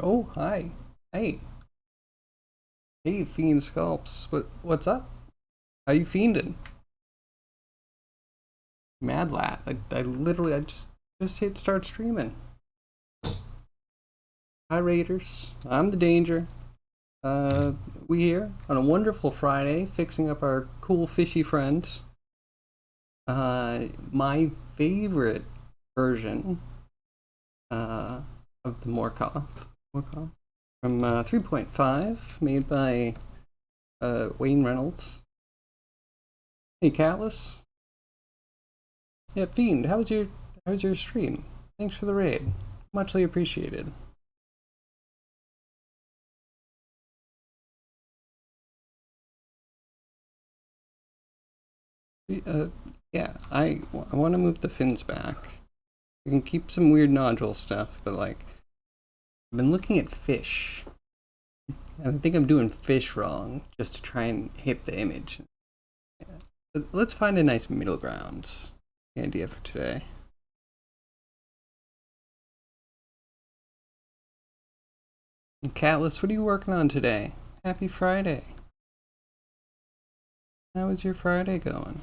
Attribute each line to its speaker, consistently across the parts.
Speaker 1: Oh, hi. Hey. Hey, Fiend Sculpts. What's up? How you fiending? Mad lad. I literally just hit start streaming. Hi Raiders. I'm the danger. Uh we here on a wonderful Friday fixing up our cool fishy friends. My favorite version uh of the Morkoth from 3.5 made by Wayne Reynolds. Hey Catless. Yeah, Fiend, how was your stream? Thanks for the raid. Muchly appreciated. Uh, yeah, I want to move the fins back. We can keep some weird nodule stuff, but like, I've been looking at fish, and I think I'm doing fish wrong just to try and hit the image. Let's find a nice middle ground. The idea for today. And Catless, what are you working on today? Happy Friday. How is your Friday going?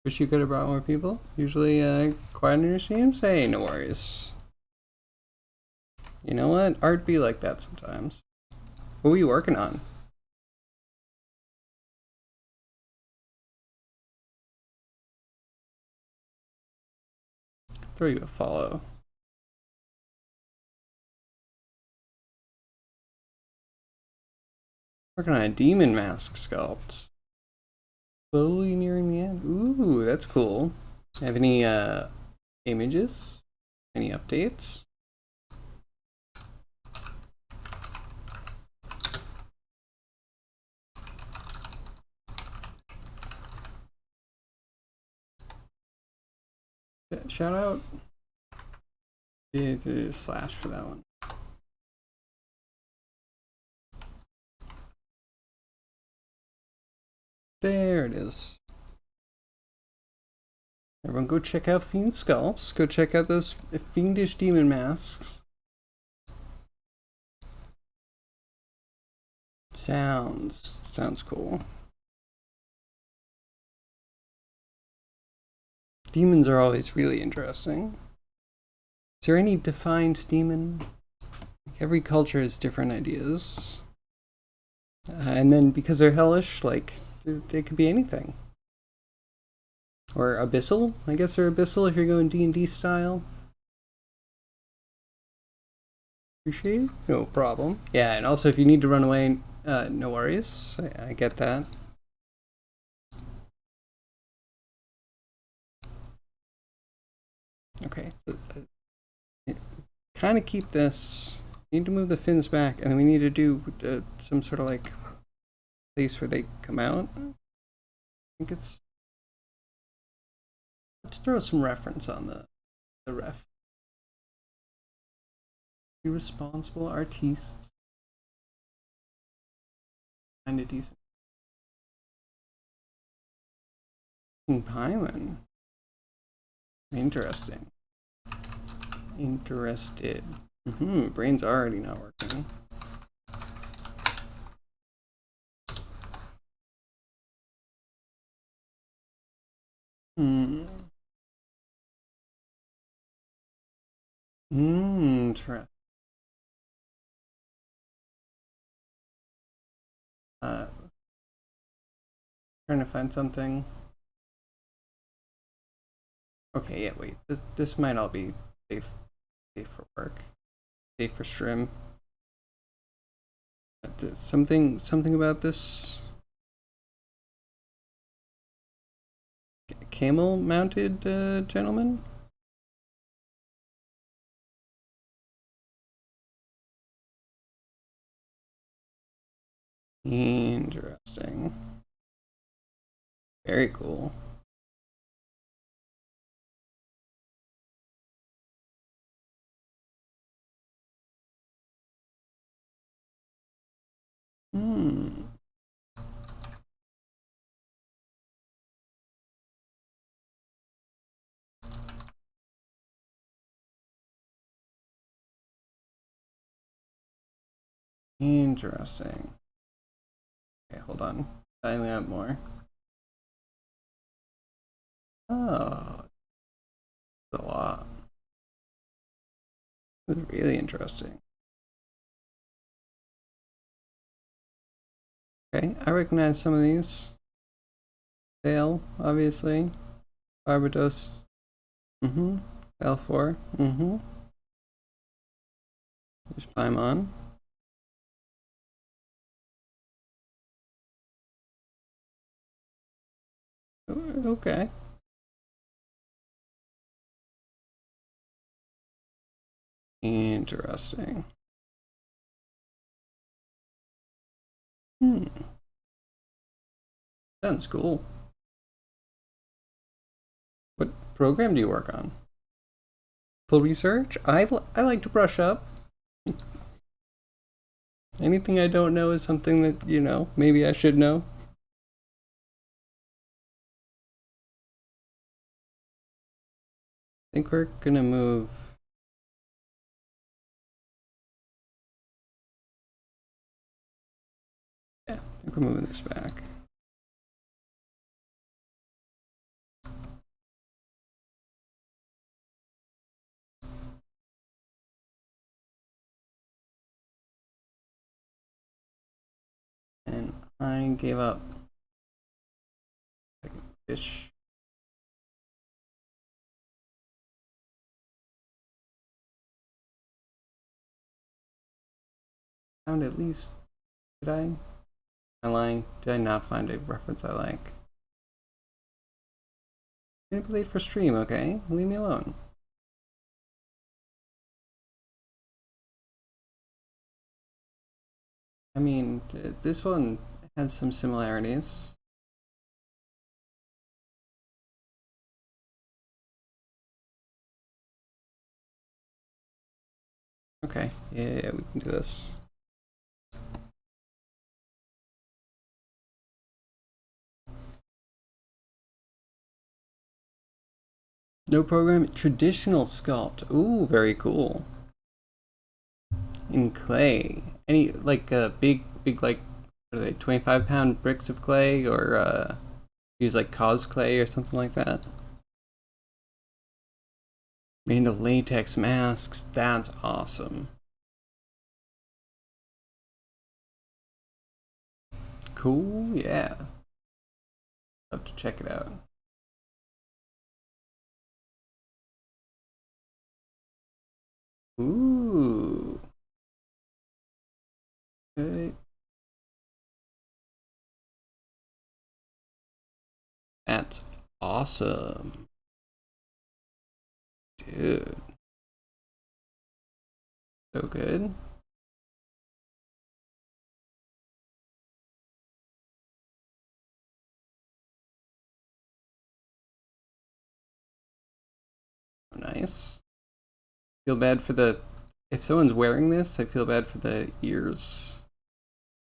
Speaker 1: Wish you could have brought more people. Usually, quiet on your streams. Hey, no worries. You know what? Art be like that sometimes. What were you working on? Throw you a follow. Working on a demon mask sculpt. Slowly nearing the end. Ooh, that's cool. Have any images? Any updates? Shout out. It is slash for that one. There it is. Everyone go check out Fiend Sculpts. Go check out those fiendish demon masks. Sounds cool. Demons are always really interesting. Is there any defined demon? Every culture has different ideas. And then because they're hellish, like, they could be anything. Or abyssal? I guess they're abyssal if you're going D&D style. Appreciate it. No problem. Yeah, and also if you need to run away, no worries. I get that. Okay, so kind of keep this. Need to move the fins back, and then we need to do some sort of like place where they come out. I think it's. Let's throw some reference on the ref. Irresponsible artistes. Kind of decent. Pieman. Interesting. Interested. Brain's already not working. Interesting. Uh, Trying to find something. Okay, yeah, wait. This might all be safe for work, safe for stream. Something about this camel mounted gentleman. Interesting. Very cool. Hmm. Interesting. Okay, hold on. Dialing out more. Oh, that's a lot. That's really interesting. Okay, I recognize some of these. Fail, obviously. Barbados. Mm-hmm. L4. Mm-hmm. There's Paimon. Okay. Interesting. Hmm. Sounds cool. What program do you work on? Full research? I like to brush up. Anything I don't know is something that, maybe I should know. I think we're gonna move. Yeah, I think we're moving this back. And I gave up fish. Found at least. Did I? Am I lying? Did I not find a reference I like? Manipulate for stream, okay? Leave me alone. I mean, this one has some similarities. Okay, yeah, we can do this. No program, traditional sculpt. Ooh, very cool. In clay. Any, like, big, like, what are they, 25-pound bricks of clay, or, use, like, cause clay or something like that? Made into latex masks. That's awesome. Cool, yeah. Love to check it out. Ooh. Okay. That's awesome. Dude. So good. Nice. Feel bad for the... If someone's wearing this, I feel bad for the ears.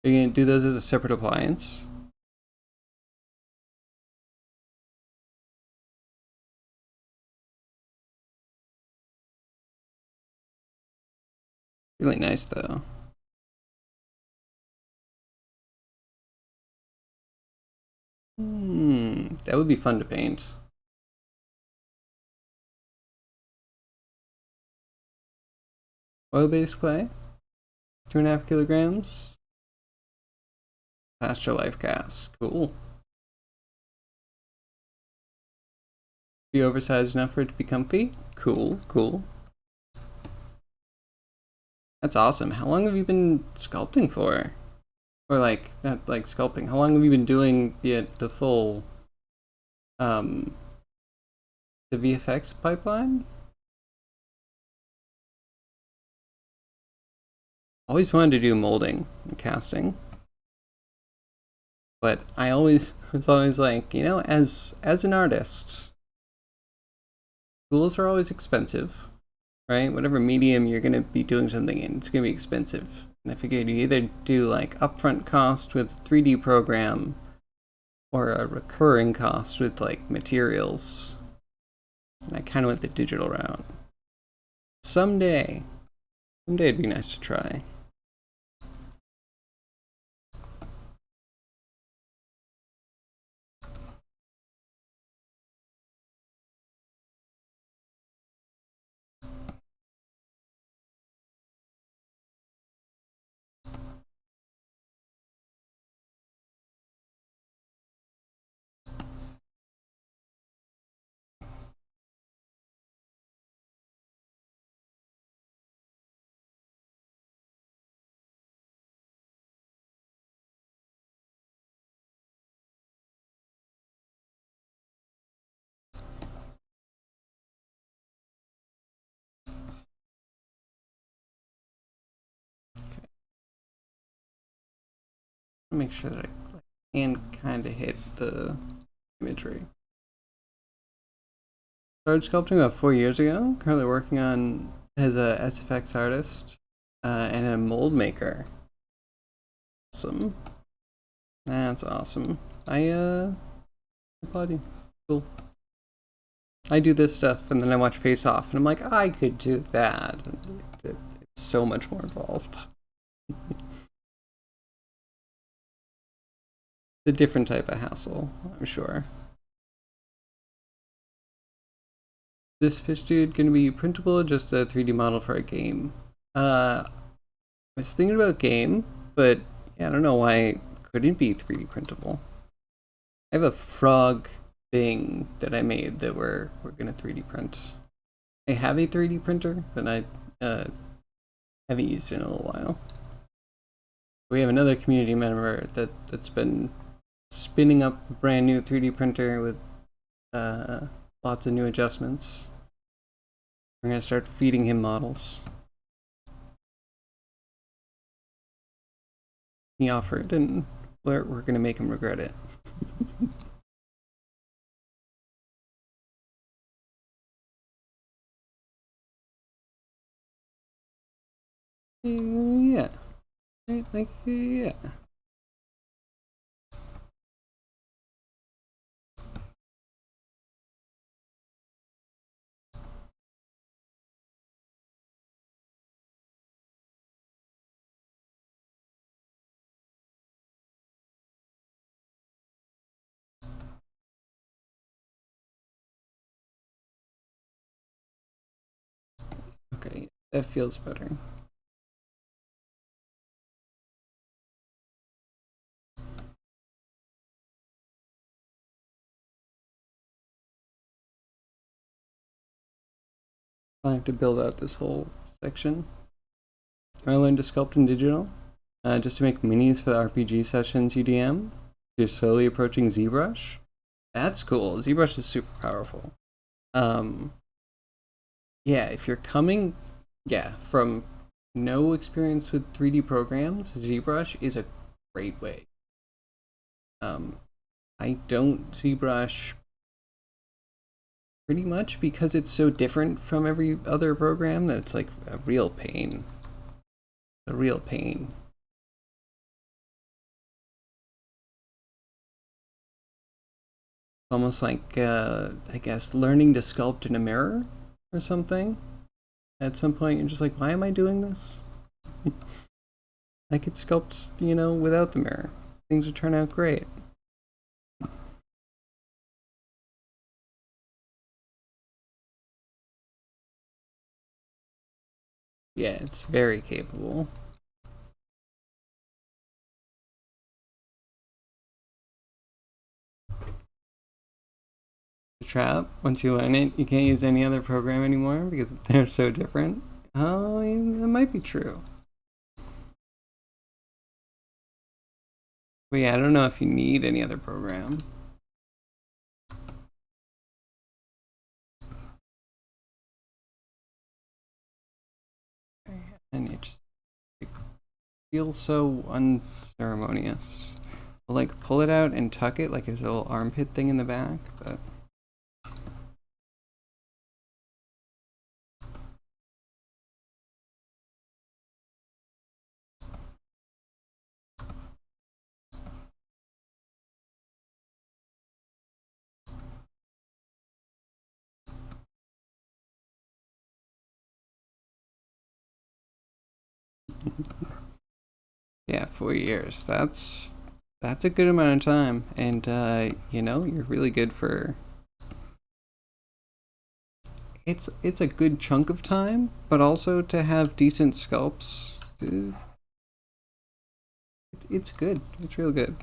Speaker 1: Are you gonna do those as a separate appliance? Really nice, though. That would be fun to paint. Oil-based clay, 2.5 kilograms. Pasture life cast, cool. Be oversized enough for it to be comfy? Cool, cool. That's awesome. How long have you been sculpting for? Or like, not like sculpting, how long have you been doing the full, the VFX pipeline? Always wanted to do molding and casting. But it's always like, as an artist, tools are always expensive, right? Whatever medium you're gonna be doing something in, it's gonna be expensive. And I figured you either do like upfront cost with a 3D program or a recurring cost with like materials. And I kind of went the digital route. Someday it'd be nice to try. Make sure that I can kind of hit the imagery. Started sculpting about 4 years ago. Currently working on as a SFX artist and a mold maker. Awesome. That's awesome. I applaud you. Cool. I do this stuff and then I watch Face Off and I'm like, I could do that. It's so much more involved. A different type of hassle, I'm sure. This fish dude gonna be printable or just a 3D model for a game? I was thinking about game, but yeah, I don't know why it couldn't be 3D printable. I have a frog thing that I made that we're gonna 3D print. I have a 3D printer, but I haven't used it in a little while. We have another community member that's been spinning up a brand new 3D printer with lots of new adjustments. We're gonna start feeding him models. He offered, and we're gonna make him regret it. Yeah. Like, yeah. Okay, that feels better. I have to build out this whole section. I learned to sculpt in digital, just to make minis for the RPG sessions UDM. You're slowly approaching ZBrush. That's cool. ZBrush is super powerful. Yeah, if you're coming, from no experience with 3D programs, ZBrush is a great way. I don't ZBrush pretty much because it's so different from every other program that it's like a real pain. A real pain. Almost like, I guess, learning to sculpt in a mirror or something. At some point, you're just like, why am I doing this? I could sculpt, without the mirror. Things would turn out great. Yeah, it's very capable. The trap, once you learn it, you can't use any other program anymore because they're so different. Oh, that might be true. But yeah, I don't know if you need any other program. And it just feels so unceremonious. I'll like pull it out and tuck it like there's a little armpit thing in the back, but yeah, 4 years. That's a good amount of time, and you're really good for. It's a good chunk of time, but also to have decent sculpts, it's good. It's real good.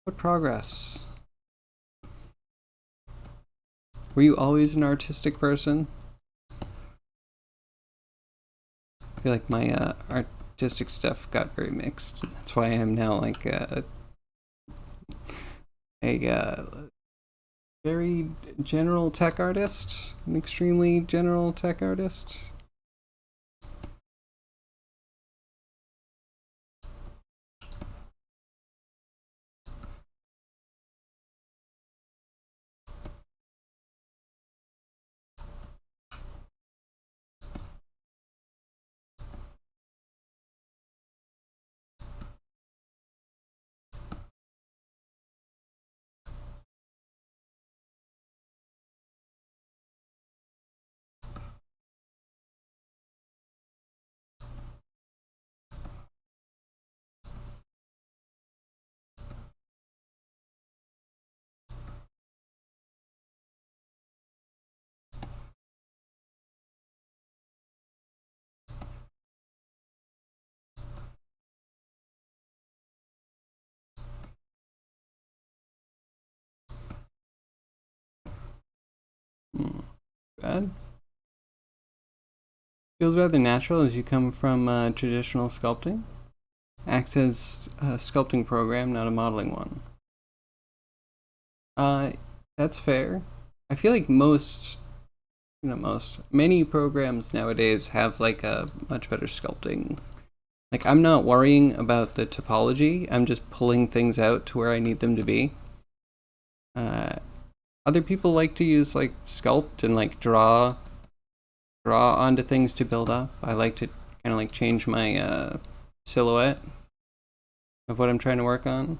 Speaker 1: What progress? Were you always an artistic person? I feel like my artistic stuff got very mixed. That's why I am now like a very general tech artist, an extremely general tech artist. bad. Feels rather natural as you come from traditional sculpting. Acts as a sculpting program, not a modeling one. That's fair. I feel like many programs nowadays have like a much better sculpting. Like, I'm not worrying about the topology, I'm just pulling things out to where I need them to be. Other people like to use like sculpt and like draw onto things to build up. I like to kind of like change my silhouette of what I'm trying to work on.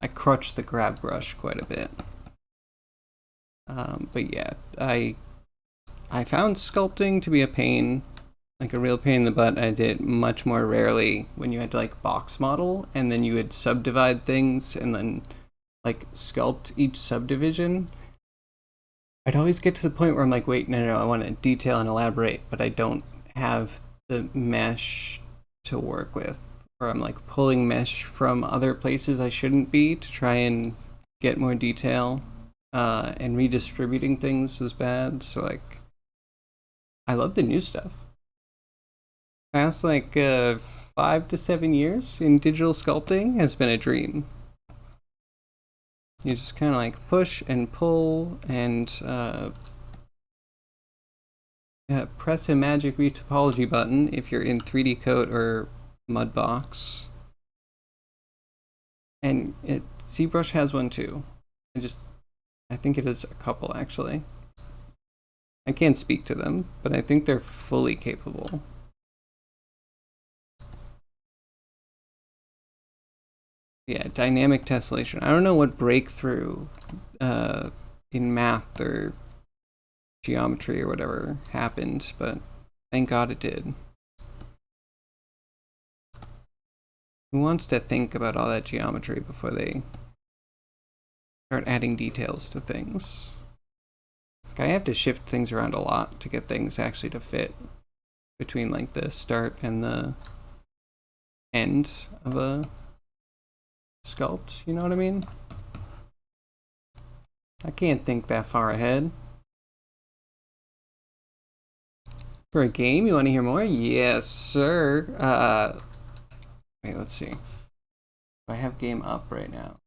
Speaker 1: I crutch the grab brush quite a bit. But yeah, I found sculpting to be a pain, like a real pain in the butt. I did it much more rarely when you had to like box model and then you would subdivide things and then like sculpt each subdivision. I'd always get to the point where I'm like, wait, no, I want to detail and elaborate, but I don't have the mesh to work with. Or I'm like pulling mesh from other places I shouldn't be to try and get more detail. And redistributing things was bad. So like, I love the new stuff. Past like 5 to 7 years in digital sculpting has been a dream. You just kind of like push and pull and press a magic retopology button if you're in 3D Coat or Mudbox. And ZBrush has one too. I think it is a couple actually. I can't speak to them, but I think they're fully capable. Yeah, dynamic tessellation. I don't know what breakthrough in math or geometry or whatever happened, but thank God it did. Who wants to think about all that geometry before they start adding details to things? Like, I have to shift things around a lot to get things actually to fit between like the start and the end of a sculpt, you know what I mean? I can't think that far ahead. For a game, you want to hear more? Yes, sir. Wait, let's see. I have game up right now.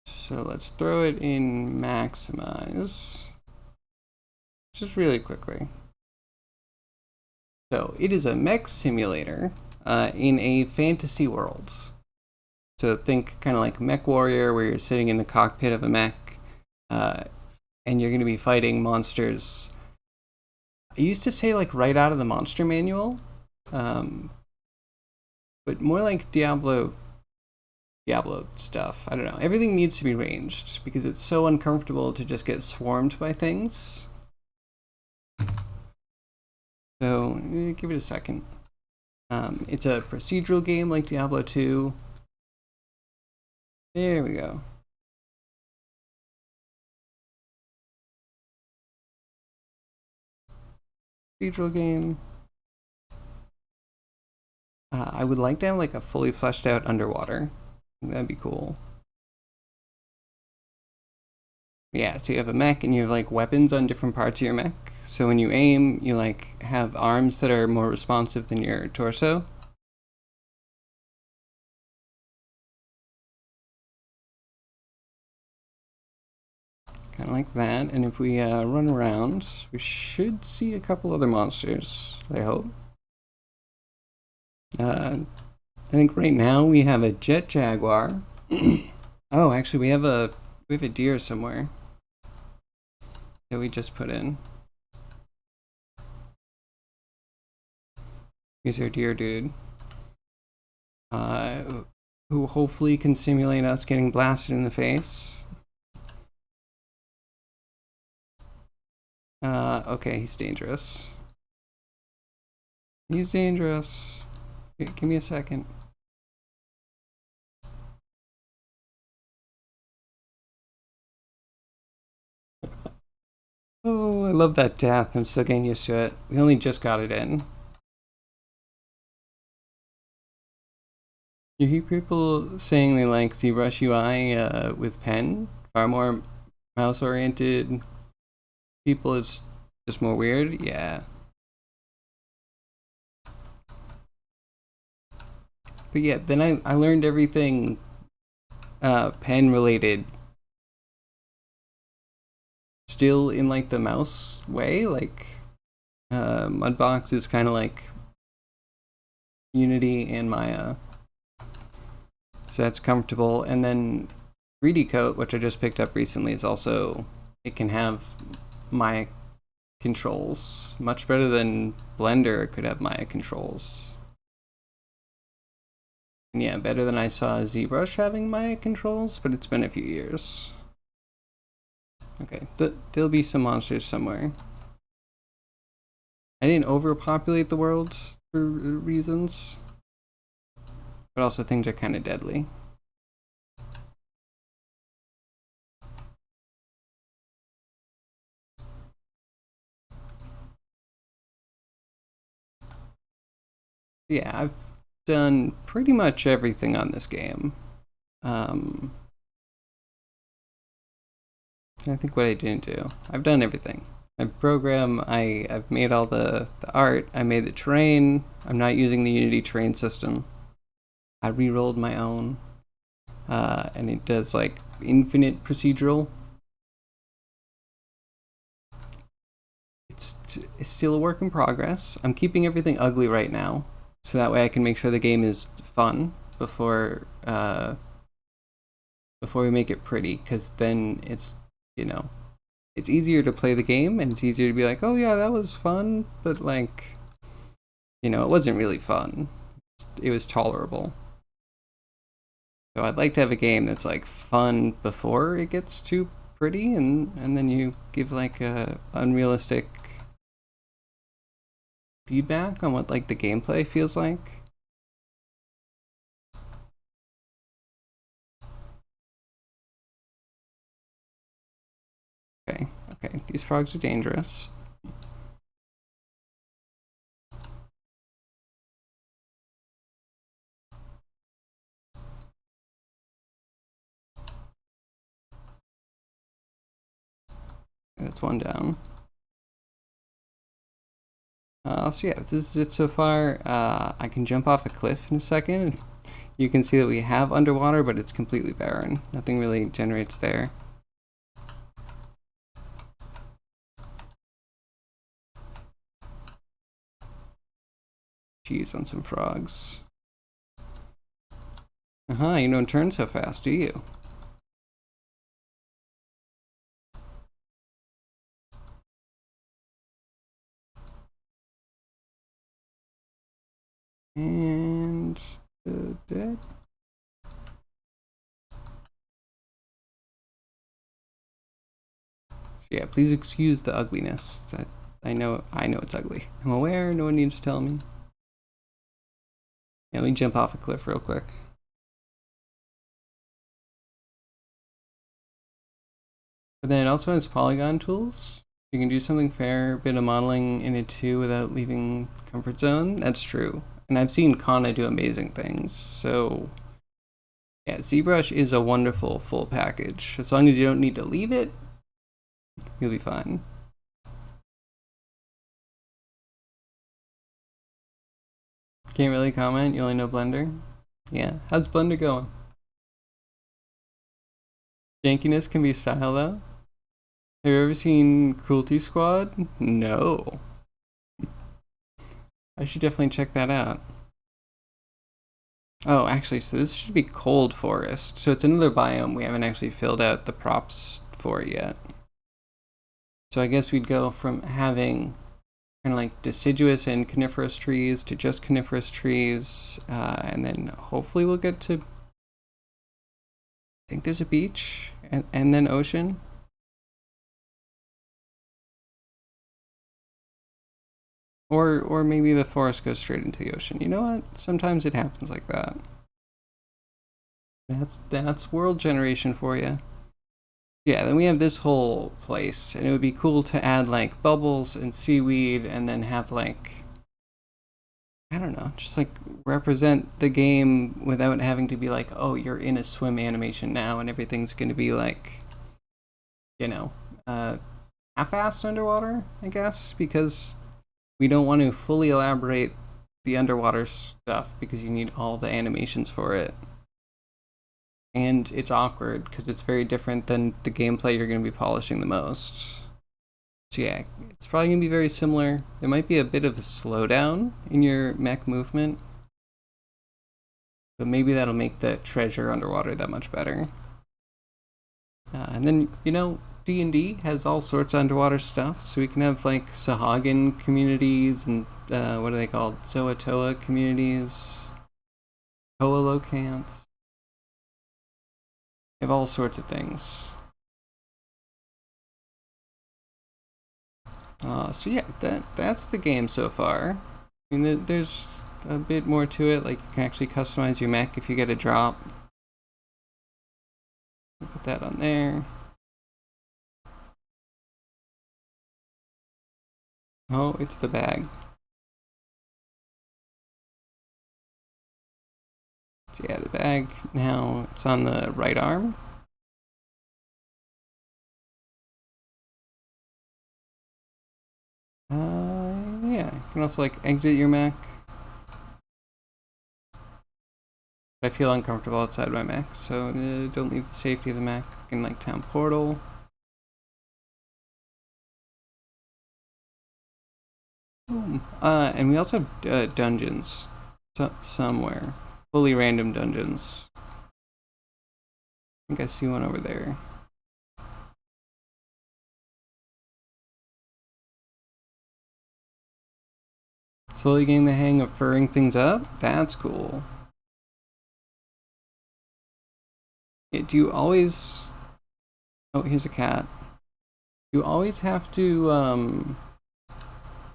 Speaker 1: So let's throw it in maximize. Just really quickly. So it is a mech simulator in a fantasy world. So think kind of like Mech Warrior, where you're sitting in the cockpit of a mech, and you're going to be fighting monsters. I used to say like right out of the monster manual, but more like Diablo stuff. I don't know. Everything needs to be ranged because it's so uncomfortable to just get swarmed by things. So give it a second. It's a procedural game like Diablo 2. There we go. Procedural game. I would like to have like a fully fleshed out underwater. That'd be cool. Yeah, so you have a mech and you have like weapons on different parts of your mech. So when you aim, you like have arms that are more responsive than your torso. Kind of like that. And if we run around, we should see a couple other monsters, I hope. I think right now we have a jet jaguar. Oh, actually we have a deer somewhere that we just put in. Here's our deer dude. Who hopefully can simulate us getting blasted in the face. Okay, he's dangerous. He's dangerous. Give me a second. Oh, I love that death. I'm still getting used to it. We only just got it in. You hear people saying they like ZBrush UI with pen, far more mouse oriented. People, it's just more weird. Yeah. But yeah, then I learned everything pen related still in like the mouse way. Like Mudbox is kind of like Unity and Maya. So that's comfortable. And then 3D Coat, which I just picked up recently, is also, it can have Maya controls. Much better than Blender could have Maya controls. And yeah, better than I saw ZBrush having Maya controls, but it's been a few years. Okay, there'll be some monsters somewhere. I didn't overpopulate the world for reasons, but also things are kind of deadly. Yeah, I've done pretty much everything on this game. I think what I didn't do, I've done everything. I program, I've made all the art, I made the terrain, I'm not using the Unity terrain system. I re-rolled my own, and it does like infinite procedural. It's still a work in progress. I'm keeping everything ugly right now, so that way I can make sure the game is fun before we make it pretty, because then it's, you know, it's easier to play the game and it's easier to be like, oh yeah, that was fun, but like, you know, it wasn't really fun. It was tolerable. So I'd like to have a game that's like fun before it gets too pretty, and then you give like a unrealistic feedback on what like the gameplay feels like. Okay, okay, these frogs are dangerous. That's one down. So yeah, this is it so far. I can jump off a cliff in a second. You can see that we have underwater, but it's completely barren. Nothing really generates there. Cheese on some frogs. You don't turn so fast, do you? And dead. So yeah, please excuse the ugliness. I know it's ugly. I'm aware, no one needs to tell me. Yeah, let me jump off a cliff real quick. But then it also has polygon tools. You can do something fair bit of modeling in it too without leaving comfort zone. That's true. And I've seen Kana do amazing things. So yeah, ZBrush is a wonderful full package. As long as you don't need to leave it, you'll be fine. Can't really comment, you only know Blender? Yeah, how's Blender going? Jankiness can be style though. Have you ever seen Cruelty Squad? No. I should definitely check that out. Oh, actually, so this should be Cold Forest. So it's another biome we haven't actually filled out the props for yet. So I guess we'd go from having kind of like deciduous and coniferous trees to just coniferous trees, and then hopefully we'll get to, I think there's a beach, and then ocean. Or maybe the forest goes straight into the ocean. You know what? Sometimes it happens like that. That's world generation for you. Yeah, then we have this whole place, and it would be cool to add like bubbles and seaweed, and then have like I don't know, just like represent the game without having to be like, oh, you're in a swim animation now and everything's going to be like, you know, uh, half-assed underwater, I guess, because we don't want to fully elaborate the underwater stuff because you need all the animations for it. And it's awkward because it's very different than the gameplay you're going to be polishing the most. So yeah, it's probably going to be very similar. There might be a bit of a slowdown in your mech movement, but maybe that'll make the treasure underwater that much better. And then, D&D has all sorts of underwater stuff, so we can have like Sahagin communities and what are they called? Zoatoa communities, Coalocants. They have all sorts of things. So yeah, that's the game so far. I mean, there's a bit more to it. Like you can actually customize your mech if you get a drop. Put that on there. Oh, it's the bag. So yeah, the bag now it's on the right arm. Yeah, you can also like exit your mech. I feel uncomfortable outside my mech, so don't leave the safety of the mech in like town portal. Boom. And we also have dungeons somewhere, fully random dungeons. I think I see one over there. Slowly getting the hang of furring things up. That's cool. Yeah, do you always? Oh, here's a cat. Do you always have to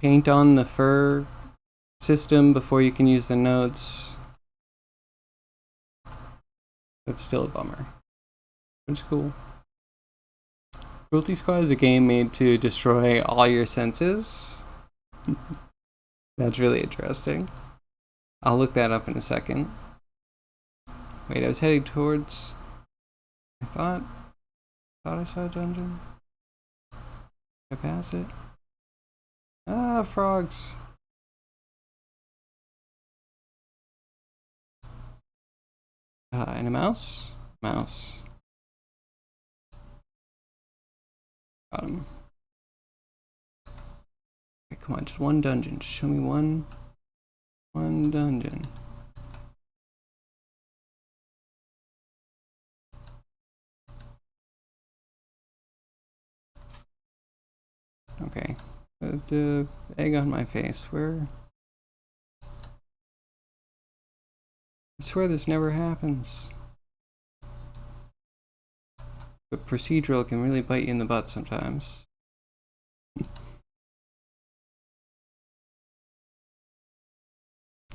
Speaker 1: paint on the fur system before you can use the nodes? That's still a bummer. It's cool. Cruelty Squad is a game made to destroy all your senses. That's really interesting. I'll look that up in a second. Wait, I was heading towards. I thought I saw a dungeon. Did I pass it? Ah, frogs. And a mouse? Mouse. Got him. Okay, come on, just one dungeon. Just show me one dungeon. Okay. The egg on my face. Where? I swear this never happens. But procedural can really bite you in the butt sometimes.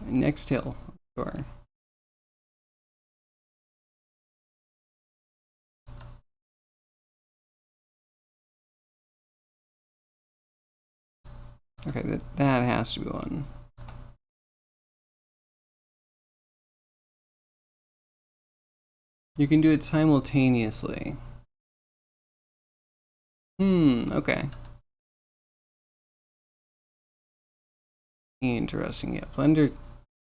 Speaker 1: Next hill. Sure. Okay, that has to be one. You can do it simultaneously. Okay. Interesting. Yeah, Blender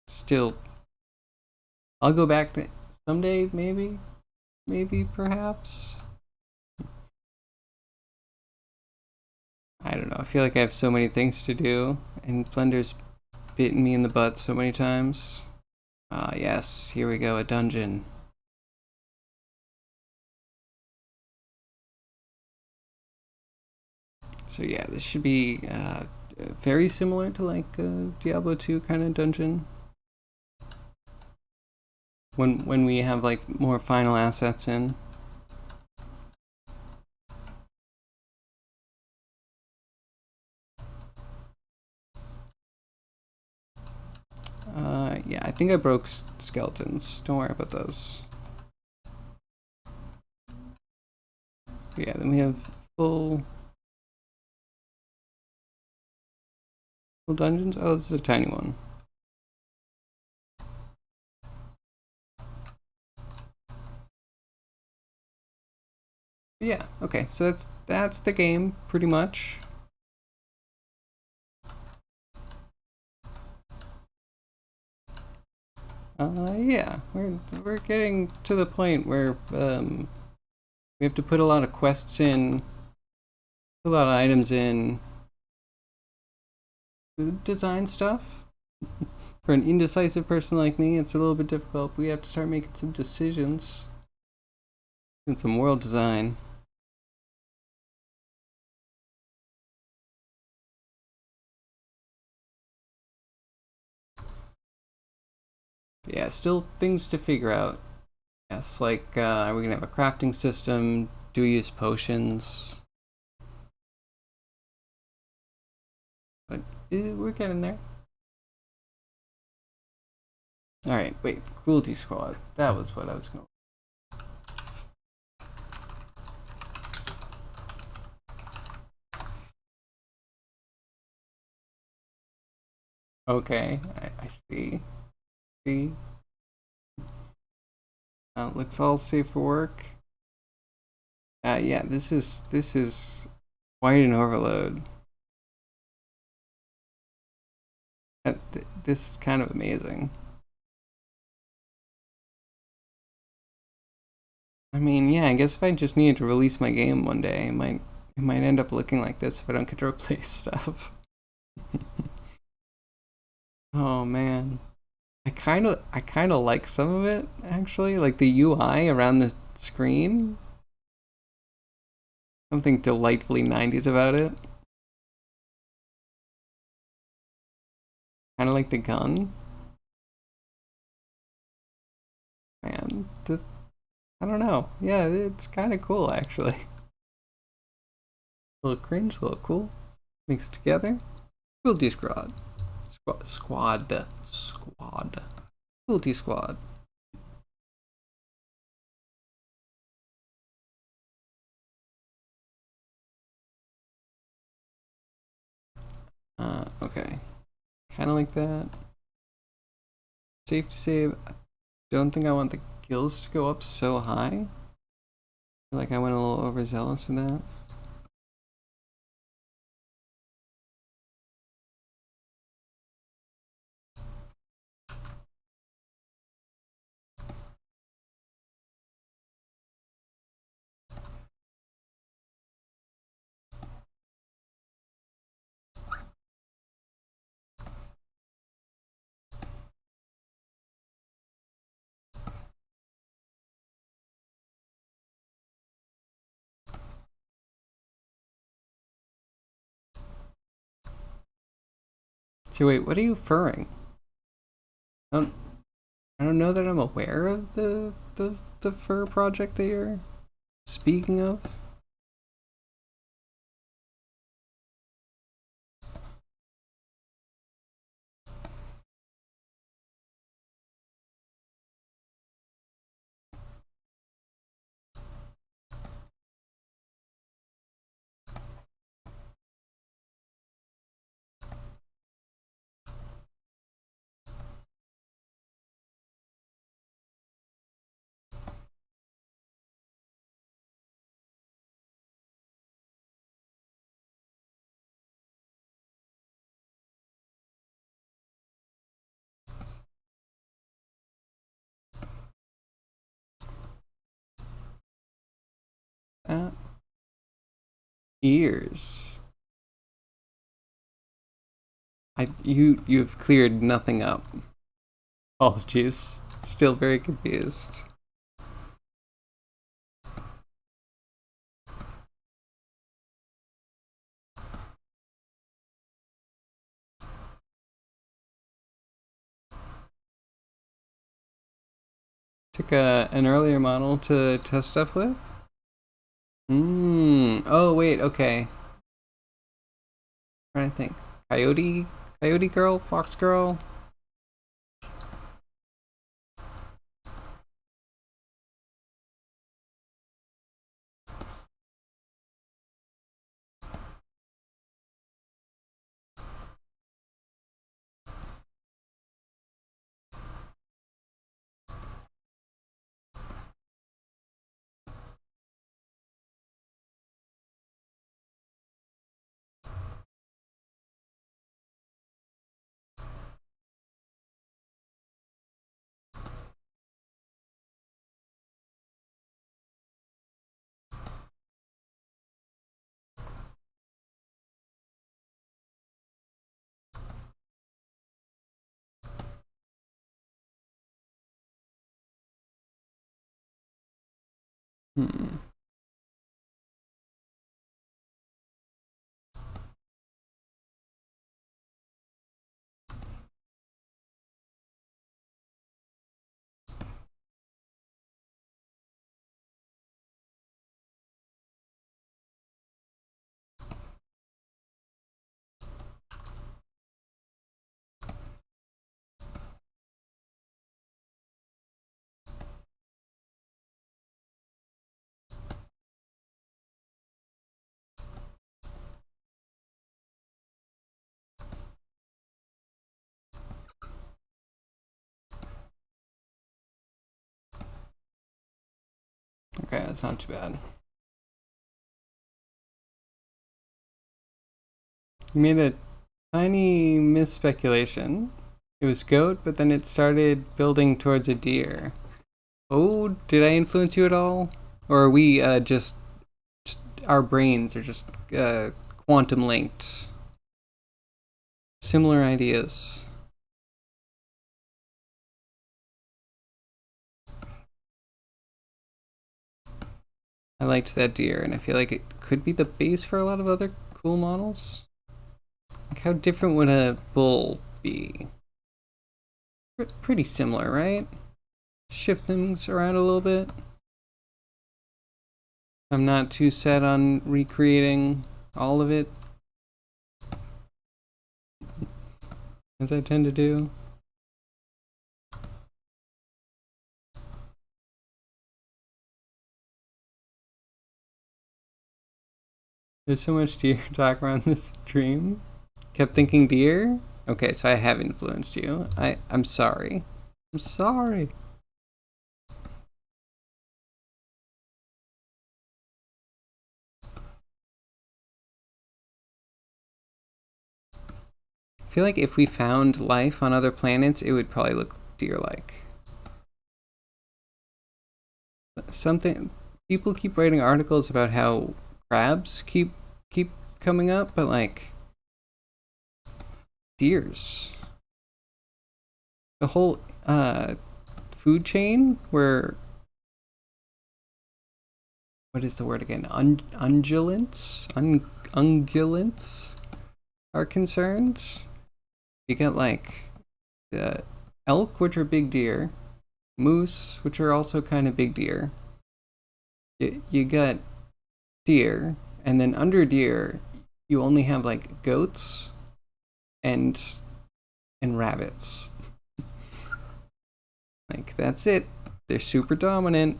Speaker 1: still. I'll go back to someday, maybe, perhaps. I don't know. I feel like I have so many things to do, and Blender's bitten me in the butt so many times. Ah, yes. Here we go. A dungeon. So yeah, this should be very similar to like a Diablo 2 kind of dungeon. When we have like more final assets in. Yeah, I think I broke skeletons. Don't worry about those. Yeah, then we have full dungeons. Oh, this is a tiny one. Yeah, okay, so that's the game pretty much. Yeah, we're getting to the point where we have to put a lot of quests in, put a lot of items in, food design stuff. For an indecisive person like me, it's a little bit difficult. We have to start making some decisions and some world design. Yeah, still things to figure out. Yes, like are we gonna have a crafting system? Do we use potions? But we're getting there. All right, wait, cruelty squad. That was what I was going. Okay, I see. See, looks all safe for work. Yeah, this is wide and overload. This is kind of amazing. I mean, yeah, I guess if I just needed to release my game one day, it might end up looking like this if I don't get to replace stuff. Oh man. I kind of like some of it actually, like the UI around the screen. Something delightfully 90s about it. Kind of like the gun. Man, I don't know. Yeah, it's kind of cool actually. A little cringe, a little cool, mixed together. Cruelty Squad. Squad. Cruelty Squad. Okay. Kind of like that. Safe to say, I don't think I want the gills to go up so high. I feel like I went a little overzealous for that. So wait, what are you furring? I don't, I don't know that I'm aware of the fur project that you're speaking of. Uh, Ears. You've cleared nothing up. Apologies. Still very confused. Took an earlier model to test stuff with. Oh wait. Okay. I'm trying to think. Coyote girl, fox girl. Hmm. Okay, that's not too bad. You made a tiny misspeculation. It was goat, but then it started building towards a deer. Oh, did I influence you at all? Or are we just our brains are just quantum linked? Similar ideas. I liked that deer, and I feel like it could be the base for a lot of other cool models. Like, how different would a bull be? Pretty similar, right? Shift things around a little bit. I'm not too set on recreating all of it, as I tend to do. There's so much deer talk around this stream. Kept thinking deer? Okay, so I have influenced you. I'm sorry. I'm sorry. I feel like if we found life on other planets, it would probably look deer-like. Something people keep writing articles about how crabs keep coming up, but like deers. The whole food chain where what is the word again? Ungulants are concerned. You get like the elk, which are big deer, moose, which are also kind of big deer. You got deer, and then under deer, you only have like goats and rabbits. Like that's it. They're super dominant.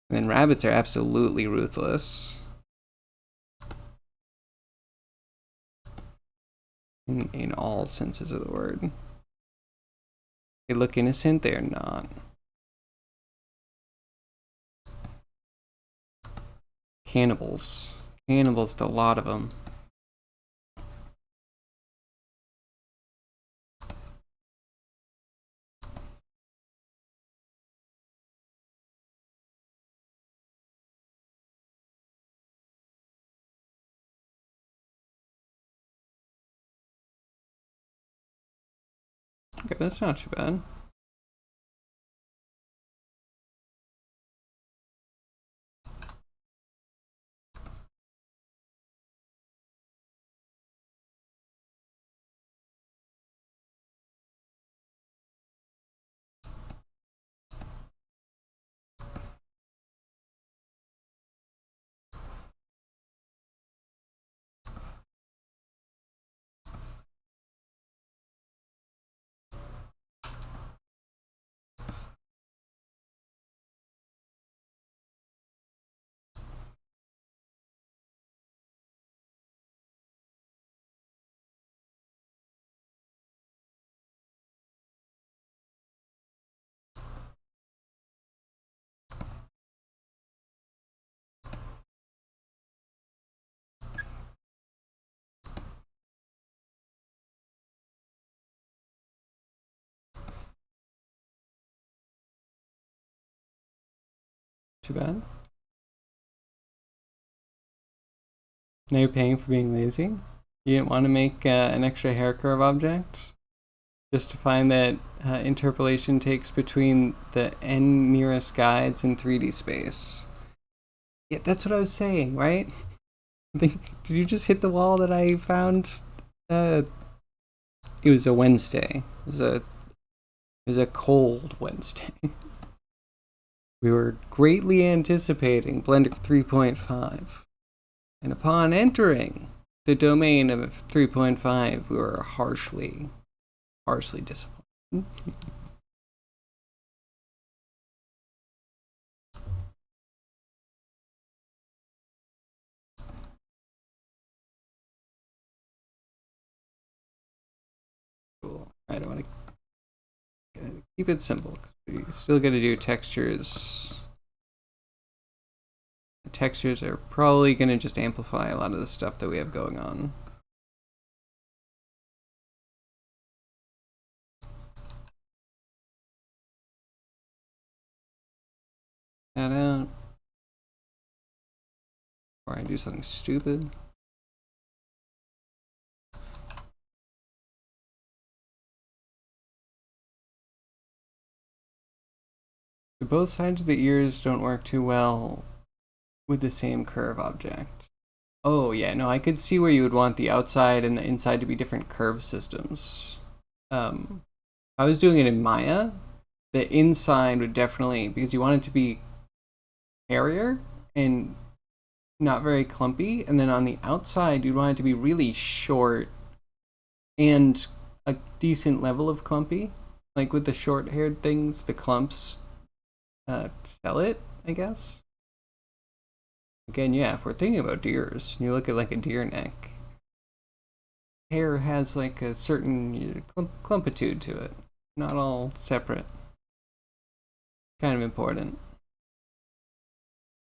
Speaker 1: And then rabbits are absolutely ruthless. In all senses of the word. They look innocent, they're not. Cannibals. Cannibals, a lot of them. Okay, that's not too bad. Too bad. Now you're paying for being lazy? You didn't want to make an extra hair curve object? just to find that interpolation takes between the n nearest guides in 3D space. Yeah, that's what I was saying, right? Did you just hit the wall that I found? It was a Wednesday. It was a cold Wednesday. We were greatly anticipating Blender 3.5. And upon entering the domain of 3.5, we were harshly disappointed. Cool. I don't want to keep it simple. We still got to do textures. The textures are probably going to just amplify a lot of the stuff that we have going on. That out. Or I do something stupid. Both sides of the ears don't work too well with the same curve object. Oh yeah, no, I could see where you would want the outside and the inside to be different curve systems. I was doing it in Maya. The inside would definitely, because you want it to be hairier and not very clumpy, and then on the outside you'd want it to be really short and a decent level of clumpy. Like with the short-haired things, the clumps sell it, I guess. Again, yeah, if we're thinking about deers, and you look at like a deer neck, hair has like a certain clumpitude to it, not all separate. Kind of important.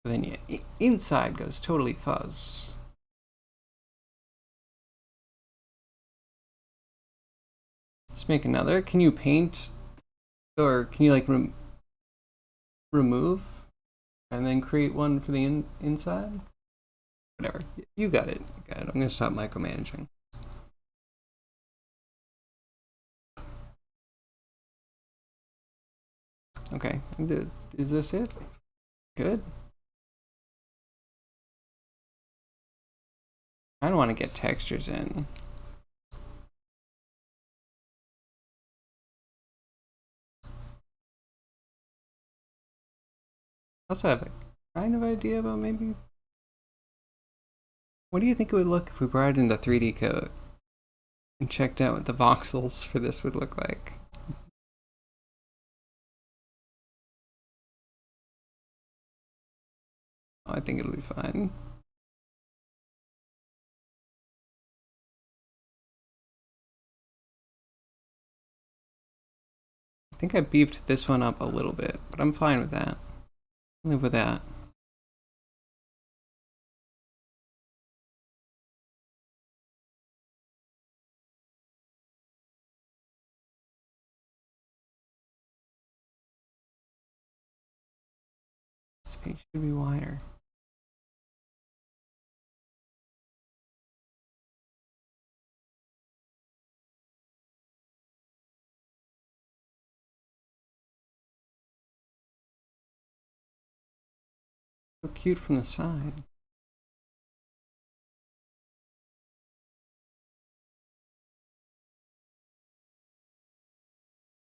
Speaker 1: But then yeah, inside goes totally fuzz. Let's make another. Can you paint, or can you like remove and then create one for the inside? Whatever. You got it. You got it. I'm gonna stop micromanaging. Okay. Is this it? Good. I don't want to get textures in. I also have a kind of idea about maybe. What do you think it would look if we brought it into 3D code and checked out what the voxels for this would look like? I think it'll be fine. I think I beefed this one up a little bit, but I'm fine with that. Live with that. This page should be wider. So cute from the side.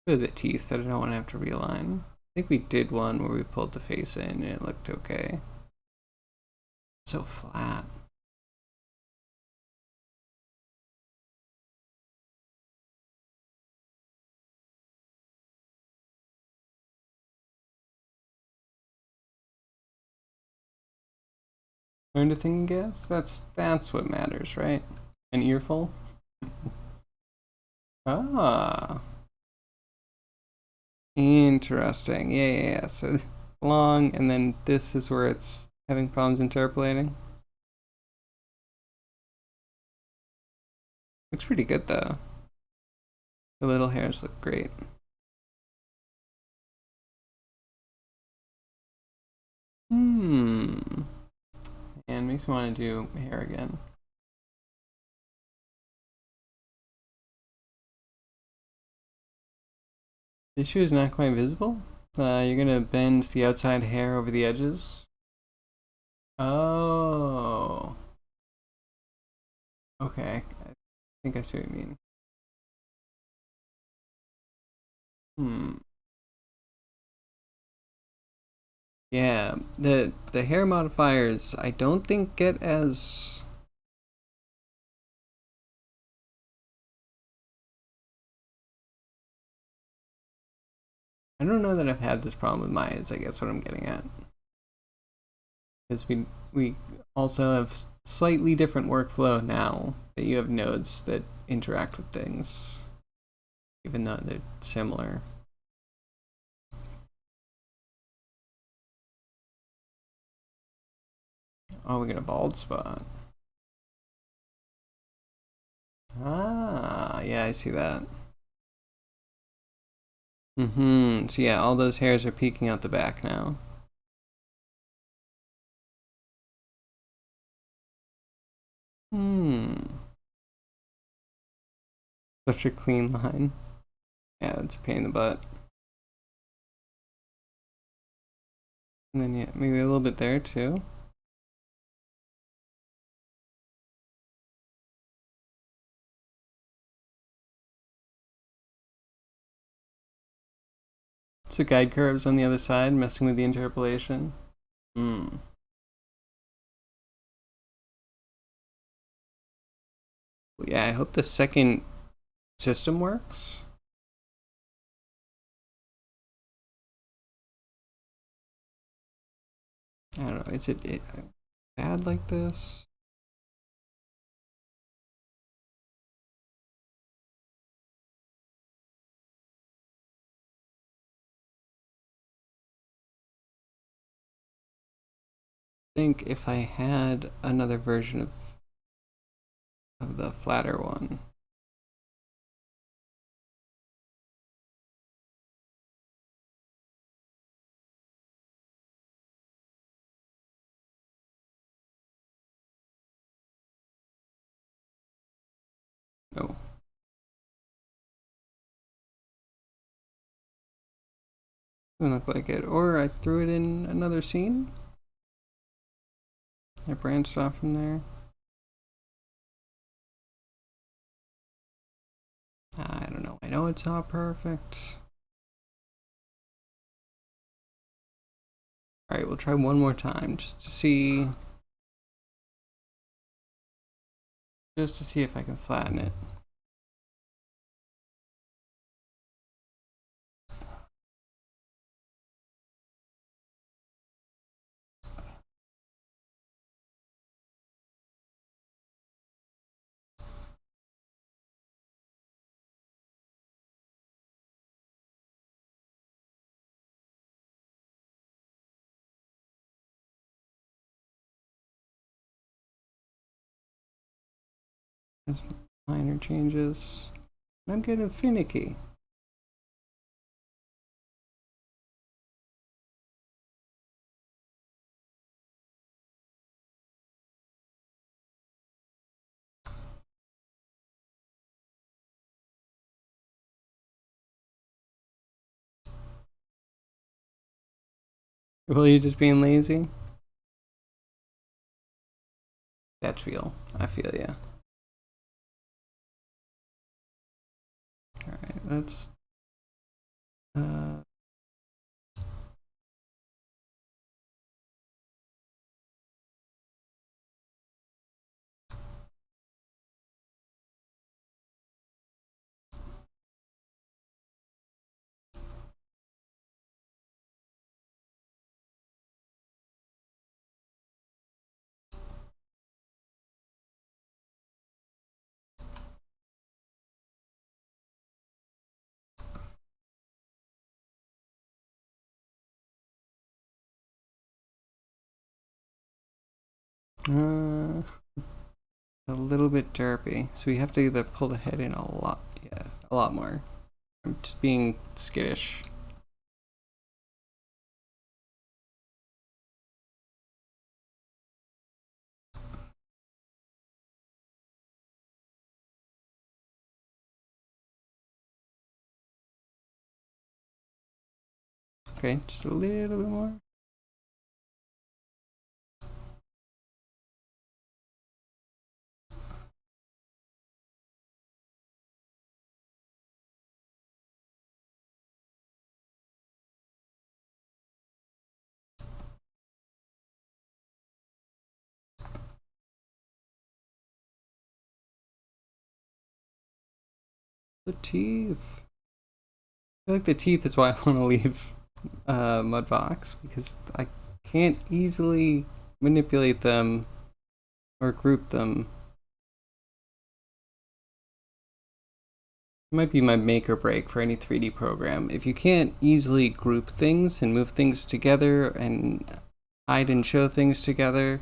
Speaker 1: Look at the teeth that I don't want to have to realign. I think we did one where we pulled the face in and it looked okay. So flat. Learn to think and guess? That's what matters, right? An earful? Ah. Interesting. Yeah. So long, and then this is where it's having problems interpolating. Looks pretty good though. The little hairs look great. And makes me want to do hair again. The issue is not quite visible. You're gonna bend the outside hair over the edges. Oh. Okay. I think I see what you mean. Hmm. Yeah, the hair modifiers I don't think get as I don't know that I've had this problem with Maya's, I guess what I'm getting at. Because we also have slightly different workflow now that you have nodes that interact with things, even though they're similar. Oh, we got a bald spot. Ah, yeah, I see that. Mm-hmm. So yeah, all those hairs are peeking out the back now. Hmm. Such a clean line. Yeah, that's a pain in the butt. And then yeah, maybe a little bit there too. So guide curves on the other side, messing with the interpolation. Hmm. Yeah, I hope the second system works. I don't know. Is it bad like this? I think if I had another version of the flatter one. No, doesn't look like it. Or I threw it in another scene. I branched off from there. I don't know. I know it's not perfect. Alright, we'll try one more time just to see. Just to see if I can flatten it. Just minor changes. I'm getting finicky. Well, you just being lazy? That's real. I feel ya. Alright, let's. Uh, uh, a little bit derpy. So we have to either pull the head in a lot. Yeah, a lot more. I'm just being skittish. Okay, just a little bit more. The teeth. I feel like the teeth is why I want to leave Mudbox, because I can't easily manipulate them or group them. It might be my make or break for any 3D program. If you can't easily group things and move things together and hide and show things together,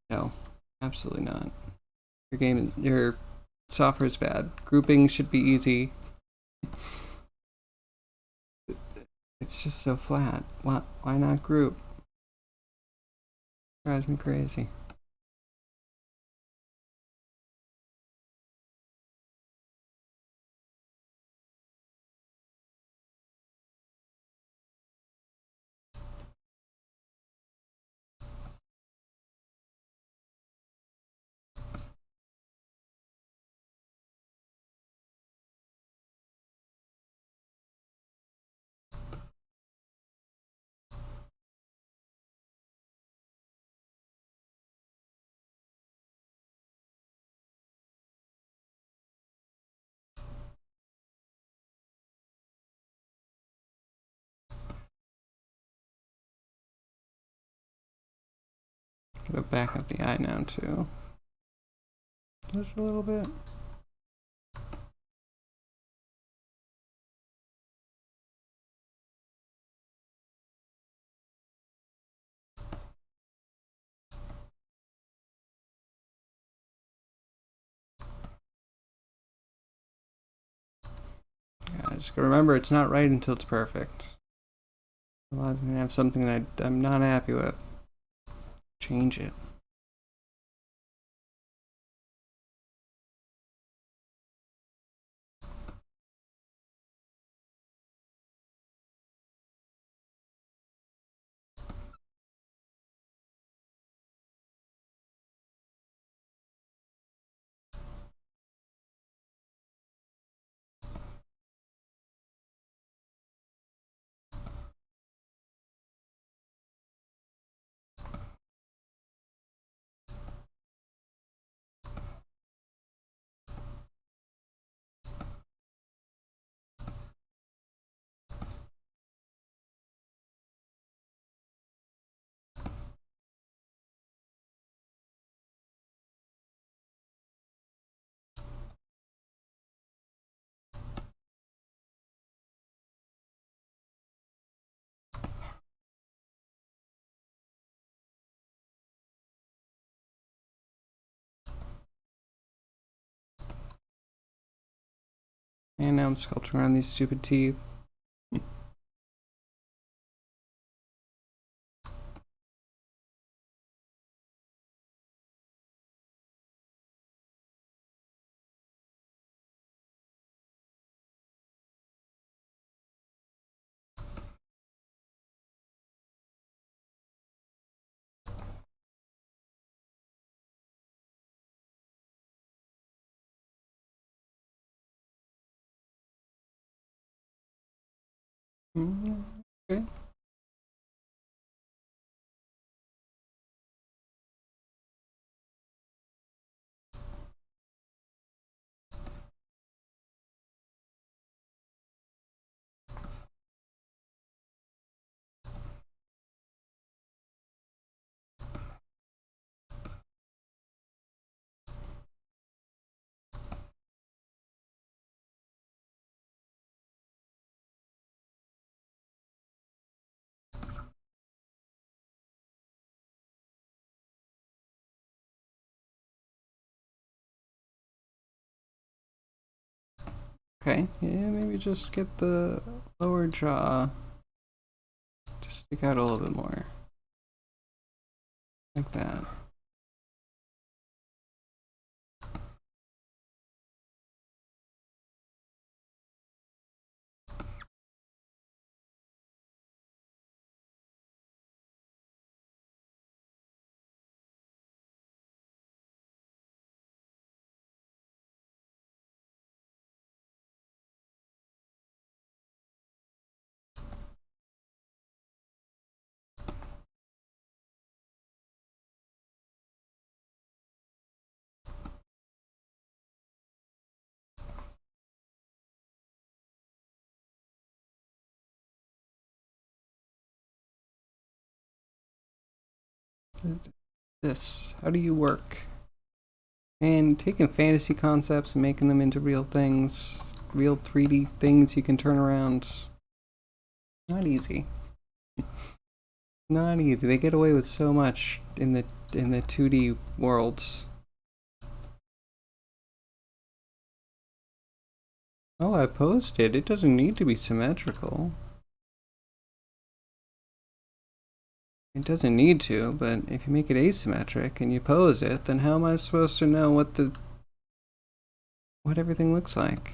Speaker 1: no, absolutely not. Your software is bad. Grouping should be easy. It's just so flat. Why not group? Drives me crazy. Gotta back up the eye now too. Just a little bit. Yeah, just gotta remember it's not right until it's perfect. Otherwise I'm gonna have something that I'm not happy with. Change it. And now I'm sculpting around these stupid teeth. Okay. Okay, yeah, maybe just get the lower jaw to stick out a little bit more. Like that. this? How do you work? And taking fantasy concepts and making them into real things, real 3D things you can turn around. Not easy. Not easy. They get away with so much in the 2D worlds. Oh, I posted. It doesn't need to be symmetrical. It doesn't need to, but if you make it asymmetric and you pose it, then how am I supposed to know what everything looks like?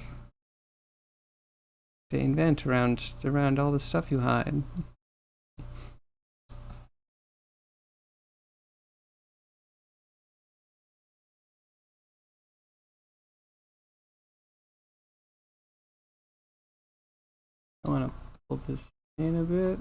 Speaker 1: To invent around all the stuff you hide. I want to pull this in a bit.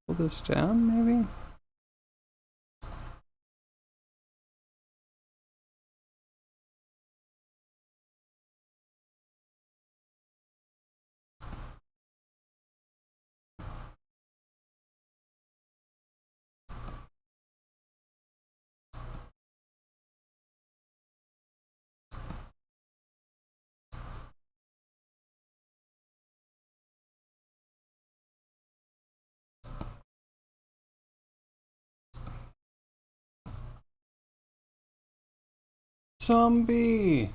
Speaker 1: Pull this down, maybe? Zombie!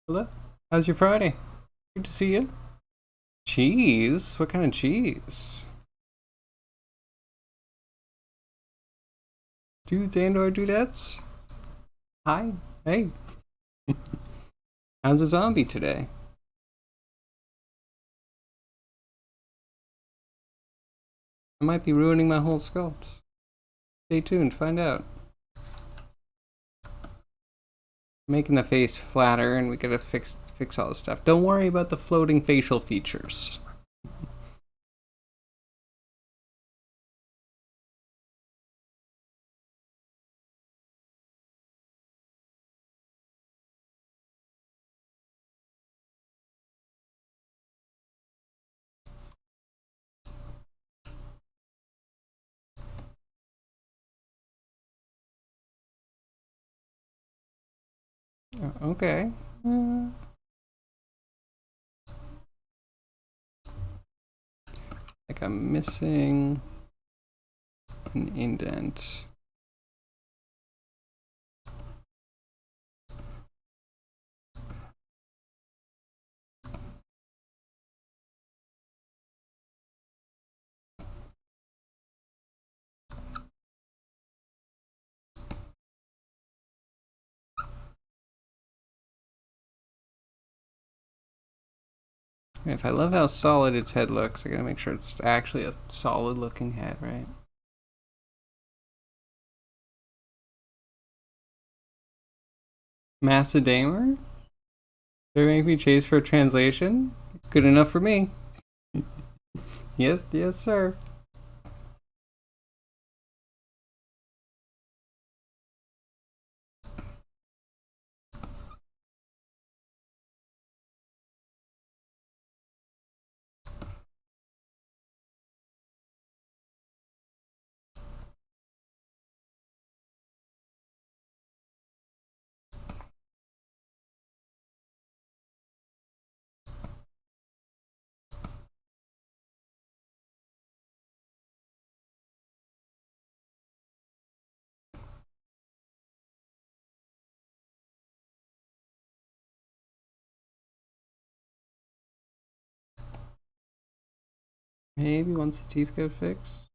Speaker 1: Hello? How's your Friday? Good to see you. Cheese? What kind of cheese? Dudes and or dudettes? Hi. Hey. How's a zombie today? I might be ruining my whole sculpt. Stay tuned, find out. Making the face flatter, and we gotta fix all this stuff. Don't worry about the floating facial features. Okay. Like I'm missing an indent. If I love how solid its head looks, I gotta make sure it's actually a solid looking head, right? Macedamer? They make me chase for a translation? Good enough for me. Yes, sir. Maybe once the teeth get fixed.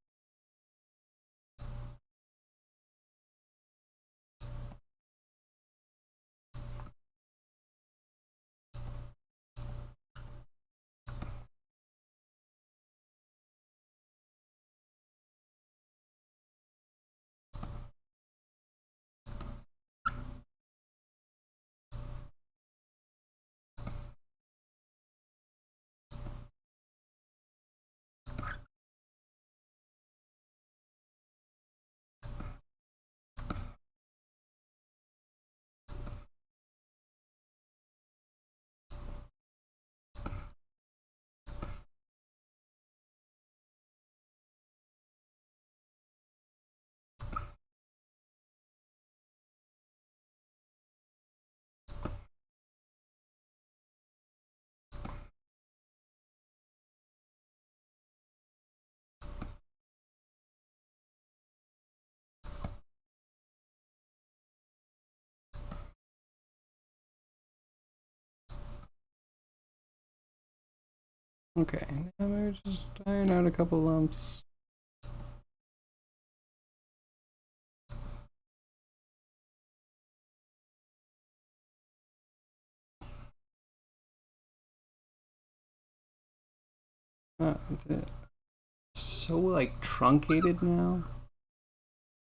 Speaker 1: Okay, now maybe just iron out a couple lumps. That's it. So like truncated now.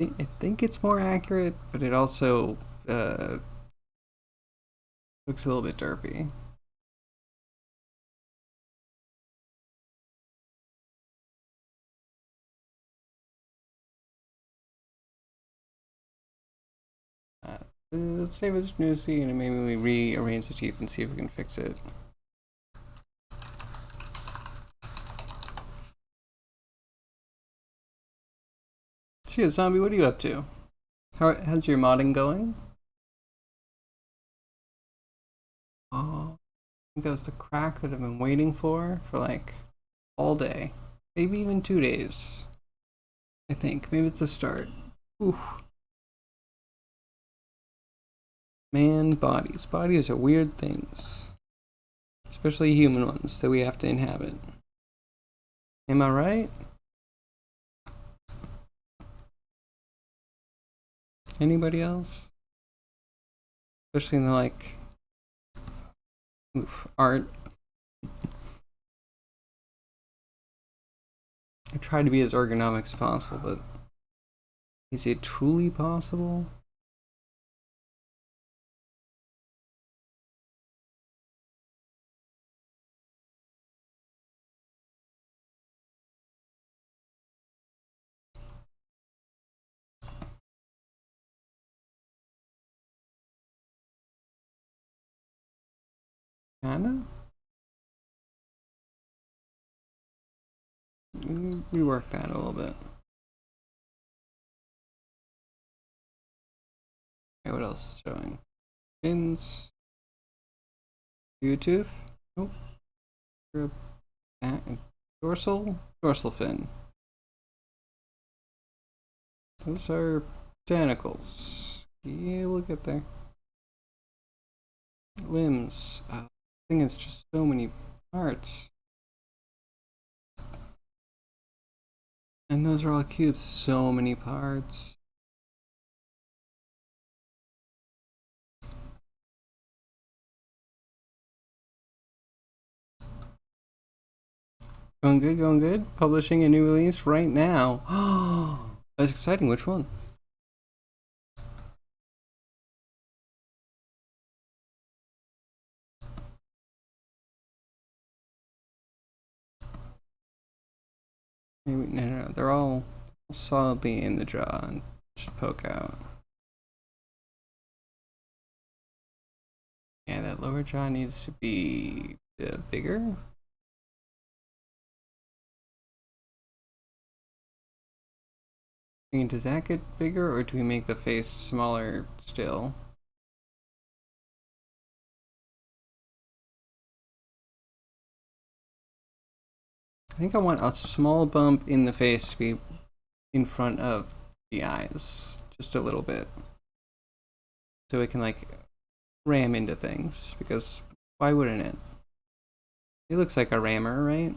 Speaker 1: I think it's more accurate, but it also looks a little bit derpy. Let's save it newsy and maybe we rearrange the teeth and see if we can fix it. So yeah, Zombie, what are you up to? How's your modding going? Oh, I think that was the crack that I've been waiting for like all day. Maybe even 2 days. I think. Maybe it's a start. Ooh. Man, bodies. Bodies are weird things. Especially human ones that we have to inhabit. Am I right? Anybody else? Especially in the like art. I try to be as ergonomic as possible, but is it truly possible? Kinda? Rework that a little bit. Okay, what else is showing? Fins. U-tooth? Nope. Dorsal fin. Those are tentacles. Yeah, we'll get there. Limbs. I think it's just so many parts. And those are all cubes. So many parts. Going good, going good. Publishing a new release right now. Oh, that's exciting. Which one? Maybe, no. They're all solidly in the jaw and just poke out. Yeah, that lower jaw needs to be bigger. I mean, does that get bigger, or do we make the face smaller still? I think I want a small bump in the face to be in front of the eyes, just a little bit, so it can like ram into things. Because why wouldn't it? It looks like a rammer, right?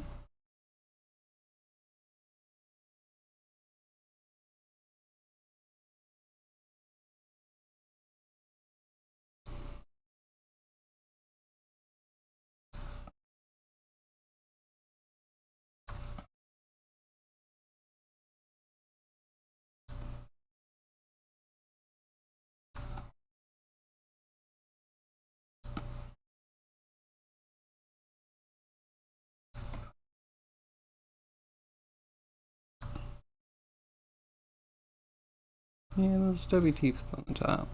Speaker 1: Yeah, those stubby teeth on the top.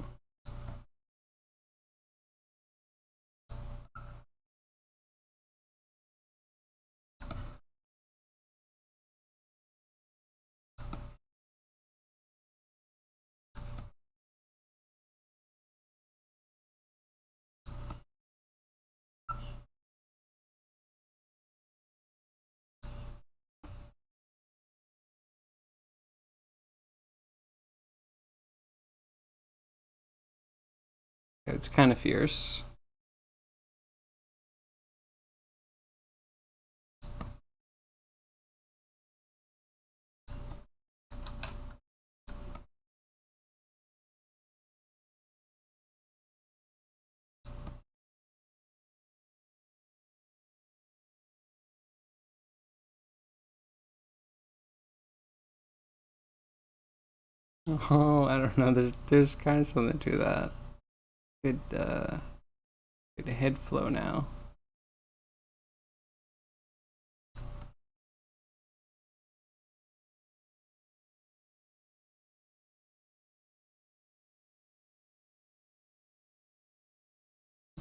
Speaker 1: It's kind of fierce. Oh, I don't know. There's kind of something to that. Good good head flow now.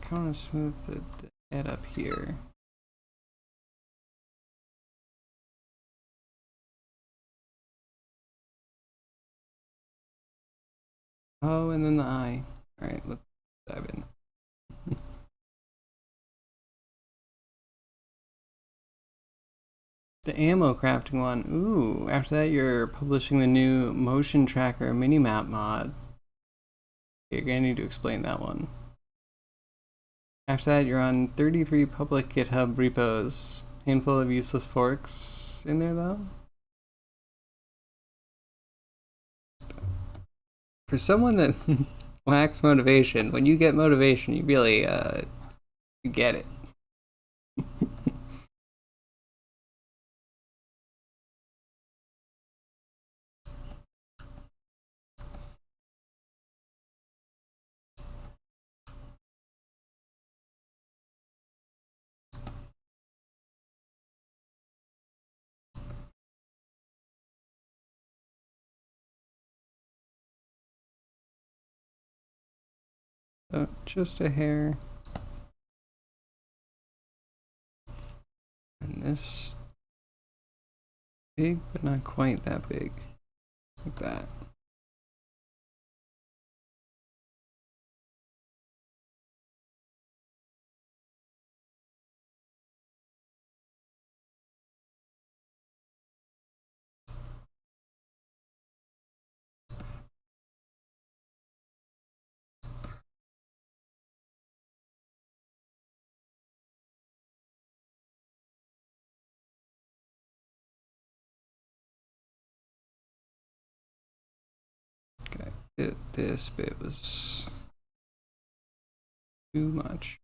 Speaker 1: Kind of smooth the head up here. Oh, and then the eye. All right, let's dive in. The ammo crafting one. Ooh, after that you're publishing the new motion tracker minimap mod. You're gonna need to explain that one. After that you're on 33 public GitHub repos. Handful of useless forks in there though. For someone that lacks motivation, when you get motivation, you really you get it. So just a hair. And this big, but not quite that big. Like that. Okay, this bit was too much.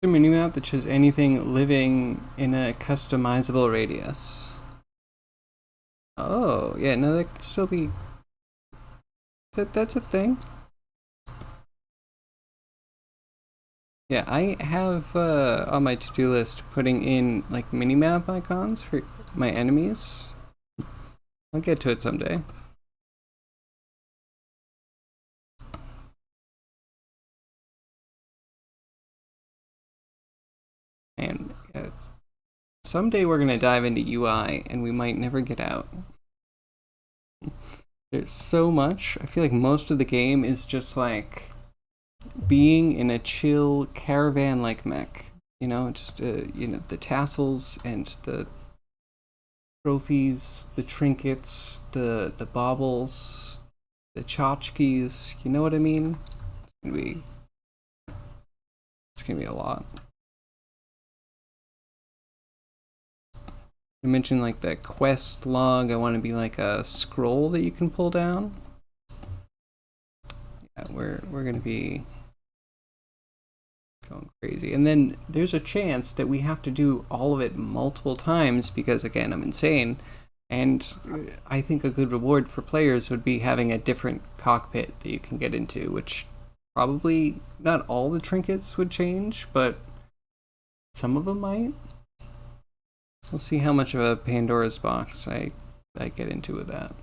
Speaker 1: A minimap that shows anything living in a customizable radius. Oh, yeah, no, that could still be. That's a thing. Yeah, I have on my to-do list putting in like minimap icons for my enemies. I'll get to it someday. And someday we're gonna dive into UI, and we might never get out. There's so much. I feel like most of the game is just like being in a chill caravan-like mech. You know, just you know, the tassels and the trophies, the trinkets, the baubles, the tchotchkes. You know what I mean? It's gonna be a lot. You mentioned like the quest log. I want to be like a scroll that you can pull down. Yeah, we're gonna be going crazy. And then there's a chance that we have to do all of it multiple times because again, I'm insane. And I think a good reward for players would be having a different cockpit that you can get into, which probably not all the trinkets would change, but some of them might. We'll see how much of a Pandora's box I get into with that.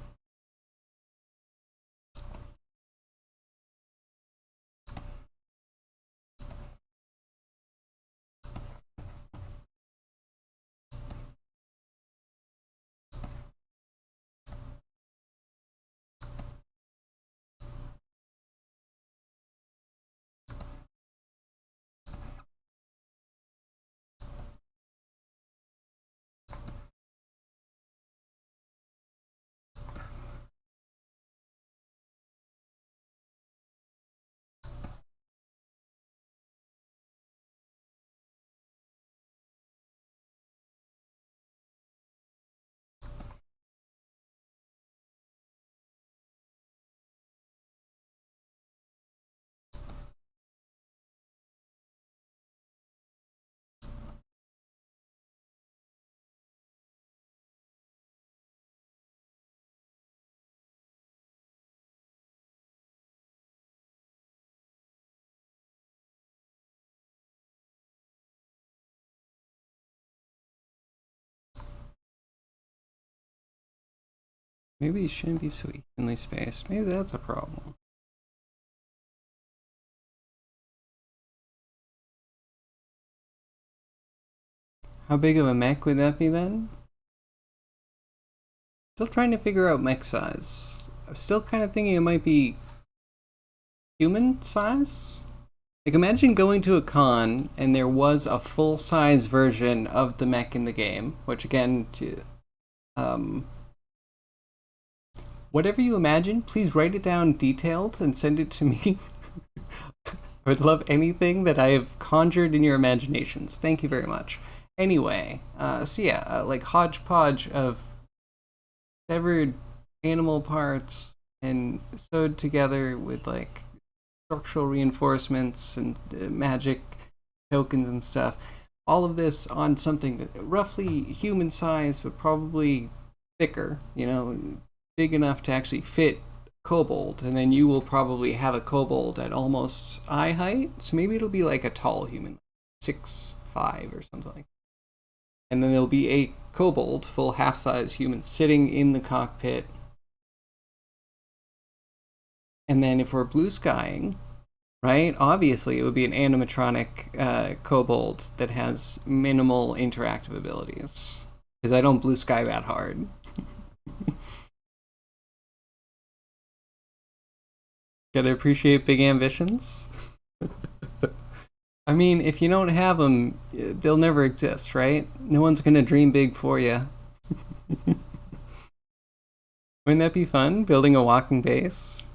Speaker 1: Maybe it shouldn't be so evenly spaced. Maybe that's a problem. How big of a mech would that be then? Still trying to figure out mech size. I'm still kind of thinking it might be human size? Like, imagine going to a con and there was a full-size version of the mech in the game, which again, whatever you imagine, please write it down detailed and send it to me. I would love anything that I have conjured in your imaginations. Thank you very much. Anyway, so yeah, like hodgepodge of severed animal parts and sewed together with like structural reinforcements and magic tokens and stuff. All of this on something that roughly human size, but probably thicker, you know, big enough to actually fit kobold. And then you will probably have a kobold at almost eye height. So maybe it'll be like a tall human, 6'5" or something like that. And then there'll be a kobold, full half-size human, sitting in the cockpit. And then if we're blue skying, right, obviously it would be an animatronic kobold that has minimal interactive abilities. Because I don't blue sky that hard. Gotta appreciate big ambitions. I mean, if you don't have them, they'll never exist, right? No one's gonna dream big for you. Wouldn't that be fun? Building a walking base?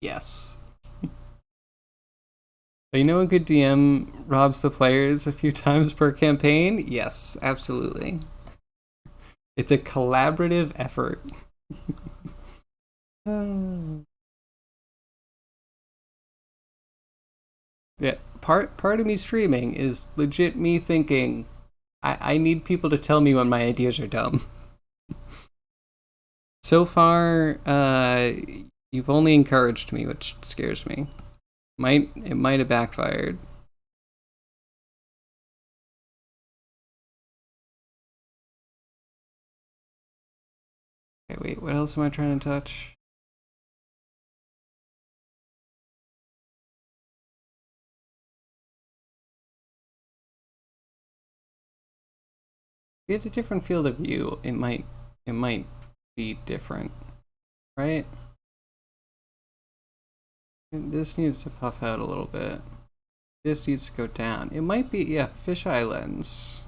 Speaker 1: Yes. But you know a good DM robs the players a few times per campaign? Yes, absolutely. It's a collaborative effort. Yeah, part of me streaming is legit me thinking I need people to tell me when my ideas are dumb. So far, you've only encouraged me, which scares me. It might have backfired. Okay, wait, what else am I trying to touch? If you get a different field of view, it might be different, right? This needs to puff out a little bit. This needs to go down. It might be, yeah, fisheye lens.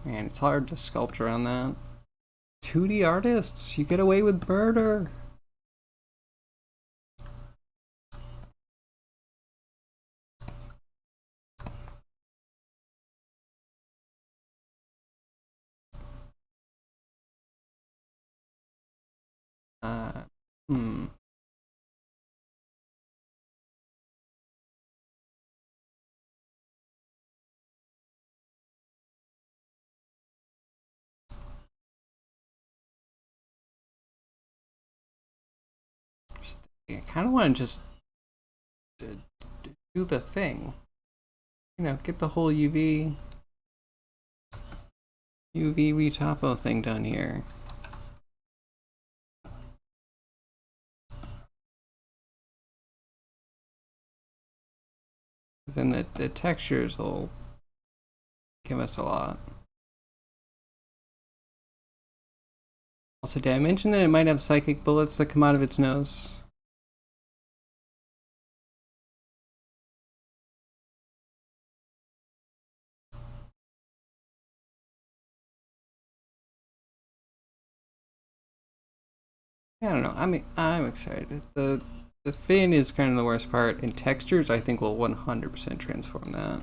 Speaker 1: Man, it's hard to sculpt around that. 2D artists, you get away with murder. Hmm. I kind of want to just do the thing. You know, get the whole UV. UV retopo thing done here. Then the textures will give us a lot. Also, did I mention that it might have psychic bullets that come out of its nose? I don't know. I mean, I'm excited. The fin is kind of the worst part, and textures I think will 100% transform that.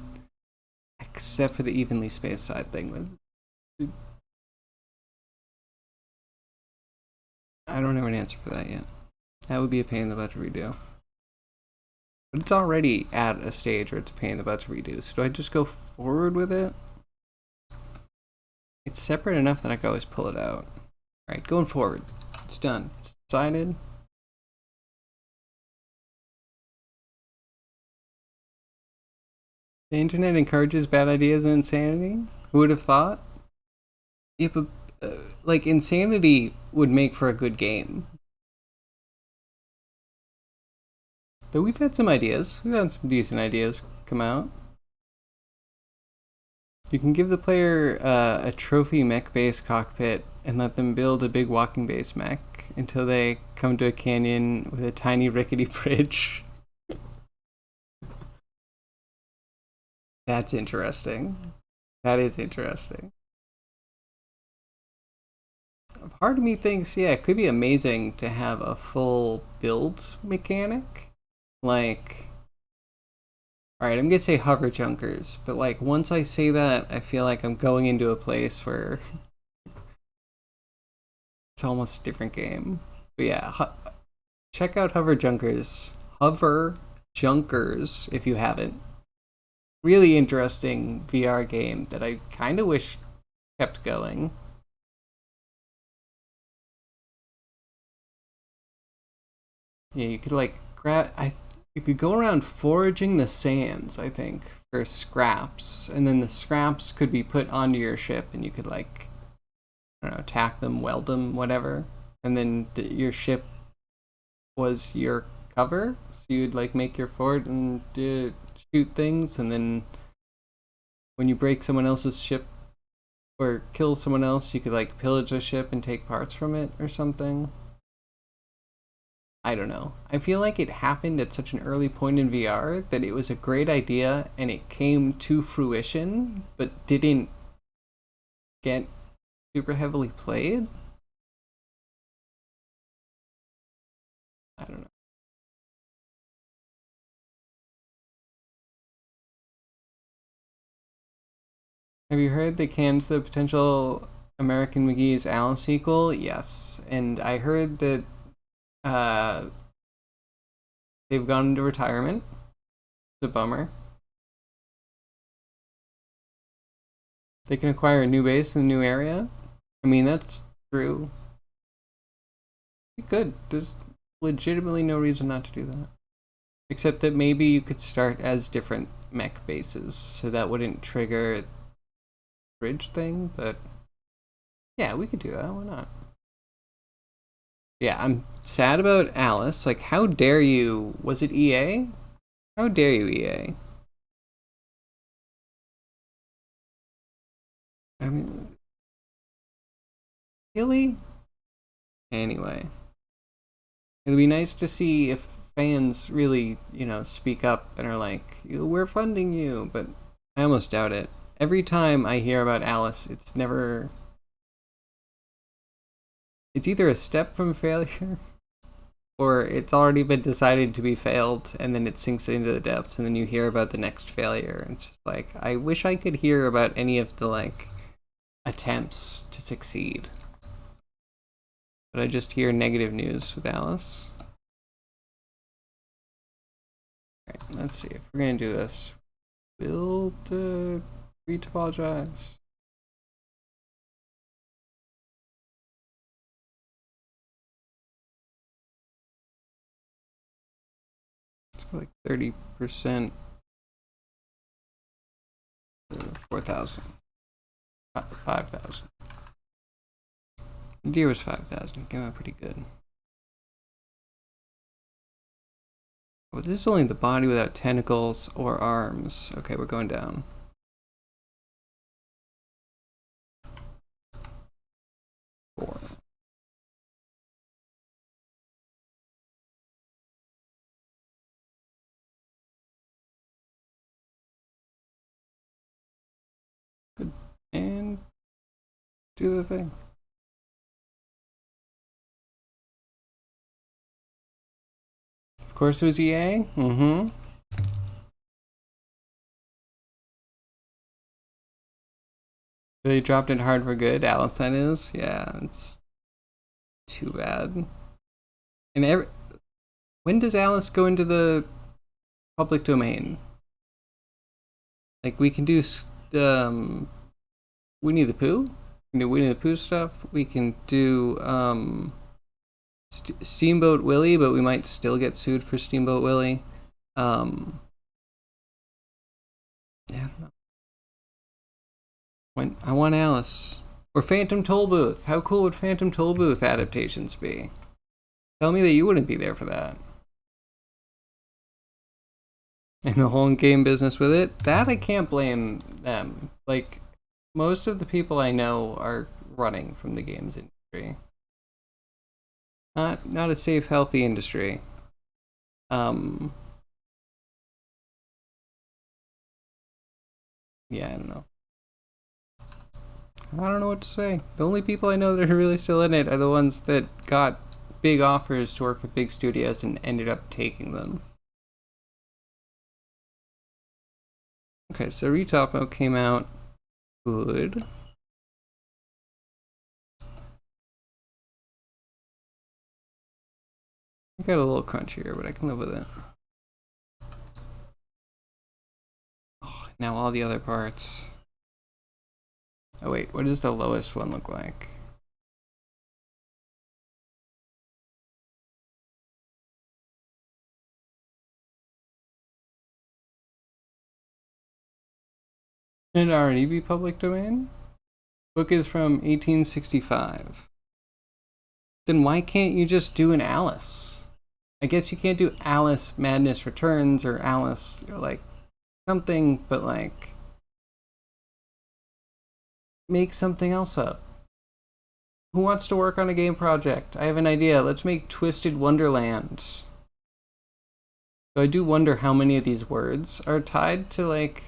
Speaker 1: Except for the evenly spaced side thing. I don't have an answer for that yet. That would be a pain in the butt to redo. But it's already at a stage where it's a pain in the butt to redo. So do I just go forward with it? It's separate enough that I can always pull it out. Alright, going forward. It's done. It's decided. The internet encourages bad ideas and insanity? Who would have thought? Yeah, but like insanity would make for a good game. Though we've had some ideas. We've had some decent ideas come out. You can give the player a trophy mech-based cockpit and let them build a big walking base mech until they come to a canyon with a tiny rickety bridge. That's interesting. That is interesting. Part of me thinks, yeah, it could be amazing to have a full build mechanic. Like, alright, I'm gonna say hover junkers, but like once I say that, I feel like I'm going into a place where it's almost a different game. But yeah, check out Hover Junkers. Hover Junkers, if you haven't. Really interesting VR game that I kind of wish kept going. Yeah, you could like you could go around foraging the sands, I think, for scraps, and then the scraps could be put onto your ship, and you could like, I don't know, tack them, weld them, whatever, and then your ship was your cover, so you'd like make your fort and shoot things, and then when you break someone else's ship or kill someone else, you could like pillage a ship and take parts from it or something. I don't know. I feel like it happened at such an early point in VR that it was a great idea and it came to fruition, but didn't get super heavily played. I don't know. Have you heard they canned the potential American McGee's Alice sequel? Yes. And I heard that they've gone into retirement. It's a bummer. They can acquire a new base in a new area. I mean, that's true. You could. There's legitimately no reason not to do that. Except that maybe you could start as different mech bases, so that wouldn't trigger bridge thing, but yeah, we could do that. Why not? Yeah, I'm sad about Alice. Like, how dare you? Was it EA? How dare you, EA? I mean, really? Anyway, it'd be nice to see if fans really, speak up and are like, we're funding you, but I almost doubt it. Every time I hear about Alice, it's either a step from failure or it's already been decided to be failed and then it sinks into the depths and then you hear about the next failure. It's just like, I wish I could hear about any of the like attempts to succeed. But I just hear negative news with Alice. Alright, let's see if we're gonna do this. Build retopologize. It's like 30%. 4,000. 5,000. Deer was 5,000. Came out pretty good. Well, this is only the body without tentacles or arms. Okay, we're going down. Four. Good. And do the thing. Of course it was EA. Mm-hmm. They dropped it hard for good. Alice, that is. Yeah, it's too bad. And when does Alice go into the public domain? Like we can do Winnie the Pooh. We can do Winnie the Pooh stuff. We can do Steamboat Willie, but we might still get sued for Steamboat Willie. Yeah, I don't know. I want Alice. Or Phantom Tollbooth. How cool would Phantom Tollbooth adaptations be? Tell me that you wouldn't be there for that. And the whole game business with it. That I can't blame them. Like, most of the people I know are running from the games industry. Not a safe, healthy industry. Yeah, I don't know. I don't know what to say. The only people I know that are really still in it are the ones that got big offers to work with big studios and ended up taking them. Okay, so Retopo came out good. I got a little crunchier, but I can live with it. Oh, now all the other parts. Oh wait, what does the lowest one look like? Should it already be public domain? Book is from 1865. Then why can't you just do an Alice? I guess you can't do Alice Madness Returns or Alice like something, but like make something else up. Who wants to work on a game project? I have an idea. Let's make Twisted Wonderland. So I do wonder how many of these words are tied to like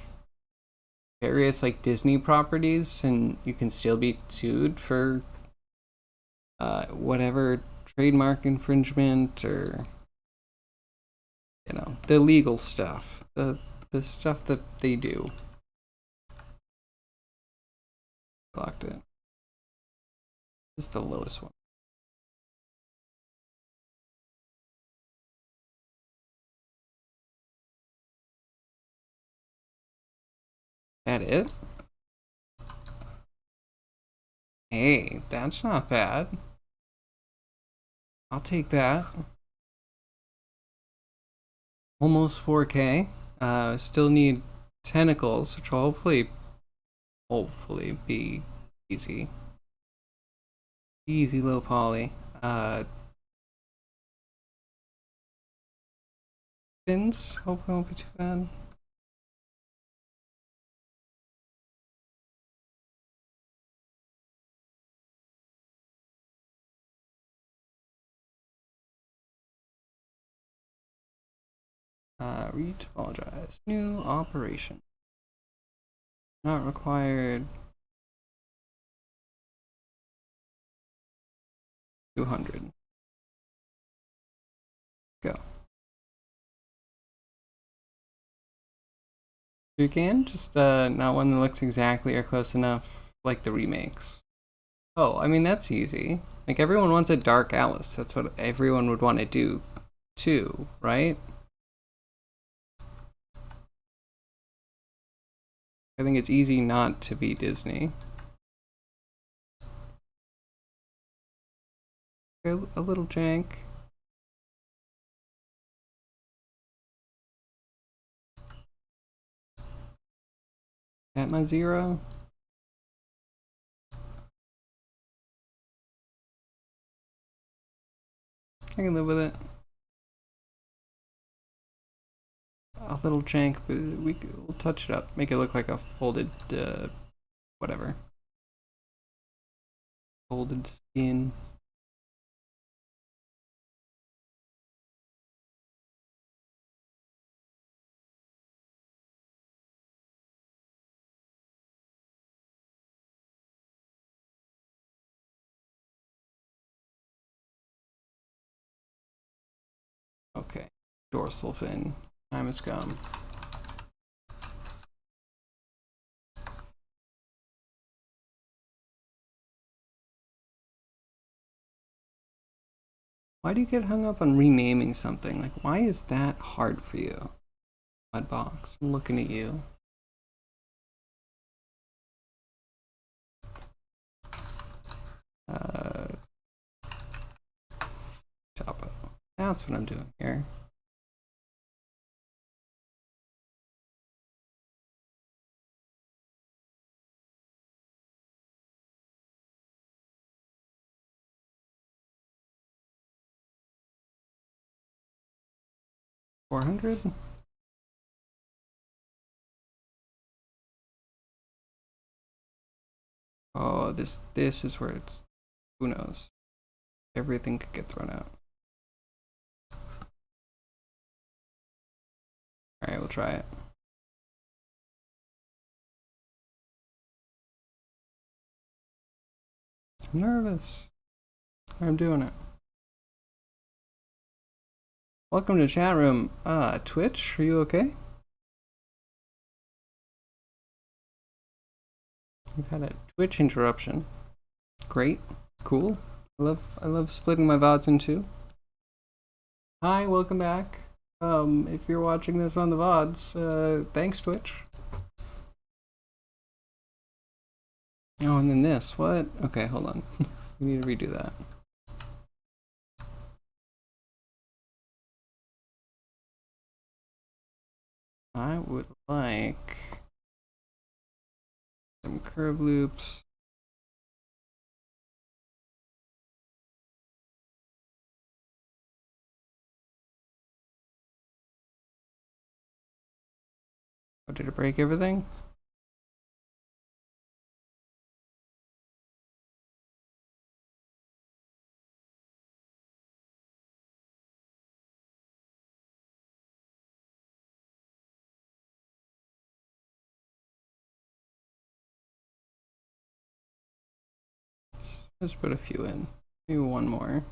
Speaker 1: various like Disney properties, and you can still be sued for whatever trademark infringement or the legal stuff, the stuff that they do. Locked it. This is the lowest one. That it? Hey, that's not bad. I'll take that. Almost 4K. Still need tentacles, which will hopefully be easy. Easy low poly. Fins hopefully won't be too bad. Apologize. New operation. Not required. 200. Go. You can just not one that looks exactly or close enough like the remakes. Oh, I mean that's easy. Like everyone wants a Dark Alice. That's what everyone would want to do too, right? I think it's easy not to be Disney. A little jank. At my 0. I can live with it. A little jank, but we'll touch it up. Make it look like a folded, whatever. Folded skin. Okay. Dorsal fin. Time has come. Why do you get hung up on renaming something? Like, why is that hard for you? Mudbox, I'm looking at you. Topo. That's what I'm doing here. $400? Oh, this is where it's, who knows? Everything could get thrown out. Alright, we'll try it. I'm nervous. I'm doing it. Welcome to chat room. Twitch, are you okay? We've had a Twitch interruption. Great, cool. I love splitting my VODs in two. Hi, welcome back. If you're watching this on the VODs, thanks Twitch. Oh, and then this, what? Okay, hold on. We need to redo that. I would like some curve loops. Oh, did it break everything? Let's put a few in. Maybe one more.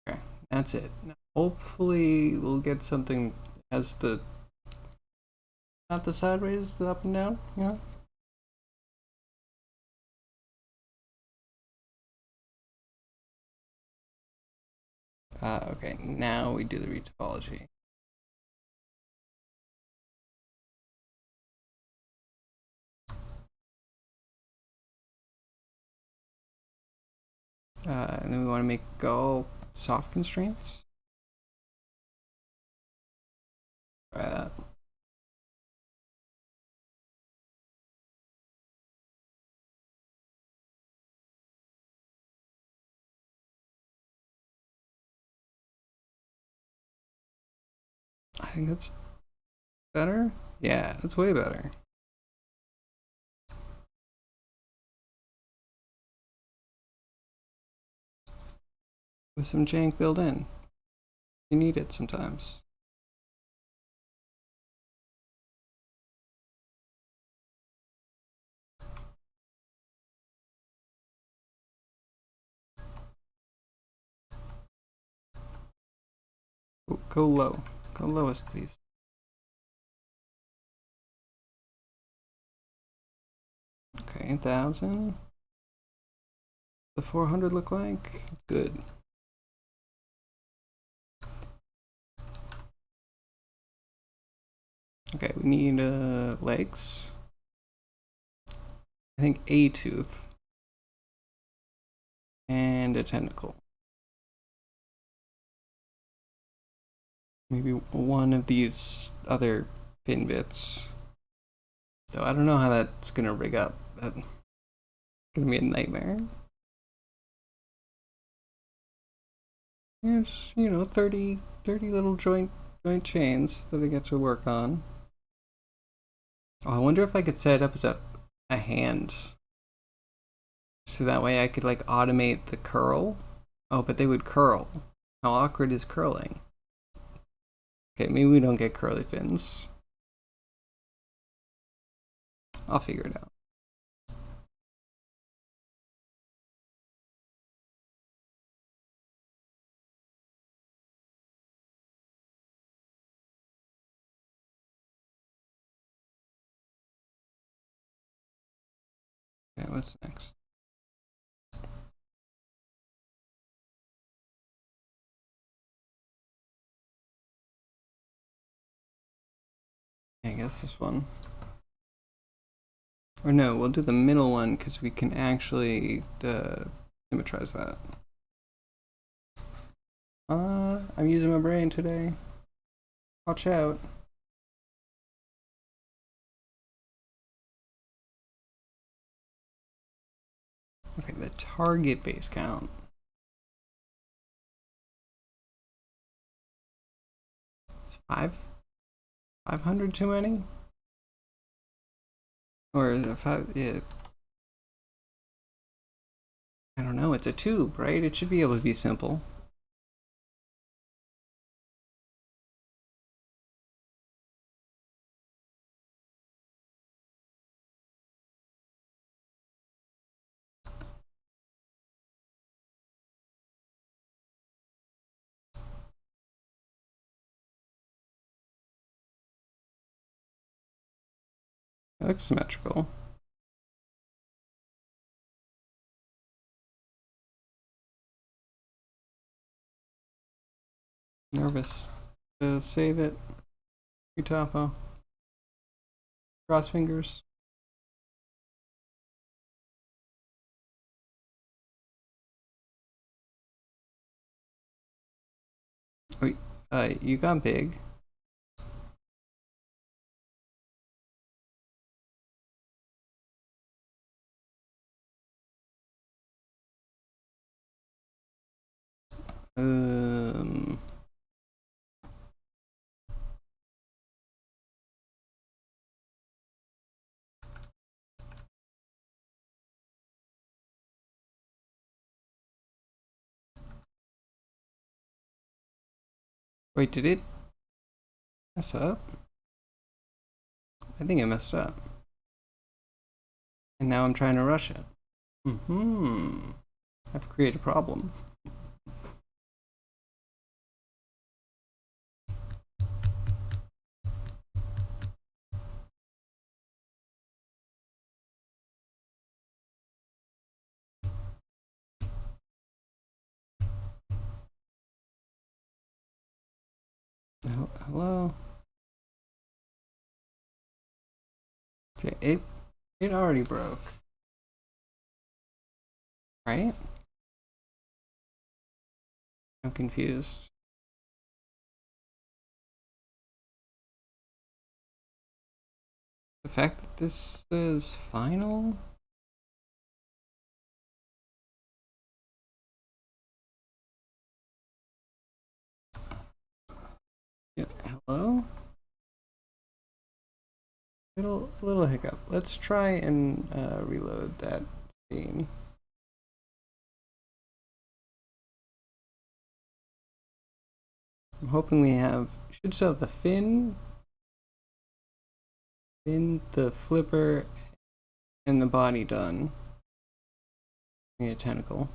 Speaker 1: Okay, that's it. Now, hopefully we'll get something as the, not the sideways, the up and down, you know? Okay, now we do the retopology. And then we want to make all soft constraints. Try that. I think that's better. Yeah, that's way better. With some jank built in. You need it sometimes. Ooh, go low. Go lowest, please. Okay, 1,000. The 400 look like? Good. Okay, we need legs. I think a tooth. And a tentacle. Maybe one of these other fin bits. So I don't know how that's gonna rig up. That's gonna be a nightmare. Yeah, just, you know, 30 little joint chains that I get to work on. Oh, I wonder if I could set it up as a hand. So that way I could like automate the curl. Oh, but they would curl. How awkward is curling? Okay, maybe we don't get curly fins. I'll figure it out. Okay, what's next? I guess this one. Or no, we'll do the middle one because we can actually symmetrize that. I'm using my brain today. Watch out. Okay, the target base count. It's 500 too many? Or is it 5? Yeah. I don't know, it's a tube, right? It should be able to be simple. It looks symmetrical. Nervous. Save it. Retopo. Cross fingers. Wait, you got big. Um. Wait, did it mess up? I think it messed up. And now I'm trying to rush it. I've created a problem. Hello? Okay, it already broke. Right? I'm confused. The fact that this is final? Yeah, hello? Little hiccup. Let's try and reload that scene. I'm hoping we should still have the fin, the flipper, and the body done. We need a tentacle.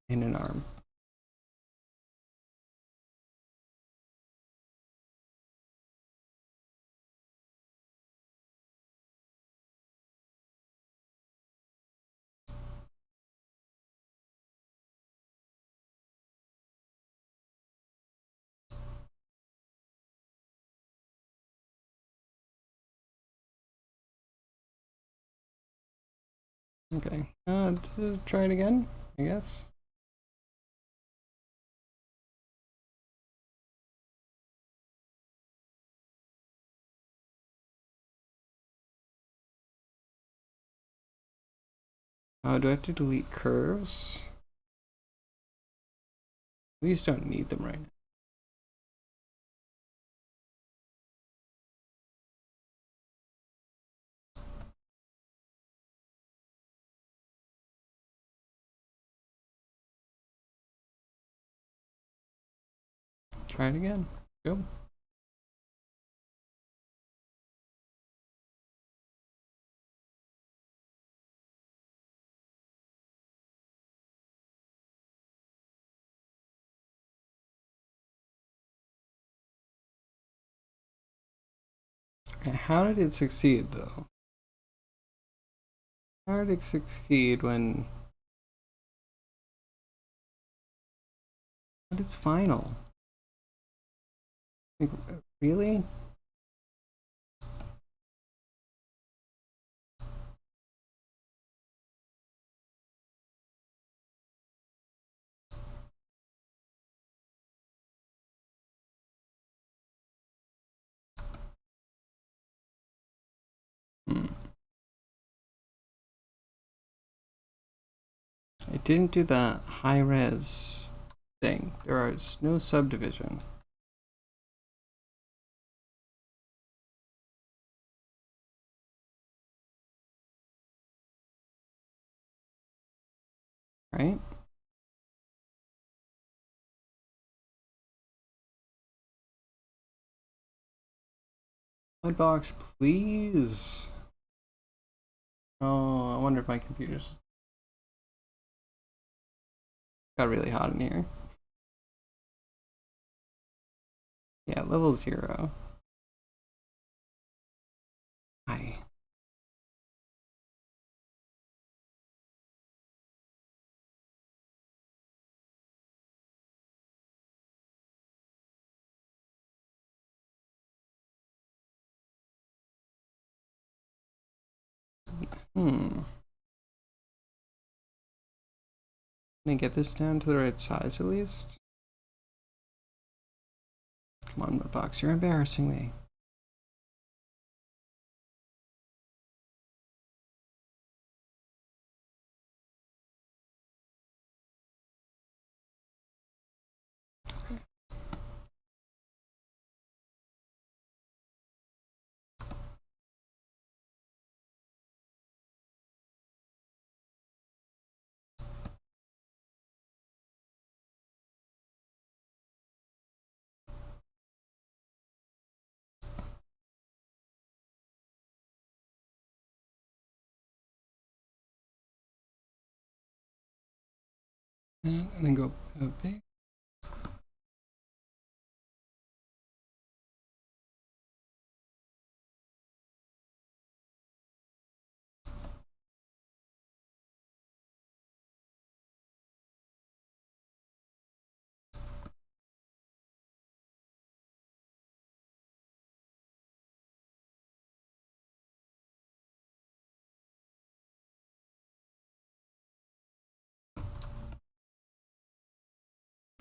Speaker 1: And an arm. Okay. Try it again, I guess. Do I have to delete curves? These don't need them right now. Try it again. Go. How did it succeed, though? How did it succeed when... But it's final. Like, really? It didn't do the high res thing. There is no subdivision. Right? Box, please. Oh, I wonder if my computer's got really hot in here. Yeah, level 0. Hi. Can I get this down to the right size at least? Come on, Box, you're embarrassing me. And then go big.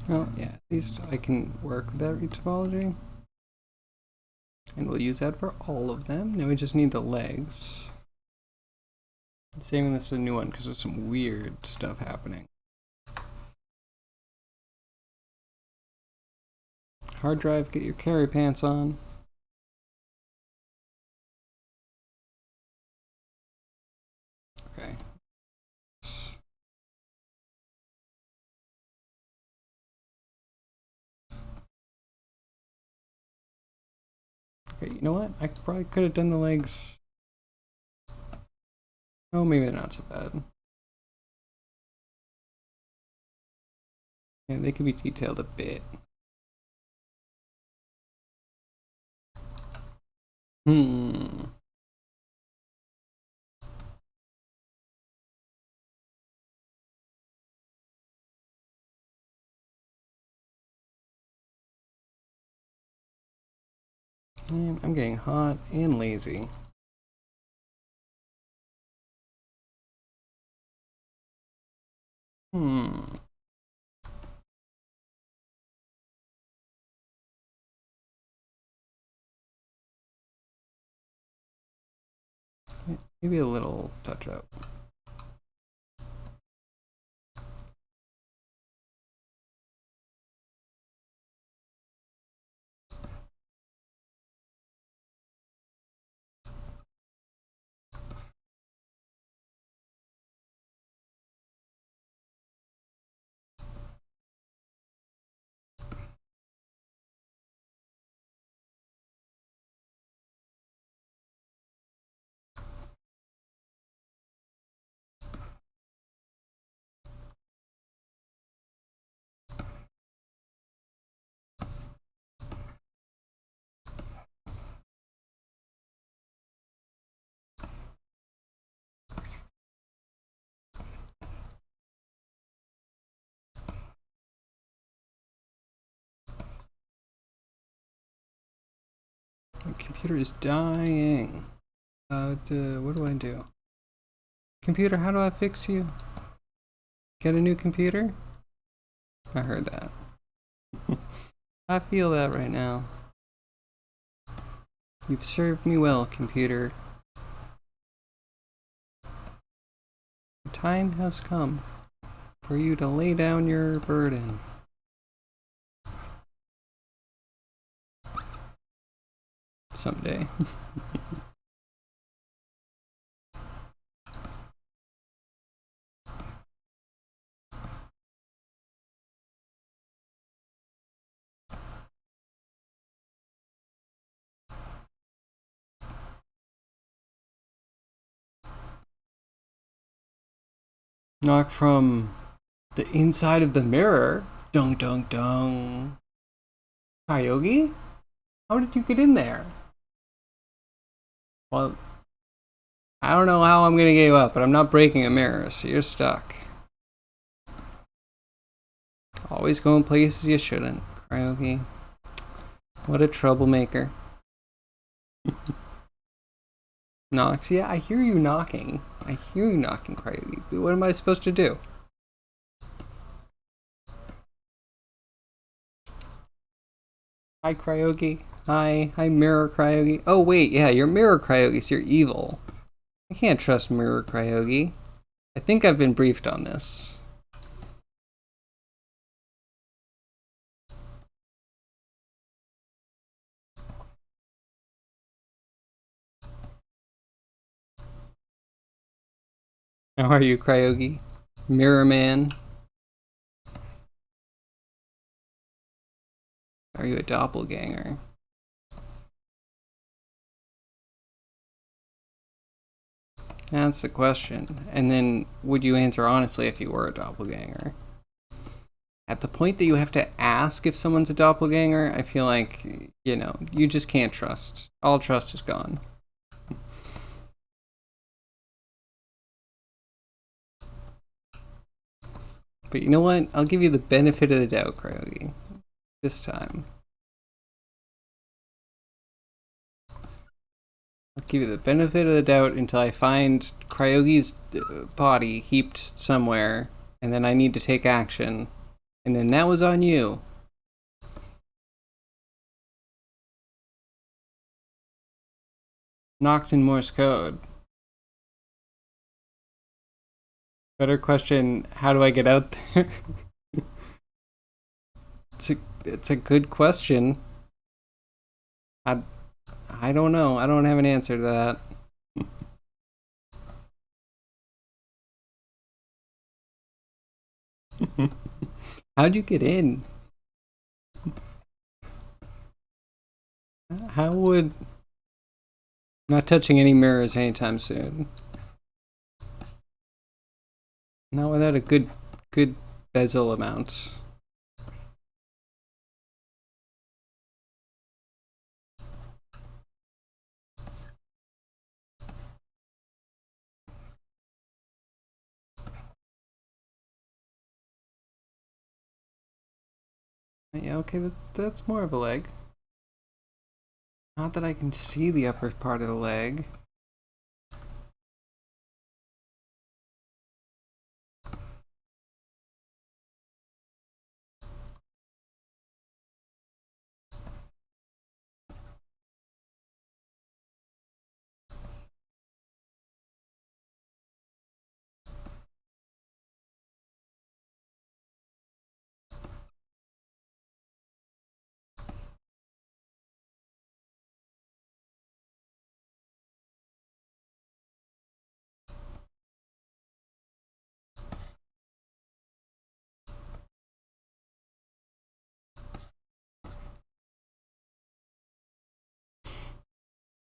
Speaker 1: Well, yeah, at least I can work with that topology. And we'll use that for all of them. Now we just need the legs. Saving this a new one because there's some weird stuff happening. Hard drive, get your carry pants on. Okay. Okay, you know what? I probably could have done the legs. Oh, maybe they're not so bad. Yeah, they could be detailed a bit. Man, I'm getting hot and lazy. Maybe a little touch up. My computer is dying. What do I do? Computer, how do I fix you? Get a new computer? I heard that. I feel that right now. You've served me well, computer. The time has come for you to lay down your burden. Someday. Knock from the inside of the mirror. Dung dung dung. Kyogi? How did you get in there? Well, I don't know how I'm gonna get you up, but I'm not breaking a mirror, so you're stuck. Always going places you shouldn't, Kyogi. What a troublemaker. Knocks? Yeah, I hear you knocking. I hear you knocking, Kyogi. But what am I supposed to do? Hi, Kyogi. Hi. Hi, Mirror Kyogi. Oh, wait, yeah, you're Mirror Kyogi, so you're evil. I can't trust Mirror Kyogi. I think I've been briefed on this. How are you, Kyogi? Mirror Man? Are you a doppelganger? That's the question. And then, would you answer honestly if you were a doppelganger? At the point that you have to ask if someone's a doppelganger, I feel like, you know, you just can't trust. All trust is gone. But you know what? I'll give you the benefit of the doubt, Kyogi. This time. I'll give you the benefit of the doubt until I find Kyogi's body heaped somewhere, and then I need to take action. And then that was on you. Knocked in Morse code. Better question, how do I get out there? It's a good question. I don't know. I don't have an answer to that. How'd you get in? How would... Not touching any mirrors anytime soon. Not without a good bezel amount. Yeah, okay, that's more of a leg. Not that I can see the upper part of the leg.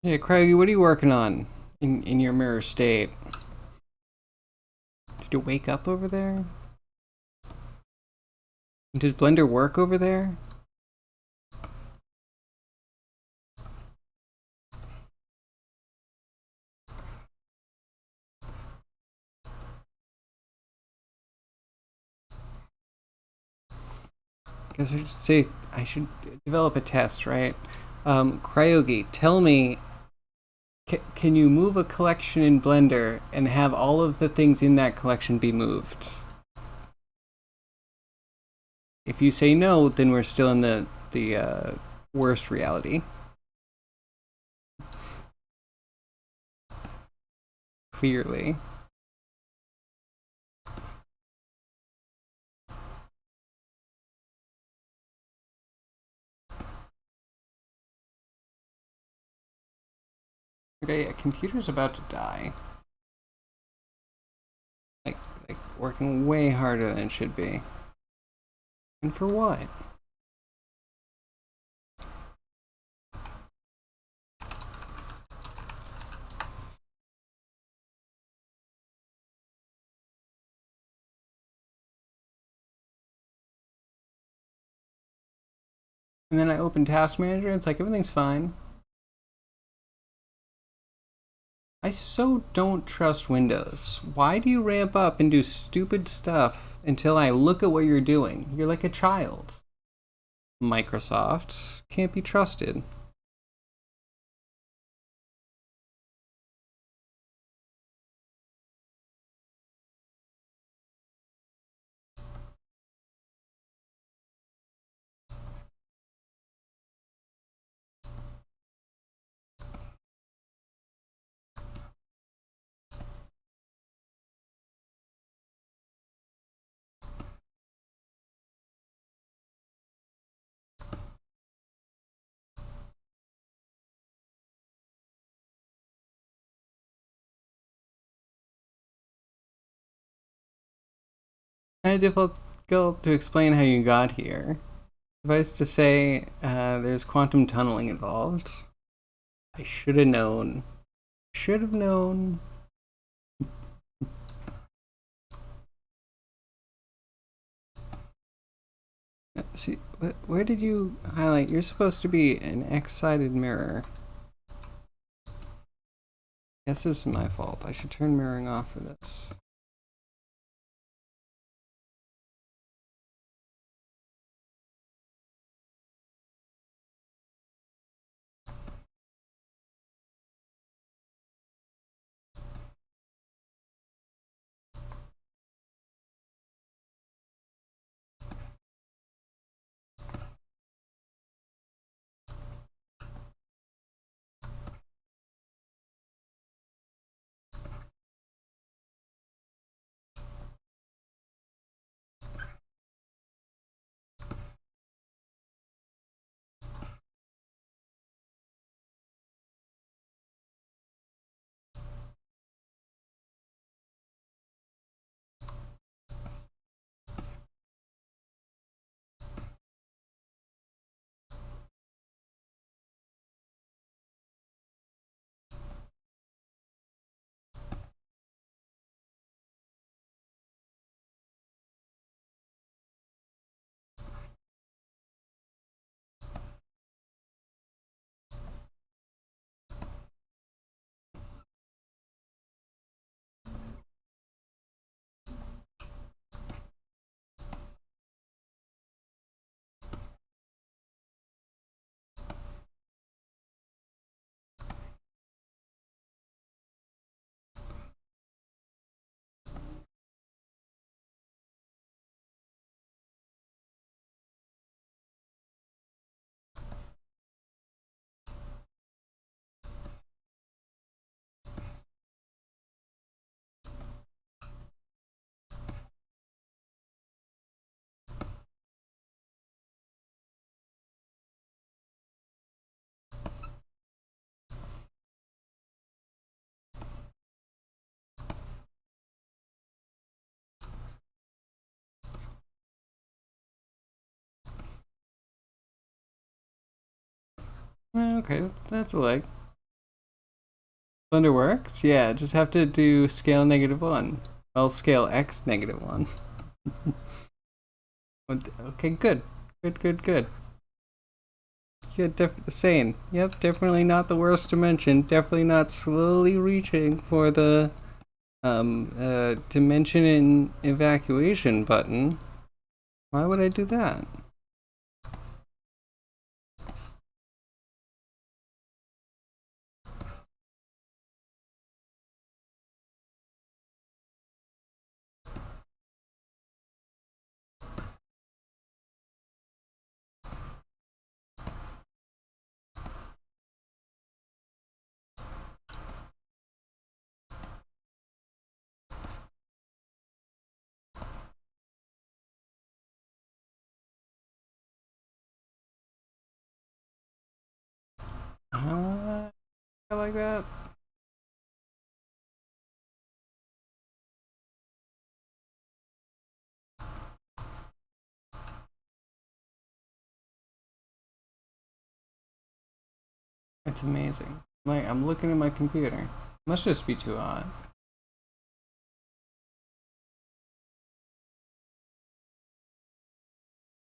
Speaker 1: Yeah, Craigie, what are you working on in your mirror state? Did you wake up over there? Does Blender work over there? Because I should develop a test, right? Cryogi, tell me, can you move a collection in Blender and have all of the things in that collection be moved? If you say no, then we're still in the worst reality. Clearly. Okay, a computer's about to die. Like working way harder than it should be. And for what? And then I open Task Manager, and it's like everything's fine. I so don't trust Windows. Why do you ramp up and do stupid stuff until I look at what you're doing? You're like a child. Microsoft can't be trusted. Kind of difficult to explain how you got here. Suffice to say, there's quantum tunneling involved. I should have known. Should have known. See, where did you highlight? You're supposed to be an X-sided mirror. Guess this is my fault. I should turn mirroring off for this. Okay, that's a leg. Blender works? Yeah, just have to do scale -1. Well, scale x -1. Okay, good. Good. Yeah, sane. Yep, definitely not the worst dimension. Definitely not slowly reaching for the dimension in evacuation button. Why would I do that? I like that. It's amazing. Like, I'm looking at my computer. Must just be too hot.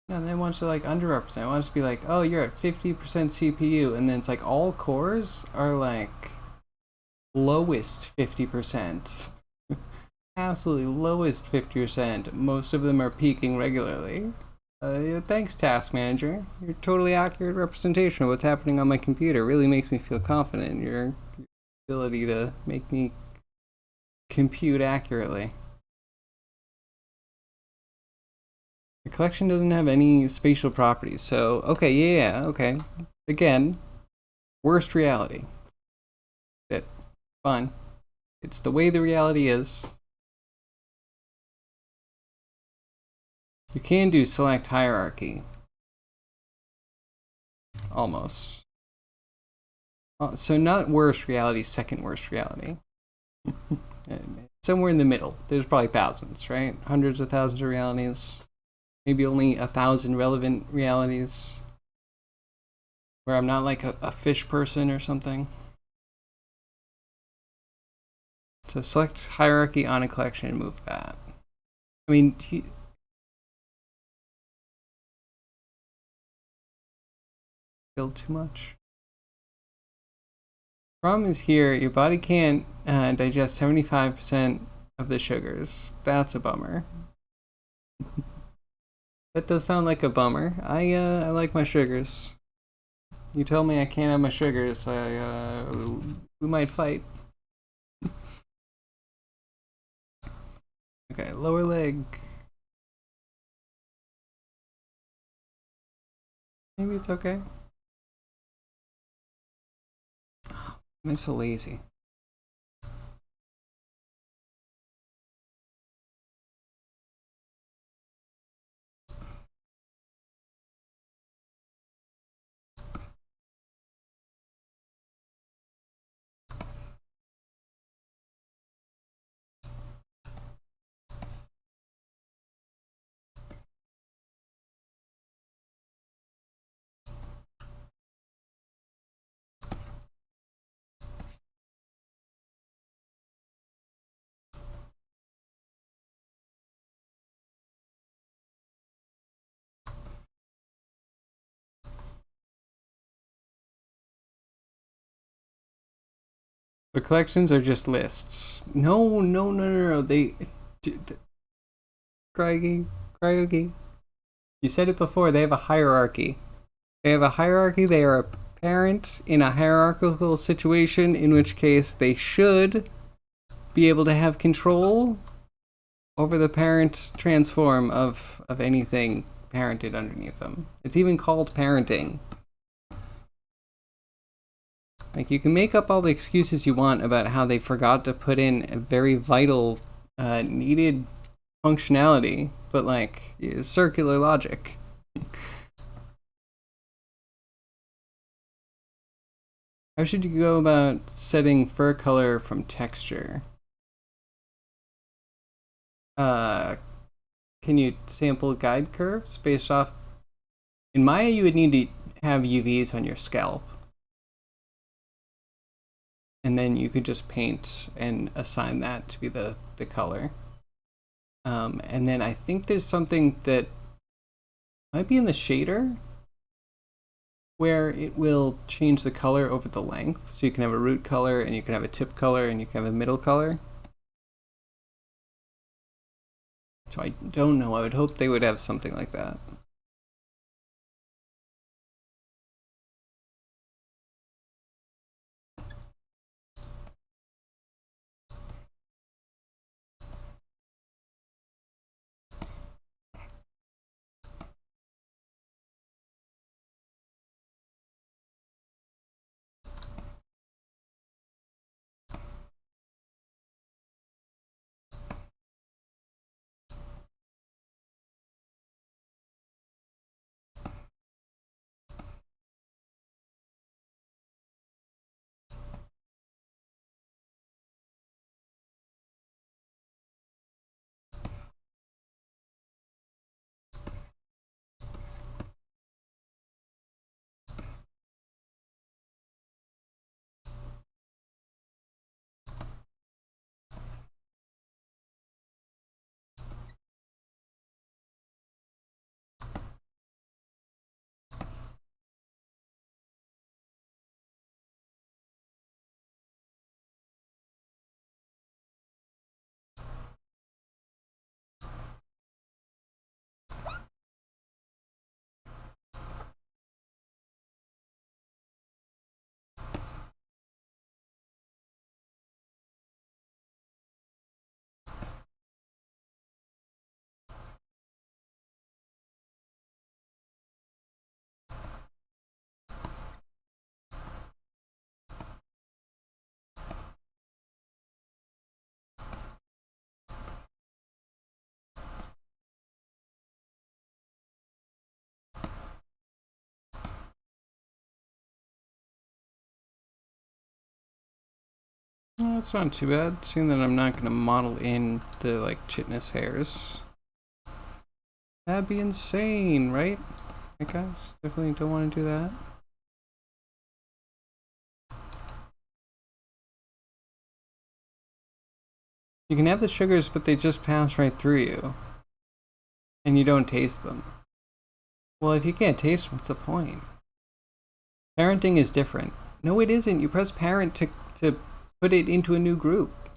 Speaker 1: No, they want you like underrepresent. It wants to be like, oh, you're at 50% CPU, and then it's like all cores are like lowest 50%. Absolutely lowest 50%. Most of them are peaking regularly. Thanks, Task Manager. Your totally accurate representation of what's happening on my computer really makes me feel confident in your ability to make me compute accurately. The collection doesn't have any spatial properties, so okay, yeah, okay. Again, worst reality. It fine. It's the way the reality is. You can do select hierarchy. Almost. So not worst reality, second worst reality. Somewhere in the middle. There's probably thousands, right? Hundreds of thousands of realities. Maybe only 1,000 relevant realities. Where I'm not like a fish person or something. So select hierarchy on a collection and move that. I mean, build too much. Problem is here, your body can't digest 75% of the sugars. That's a bummer. That does sound like a bummer. I like my sugars. You tell me I can't have my sugars, we might fight. Okay, lower leg. Maybe it's okay. I'm so lazy. The collections are just lists. No. Craigie. You said it before. They have a hierarchy. They have a hierarchy. They are a parent in a hierarchical situation, in which case they should be able to have control over the parent transform of anything parented underneath them. It's even called parenting. Like, you can make up all the excuses you want about how they forgot to put in a very vital, needed functionality, but like, circular logic. How should you go about setting fur color from texture? Uh, can you sample guide curves based off? In Maya, you would need to have UVs on your scalp, and then you could just paint and assign that to be the color. And then I think there's something that might be in the shader where it will change the color over the length. So you can have a root color, and you can have a tip color, and you can have a middle color. So I don't know. I would hope they would have something like that. Well, that's not too bad, seeing that I'm not going to model in the, like, chitness hairs. That'd be insane, right? I guess. Definitely don't want to do that. You can have the sugars, but they just pass right through you. And you don't taste them. Well, if you can't taste them, what's the point? Parenting is different. No, it isn't. You press parent to put it into a new group.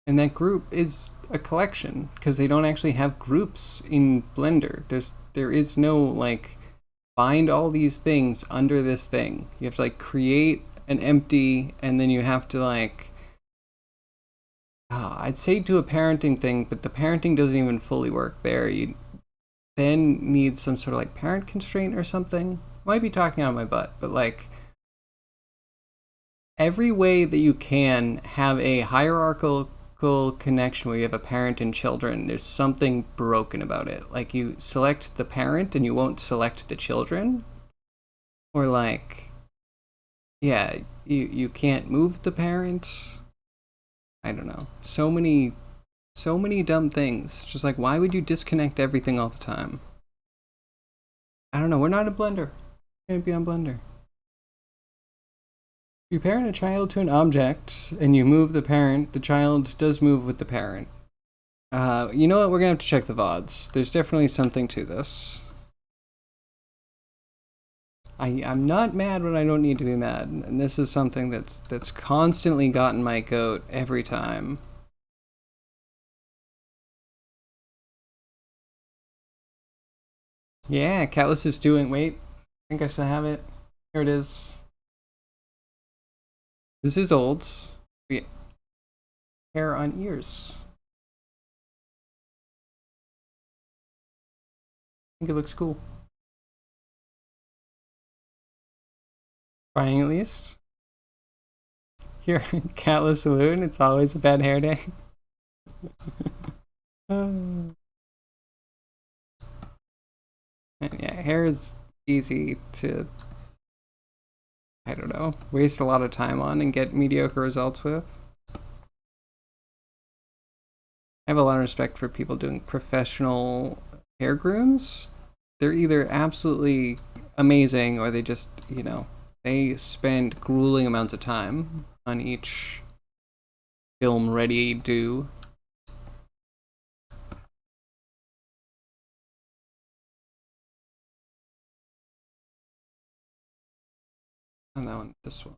Speaker 1: And that group is a collection, because they don't actually have groups in Blender. There is no, like, find all these things under this thing. You have to, like, create an empty, and then you have to, like, I'd say do a parenting thing, but the parenting doesn't even fully work there. You then need some sort of, like, parent constraint or something. Might be talking out of my butt, but, like, every way that you can have a hierarchical connection where you have a parent and children, there's something broken about it. Like, you select the parent and you won't select the children, or, like, yeah, you can't move the parent. I don't know. So many dumb things. Just like, why would you disconnect everything all the time? I don't know. We're not in Blender. We're gonna be on Blender. You parent a child to an object, and you move the parent. The child does move with the parent. You know what? We're gonna have to check the VODs. There's definitely something to this. I'm not mad when I don't need to be mad, and this is something that's constantly gotten my goat every time. Yeah, Callus is doing. Wait, I think I should have it. Here it is. This is old. Yeah. Hair on ears. I think it looks cool. Trying at least. Here, Catless Saloon. It's always a bad hair day. And yeah, hair is easy to, I don't know, waste a lot of time on and get mediocre results with. I have a lot of respect for people doing professional hair grooms. They're either absolutely amazing or they just, you know, they spend grueling amounts of time on each film ready do. And that one, this one.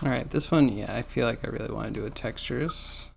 Speaker 1: All right, this one, yeah, I feel like I really want to do with textures.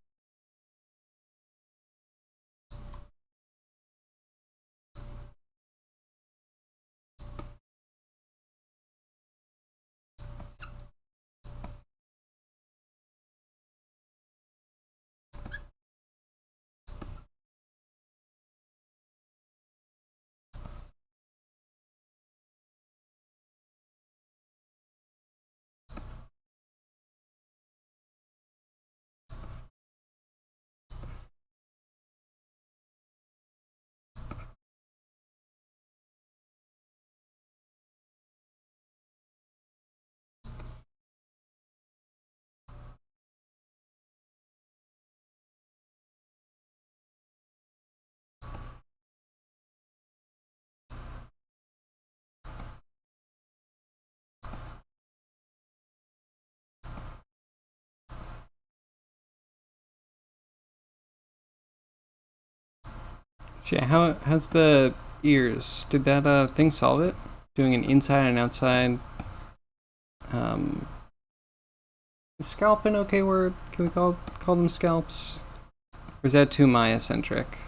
Speaker 1: So yeah, how's the ears? Did that thing solve it? Doing an inside and outside. Um, is scalp an okay word? Can we call them scalps? Or is that too Maya centric?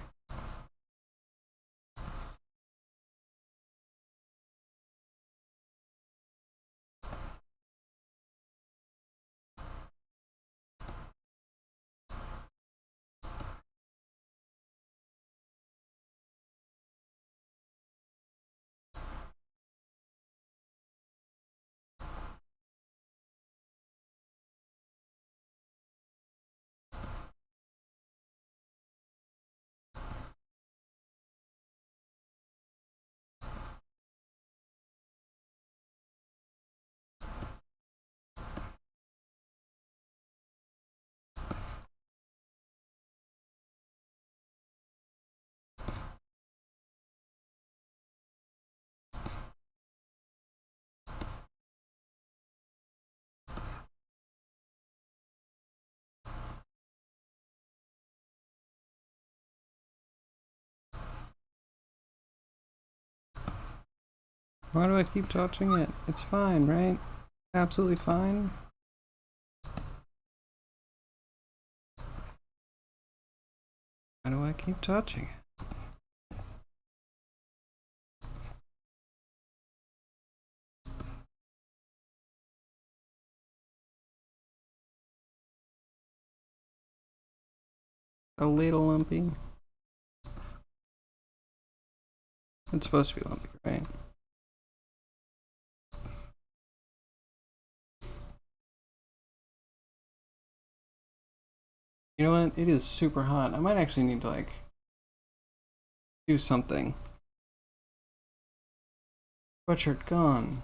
Speaker 1: Why do I keep touching it? It's fine, right? Absolutely fine. Why do I keep touching it? A little lumpy. It's supposed to be lumpy, right? You know what? It is super hot. I might actually need to like do something. Sweatshirt gone.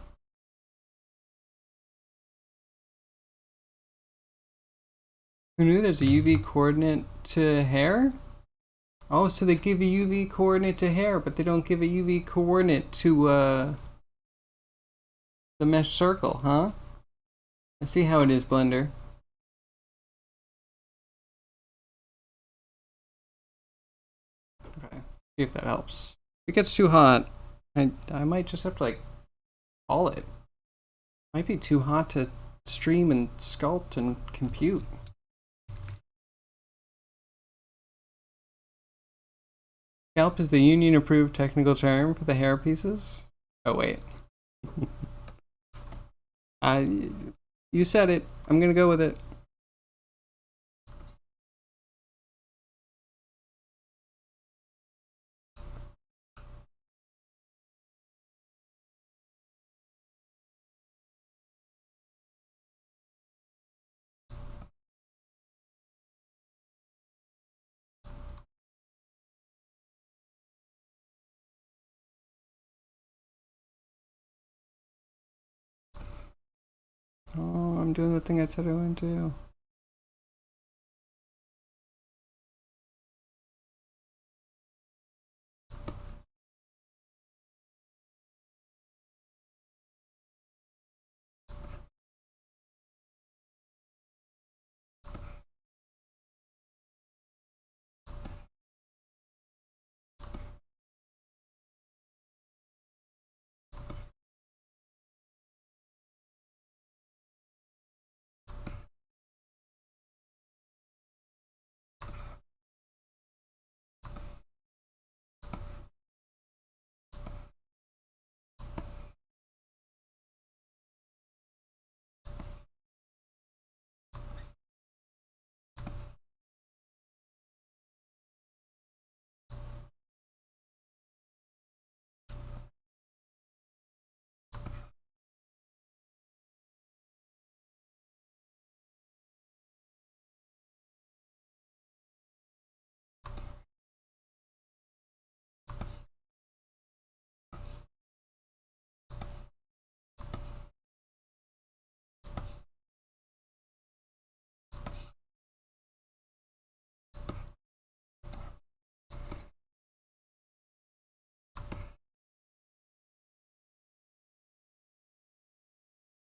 Speaker 1: Who knew there's a UV coordinate to hair? Oh, so they give a UV coordinate to hair, but they don't give a UV coordinate to the mesh circle, huh? I see how it is, Blender. Okay, see if that helps. If it gets too hot, I might just have to like call it. Might be too hot to stream and sculpt and compute. Scalp is the union approved technical term for the hair pieces. Oh wait. You said it. I'm gonna go with it. Oh, I'm doing the thing I said I wouldn't do.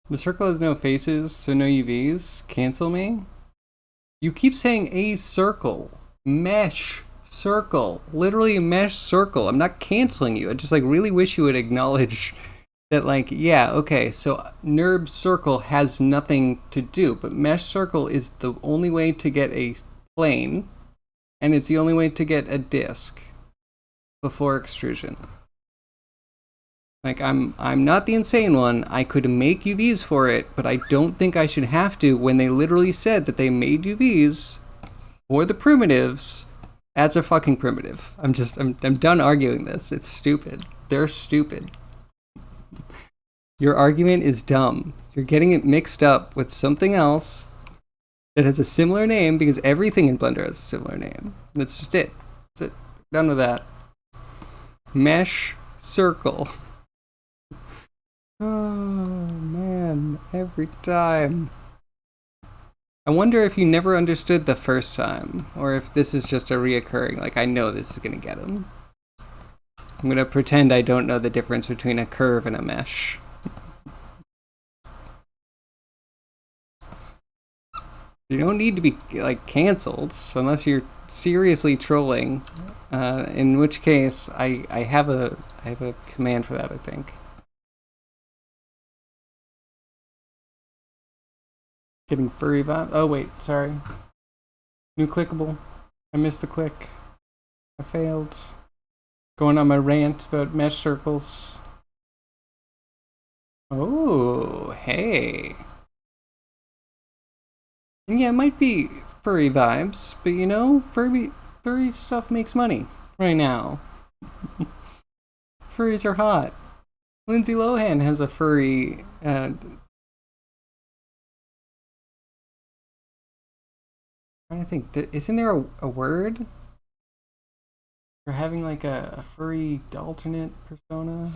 Speaker 1: The circle has no faces, so no UVs. Cancel me? You keep saying a circle. Mesh circle. Literally mesh circle. I'm not canceling you. I just like really wish you would acknowledge that, like, yeah, okay, so NURB circle has nothing to do, but mesh circle is the only way to get a plane, and it's the only way to get a disk before extrusion. Like, I'm not the insane one. I could make UVs for it, but I don't think I should have to when they literally said that they made UVs for the primitives as a fucking primitive. I'm done arguing this. It's stupid. They're stupid. Your argument is dumb. You're getting it mixed up with something else that has a similar name because everything in Blender has a similar name. That's just it. That's it. Done with that. Mesh circle. Oh, man. Every time. I wonder if you never understood the first time, or if this is just a reoccurring, like, I know this is gonna get him. I'm gonna pretend I don't know the difference between a curve and a mesh. You don't need to be, like, cancelled, unless you're seriously trolling, in which case, I have a command for that, I think. Getting furry vibe. Oh, wait, sorry. New clickable. I missed the click. I failed. Going on my rant about mesh circles. Oh, hey. Yeah, it might be furry vibes, but you know, furry stuff makes money right now. Furries are hot. Lindsay Lohan has a furry. Trying to think, isn't there a word for having like a furry alternate persona?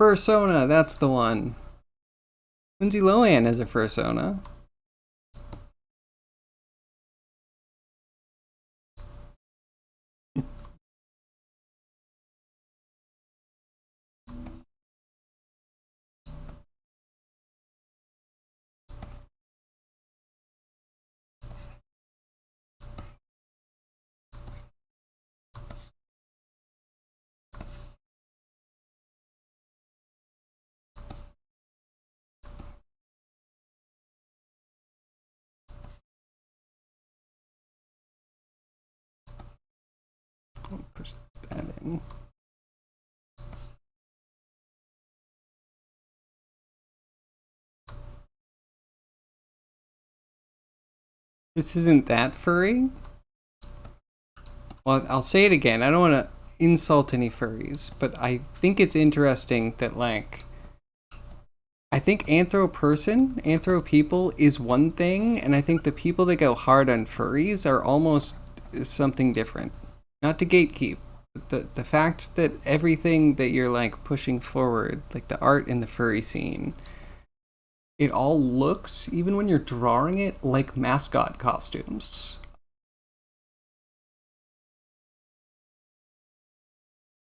Speaker 1: Fursona, that's the one. Lindsay Lohan has a fursona. Push that in. This isn't that furry? Well, I'll say it again. I don't want to insult any furries, but I think it's interesting that, like, I think anthro people is one thing, and I think the people that go hard on furries are almost something different. Not to gatekeep, but the fact that everything that you're, like, pushing forward, like the art in the furry scene, it all looks, even when you're drawing it, like mascot costumes.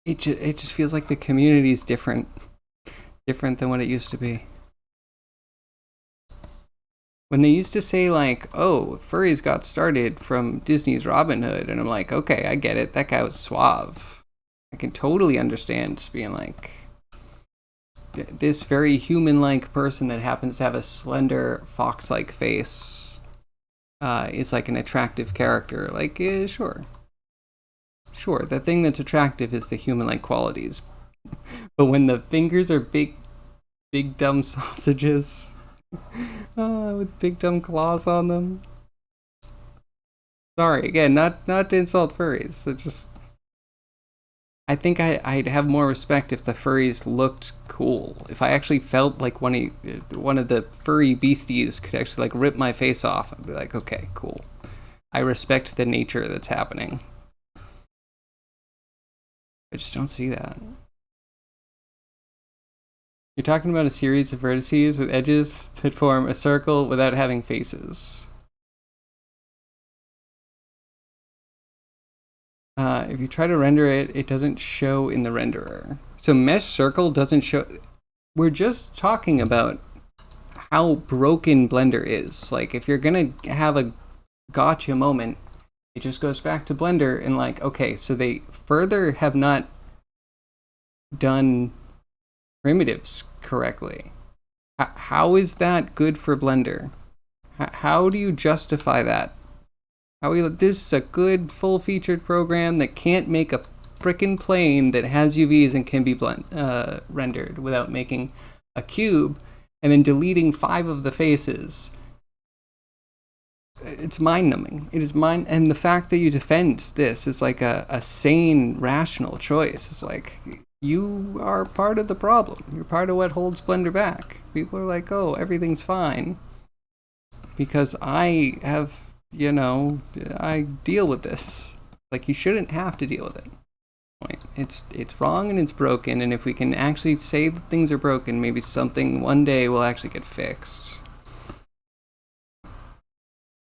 Speaker 1: It just feels like the community's different than what it used to be. When they used to say, like, oh, furries got started from Disney's Robin Hood, and I'm like, okay, I get it, that guy was suave. I can totally understand just being like, this very human-like person that happens to have a slender, fox-like face is like an attractive character. Like, sure. Sure, the thing that's attractive is the human-like qualities. But when the fingers are big dumb sausages with big dumb claws on them. Sorry, again, not to insult furries. It just, I think I'd have more respect if the furries looked cool. If I actually felt like one of the furry beasties could actually, like, rip my face off, I'd be like, okay, cool. I respect the nature that's happening. I just don't see that. You're talking about a series of vertices with edges that form a circle without having faces. If you try to render it, it doesn't show in the renderer. So mesh circle doesn't show. We're just talking about how broken Blender is. Like, if you're gonna have a gotcha moment, it just goes back to Blender and like, okay, so they further have not done primitives correctly. How is that good for Blender? How do you justify that? This is a good full-featured program that can't make a frickin' plane that has UVs and can be rendered without making a cube and then deleting 5 of the faces. It's mind-numbing. It is and the fact that you defend this is like a sane, rational choice. It's like, you are part of the problem. You're part of what holds Blender back. People are like, oh, everything's fine because I have, I deal with this. Like, you shouldn't have to deal with it. It's wrong and it's broken, and if we can actually say that things are broken, maybe something one day will actually get fixed.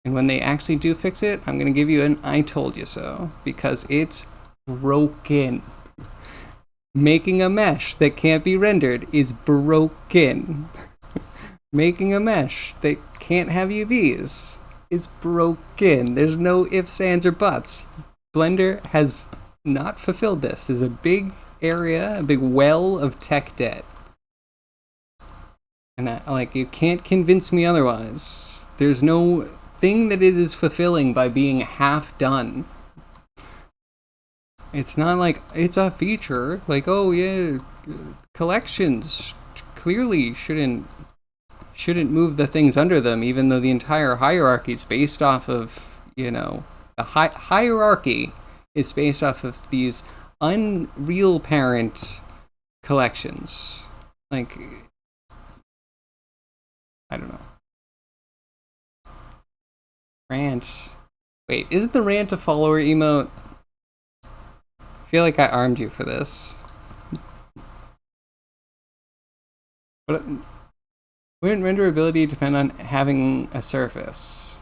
Speaker 1: And when they actually do fix it, I'm going to give you an I told you so, because it's broken. Making a mesh that can't be rendered is broken. Making a mesh that can't have UVs is broken. There's no ifs, ands, or buts. Blender has not fulfilled this. There's a big area, a big well of tech debt. And you can't convince me otherwise. There's no thing that it is fulfilling by being half done. It's not like it's a feature. Like, oh yeah, collections clearly shouldn't move the things under them, even though the entire hierarchy is based off of, the hierarchy is based off of these unreal parent collections. Like, I don't know. Rant. Wait, isn't the rant a follower emote? I feel like I armed you for this. But wouldn't renderability depend on having a surface?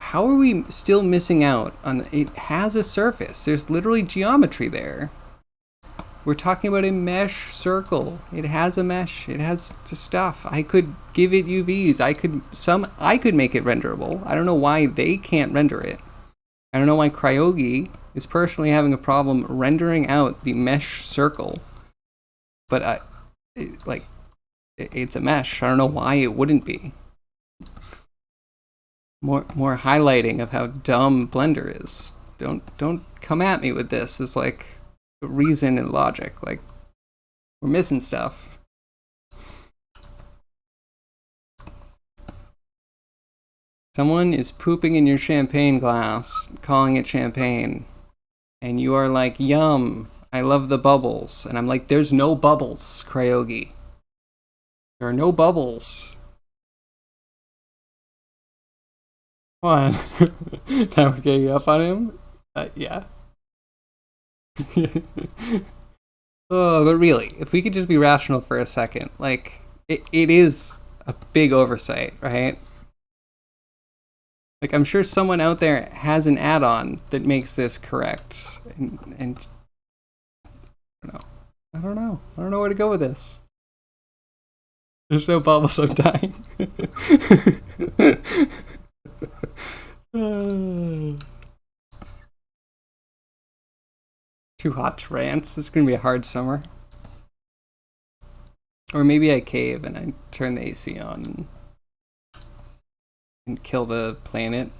Speaker 1: How are we still missing out on it? Has a surface. There's literally geometry there. We're talking about a mesh circle. It has a mesh. It has the stuff. I could give it UVs. I could make it renderable. I don't know why they can't render it. I don't know why Cryogi is personally having a problem rendering out the mesh circle. But it's a mesh. I don't know why it wouldn't be. More highlighting of how dumb Blender is. Don't come at me with this. It's like reason and logic. Like, we're missing stuff. Someone is pooping in your champagne glass, calling it champagne, and you are like, yum, I love the bubbles. And I'm like, there's no bubbles, Cryogi. There are no bubbles. Come on. Now we're getting up on him? Yeah. Oh, but really, if we could just be rational for a second, like, it is a big oversight, right? Like, I'm sure someone out there has an add-on that makes this correct, and I don't know where to go with this. There's no bubbles, I'm dying. Too hot to rant. This is gonna be a hard summer. Or maybe I cave and I turn the AC on and kill the planet.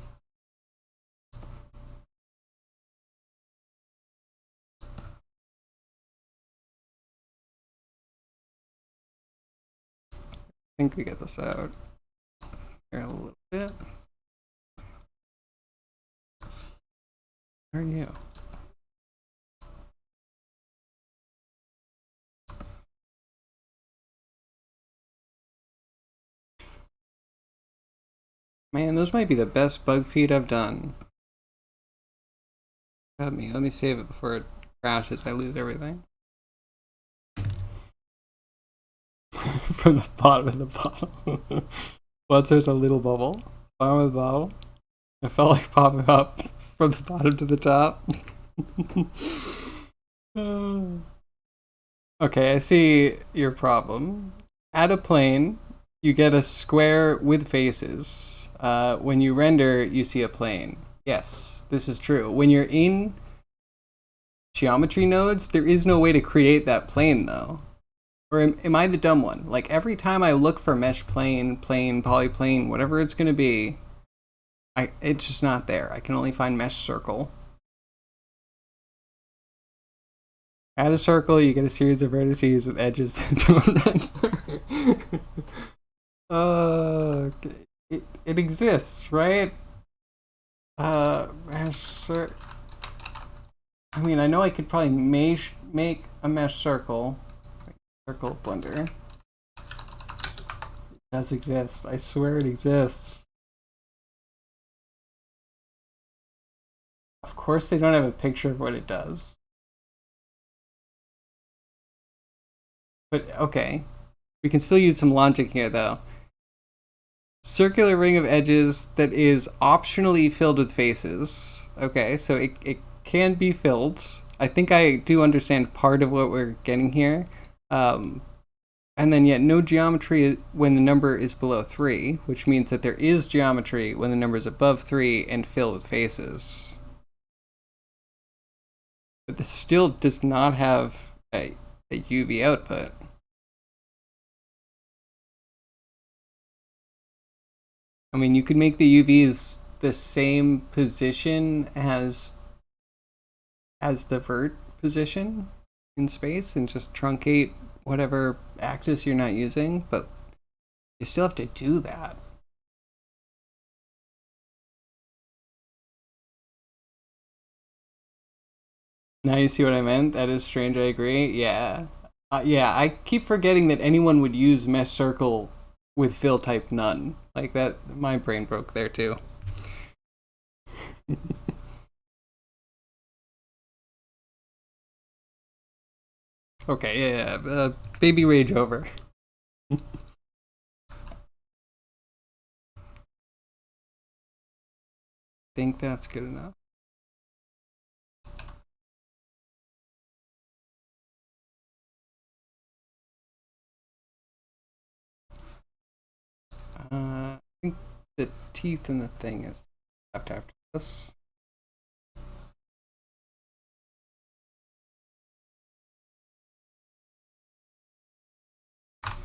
Speaker 1: I think we get this out here a little bit. Where are you? Man, those might be the best bug feed I've done. Let me save it before it crashes. I lose everything. From the bottom of the bottle. Once there's a little bubble. Bottom of the bottle. It felt like popping up from the bottom to the top. Okay, I see your problem. Add a plane You get a square with faces. When you render, you see a plane. Yes, this is true. When you're in geometry nodes, there is no way to create that plane, though. Or am I the dumb one? Like, every time I look for mesh plane, polyplane, whatever it's going to be, it's just not there. I can only find mesh circle. Add a circle, you get a series of vertices with edges that don't render. It exists, right? Mesh I mean, I know I could probably make a mesh circle. Circle blender. It does exist. I swear it exists. Of course they don't have a picture of what it does. But okay. We can still use some logic here though. Circular ring of edges that is optionally filled with faces. Okay, so it can be filled. I think I do understand part of what we're getting here. And then yet no geometry when the number is below 3, which means that there is geometry when the number is above 3 and filled with faces. But this still does not have a UV output. I mean, you could make the UVs the same position as the vert position in space and just truncate whatever axis you're not using, but you still have to do that. Now you see what I meant? That is strange, I agree. Yeah. Yeah, I keep forgetting that anyone would use mesh circle with fill type none. Like that, my brain broke there too. Okay, yeah, baby rage over. Think that's good enough. I think the teeth in the thing is after this.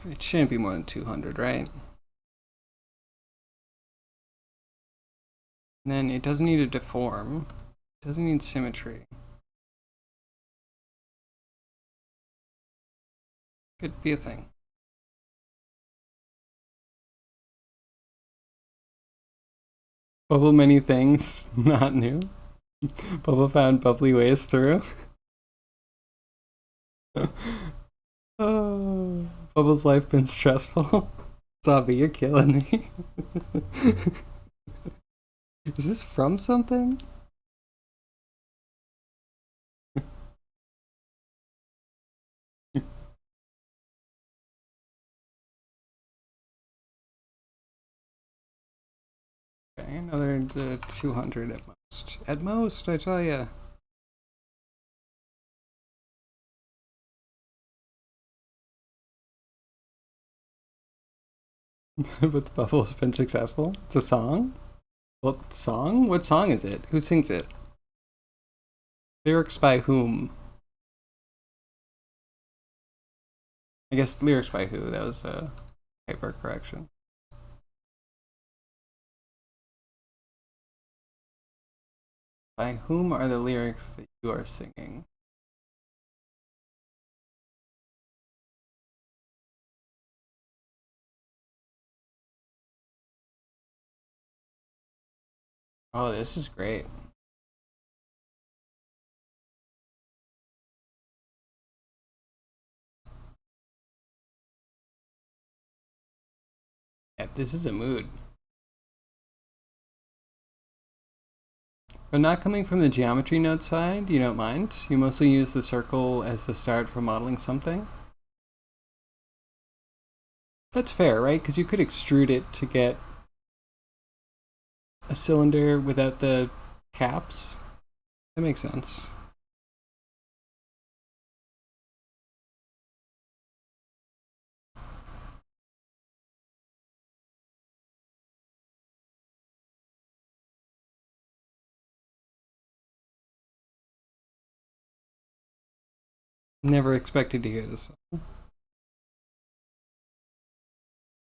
Speaker 1: It shouldn't be more than 200, right? And then it doesn't need to deform. It doesn't need symmetry. Could be a thing. Bubble many things, not new. Bubble found bubbly ways through. Oh, Bubble's life been stressful. Zombie, you're killing me. Is this from something? Okay, another 200 at most. At most, I tell ya. But the bubble's been successful. It's a song? What song? What song is it? Who sings it? Lyrics by whom? I guess lyrics by who? That was a hyper correction. By whom are the lyrics that you are singing? Oh, this is great. Yeah, this is a mood. But not coming from the geometry node side, you don't mind? You mostly use the circle as the start for modeling something? That's fair, right? Because you could extrude it to get a cylinder without the caps. That makes sense. Never expected to hear this song.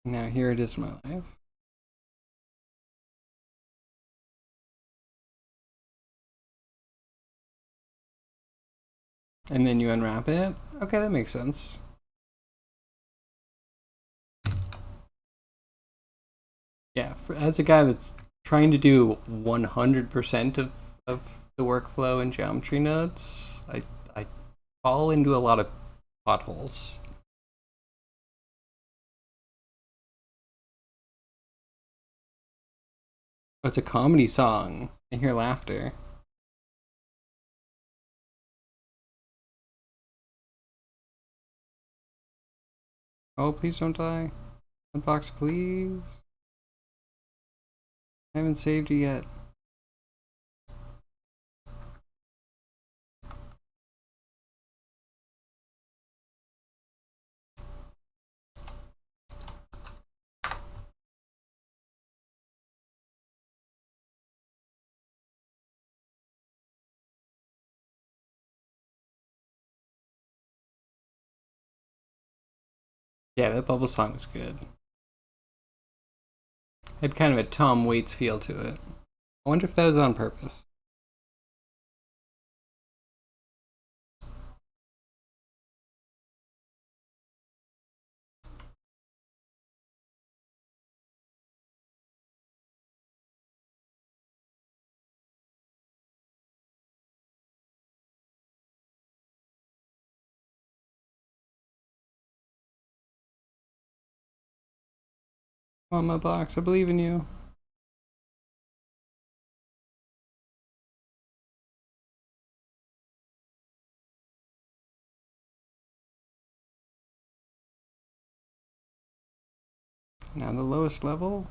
Speaker 1: Now here it is in my life. And then you unwrap it? Okay, that makes sense. Yeah, as a guy that's trying to do 100% of the workflow in geometry nodes, I fall into a lot of potholes. Oh, it's a comedy song. I hear laughter. Oh, please don't die. Unbox, please. I haven't saved you yet. Yeah, that bubble song was good. Had kind of a Tom Waits feel to it. I wonder if that was on purpose. Come on, my box, I believe in you. Now the lowest level.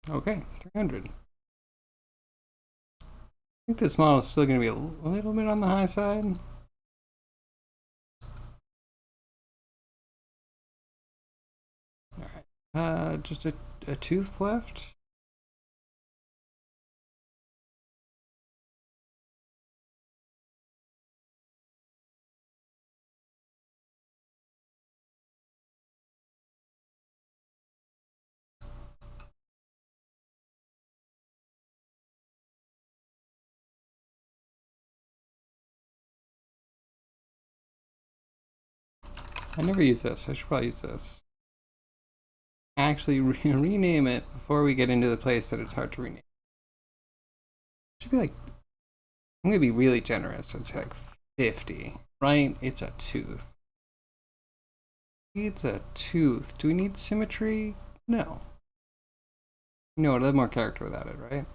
Speaker 1: Okay, 300. I think this model is still going to be a little bit on the high side. Alright, just a tooth left. I never use this. I should probably use this. Actually, rename it before we get into the place that it's hard to rename. Should be like, I'm gonna be really generous and say like 50, right? It's a tooth. It's a tooth. Do we need symmetry? No. No, it'll have more character without it, right?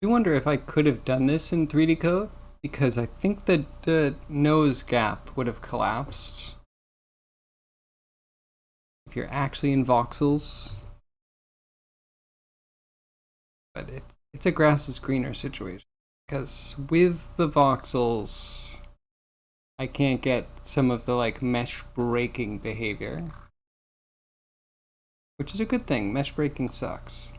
Speaker 1: You wonder if I could have done this in 3D code, because I think that the nose gap would have collapsed if you're actually in voxels. But it's a grass is greener situation, because with the voxels, I can't get some of the like mesh breaking behavior, which is a good thing. Mesh breaking sucks.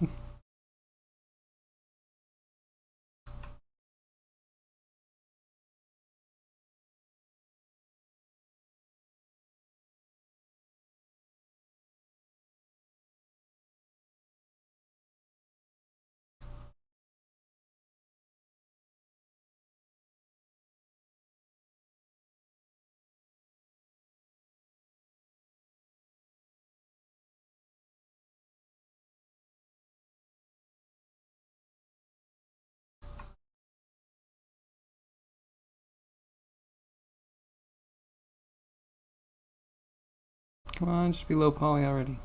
Speaker 1: Come on, just be low poly already.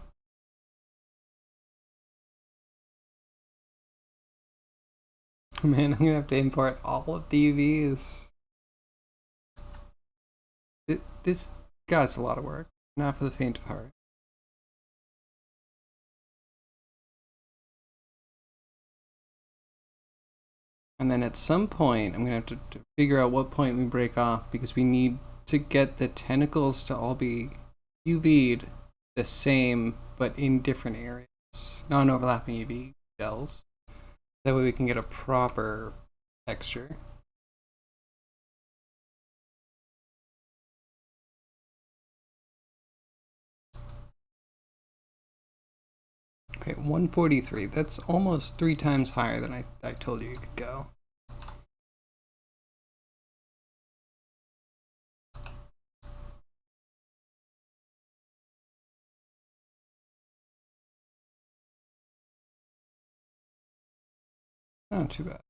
Speaker 1: Man, I'm gonna have to import all of the UVs. This guy's a lot of work, not for the faint of heart. And then at some point, I'm going to have to figure out what point we break off because we need to get the tentacles to all be UV'd the same but in different areas. Non-overlapping UV gels. That way we can get a proper texture. Okay, 143. That's almost 3 times higher than I told you could go. Not too bad.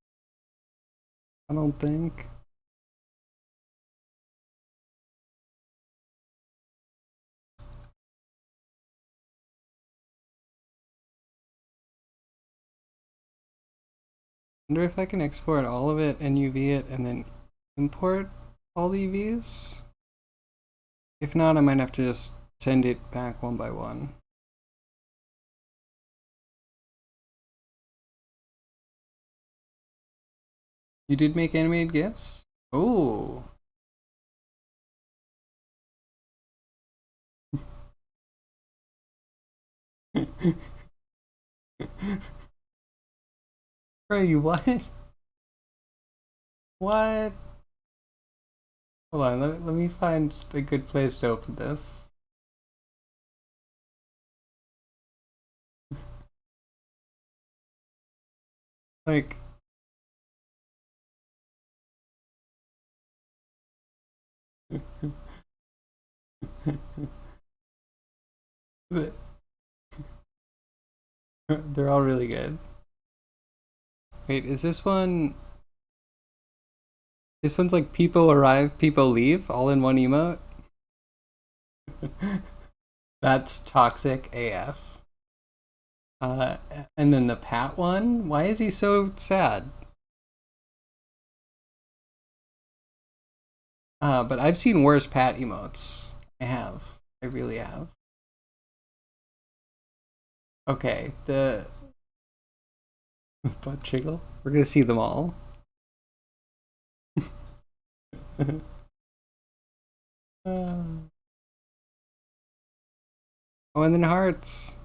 Speaker 1: I don't think. I wonder if I can export all of it and UV it and then import all the UVs? If not, I might have to just send it back one by one. You did make animated GIFs? Oh. Bro, what? What? Hold on, let me find a good place to open this. Like... They're all really good. Wait, is this one... This one's like people arrive, people leave, all in one emote? That's toxic AF. And then the Pat one? Why is he so sad? But I've seen worse Pat emotes. I have. I really have. Okay, the butt jiggle. We're gonna see them all. Oh, and then hearts.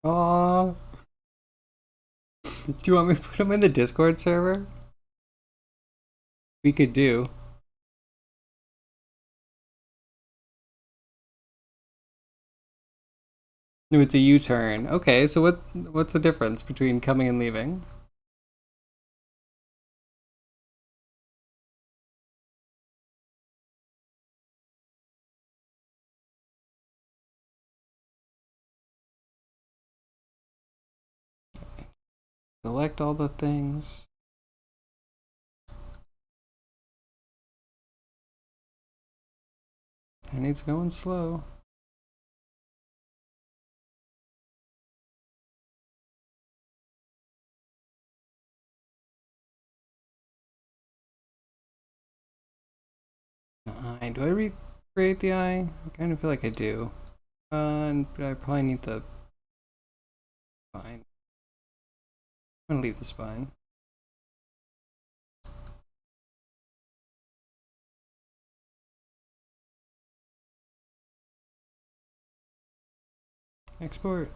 Speaker 1: Oh. Do you want me to put them in the Discord server? We could do. No, it's a U-turn. Okay, so what's the difference between coming and leaving? Select all the things. And it's going slow. Do I recreate the eye? I kind of feel like I do. And I probably need the spine. I'm gonna leave the spine. Export.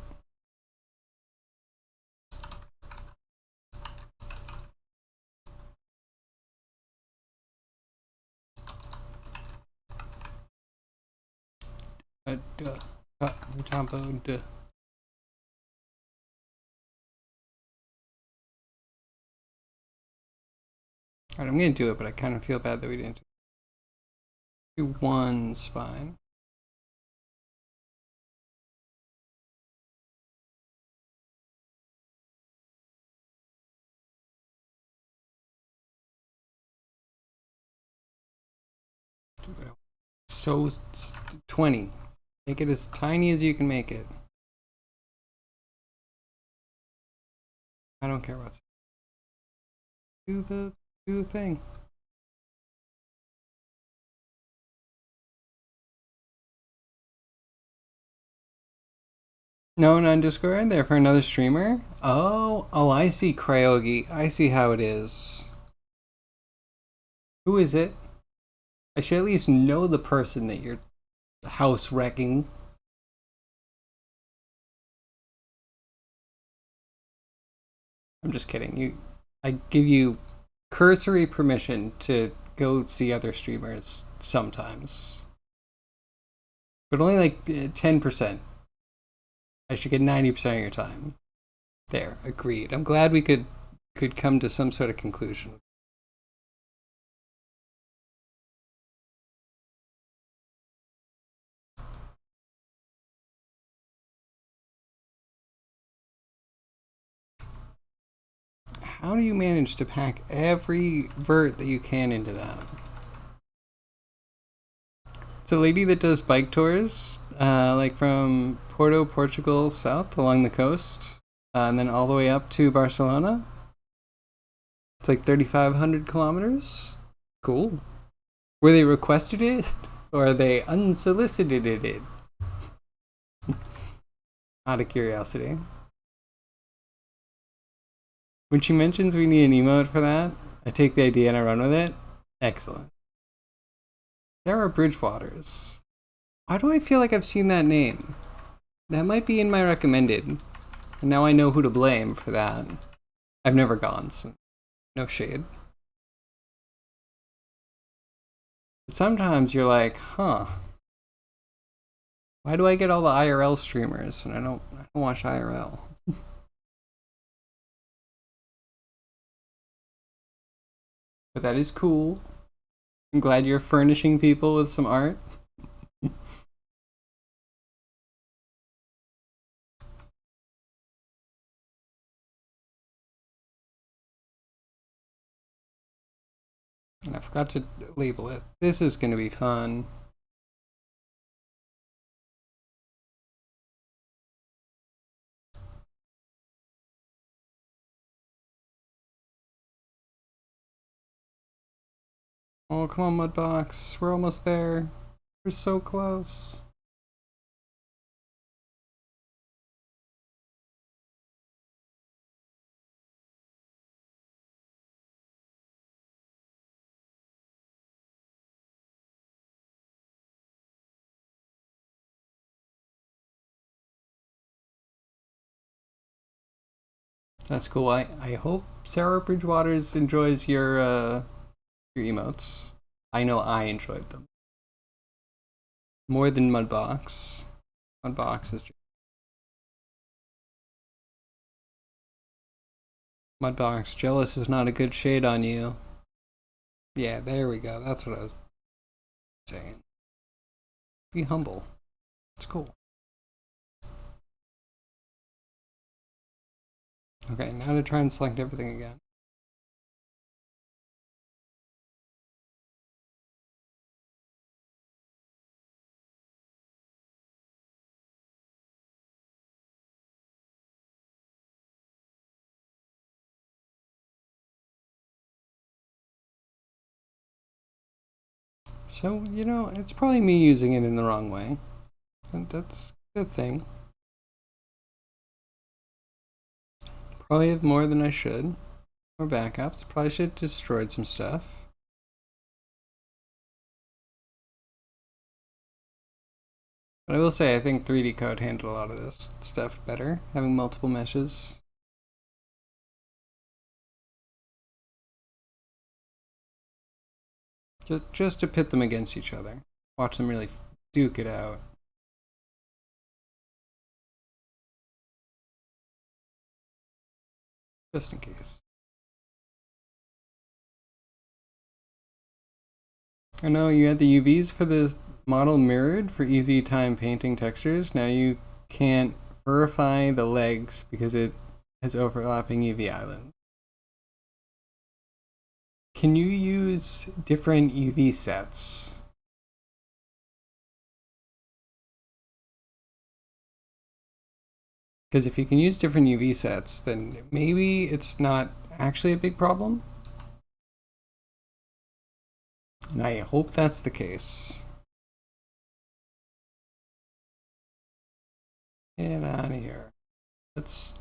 Speaker 1: Combo, duh. Alright, I'm gonna do it, but I kind of feel bad that we didn't do one spine. So 20. Make it as tiny as you can make it. I don't care what's. Do the thing. No, not Discord. There for another streamer. Oh, I see Crayogi. I see how it is. Who is it? I should at least know the person that you're house wrecking. I'm just kidding. I give you cursory permission to go see other streamers sometimes, but only like 10%. I should get 90% of your time. There, agreed. I'm glad we could come to some sort of conclusion. How do you manage to pack every vert that you can into that? It's a lady that does bike tours, like from Porto, Portugal, south along the coast, and then all the way up to Barcelona. It's like 3,500 kilometers. Cool. Were they requested it, or are they unsolicited it? Out of curiosity. When she mentions we need an emote for that, I take the idea and I run with it. Excellent. Sarah Bridgewaters. Why do I feel like I've seen that name? That might be in my recommended. And now I know who to blame for that. I've never gone, so no shade. But sometimes you're like, huh. Why do I get all the IRL streamers and I don't watch IRL? But that is cool. I'm glad you're furnishing people with some art. And I forgot to label it. This is going to be fun. Oh, come on, Mudbox. We're almost there. We're so close. That's cool. I hope Sarah Bridgewaters enjoys your emotes. I know I enjoyed them. More than Mudbox. Mudbox is Mudbox, jealous is not a good shade on you. Yeah, there we go. That's what I was saying. Be humble. It's cool. Okay, now to try and select everything again. So, you know, it's probably me using it in the wrong way. That's a good thing. Probably have more than I should. More backups. Probably should have destroyed some stuff. But I will say, I think 3D Code handled a lot of this stuff better, having multiple meshes. Just to pit them against each other. Watch them really duke it out. Just in case. I know you had the UVs for the model mirrored for easy time painting textures. Now you can't verify the legs because it has overlapping UV islands. Can you use different UV sets? Because if you can use different UV sets, then maybe it's not actually a big problem. And I hope that's the case. Get out of here. Let's...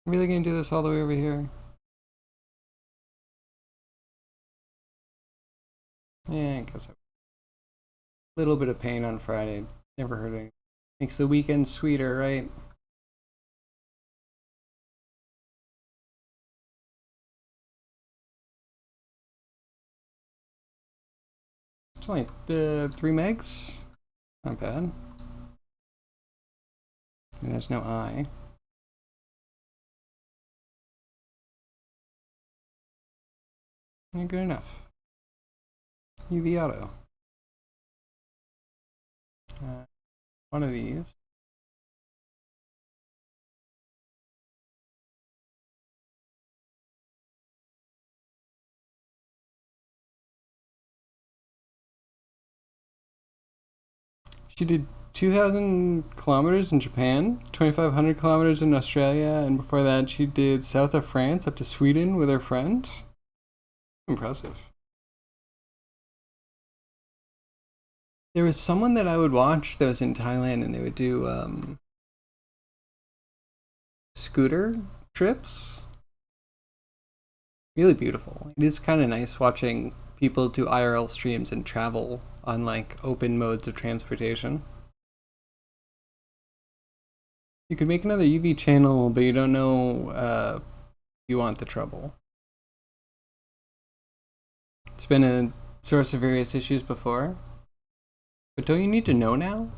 Speaker 1: Really gonna do this all the way over here? Yeah, I guess a little bit of pain on Friday. Never hurt anything. Makes the weekend sweeter, right? It's only 3 megs. Not bad. And there's no eye. Yeah, good enough. UV auto. One of these. She did 2,000 kilometers in Japan, 2,500 kilometers in Australia, and before that she did south of France up to Sweden with her friend. Impressive. There was someone that I would watch that was in Thailand and they would do scooter trips. Really beautiful. It is kind of nice watching people do IRL streams and travel on like open modes of transportation. You could make another UV channel, but you don't know you want the trouble. It's been a source of various issues before. But don't you need to know now?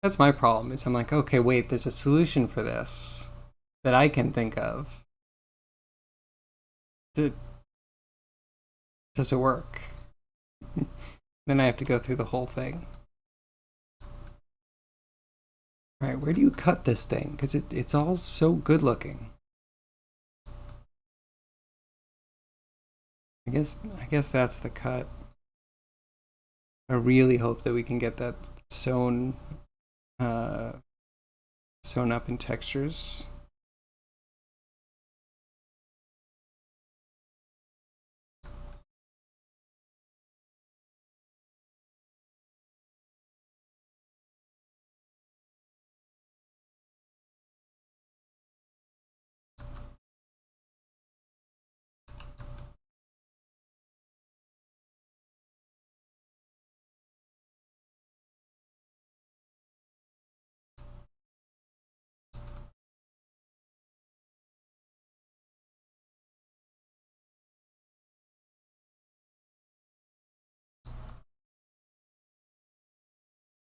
Speaker 1: That's my problem, is I'm like, okay, wait, there's a solution for this that I can think of. Does it work? Then I have to go through the whole thing. Alright, where do you cut this thing? Because it's all so good looking. I guess that's the cut. I really hope that we can get that sewn up in textures.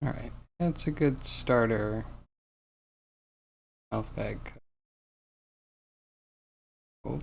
Speaker 1: Alright, that's a good starter. Mouth bag. Oh.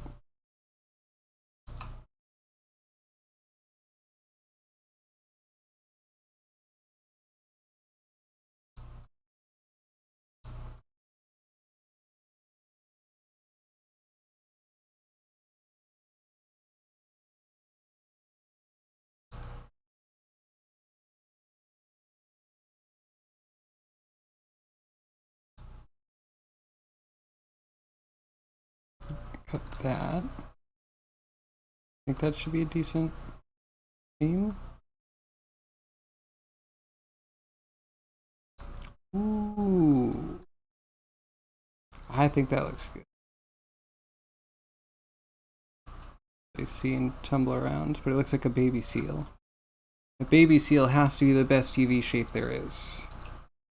Speaker 1: Cut that. I think that should be a decent theme. Ooh. I think that looks good. I see and tumble around, but it looks like a baby seal. A baby seal has to be the best UV shape there is.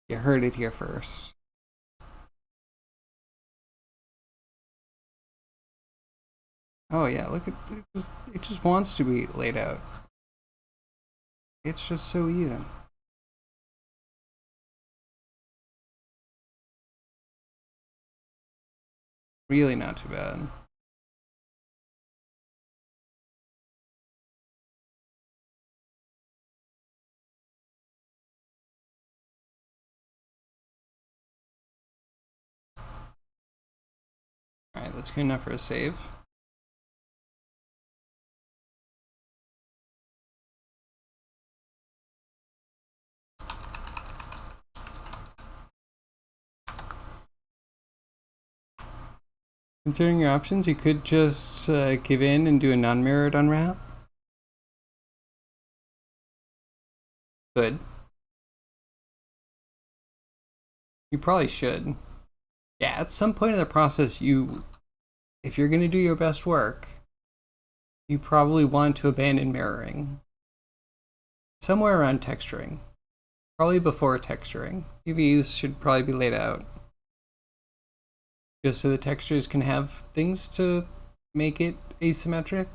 Speaker 1: You heard it here first. Oh yeah, look at it. It just wants to be laid out. It's just so even. Really not too bad. Alright, that's good enough for a save. Considering your options, you could just give in and do a non-mirrored unwrap. Good. You probably should. Yeah, at some point in the process, if you're going to do your best work, you probably want to abandon mirroring. Somewhere around texturing. Probably before texturing. UVs should probably be laid out. Just so the textures can have things to make it asymmetric.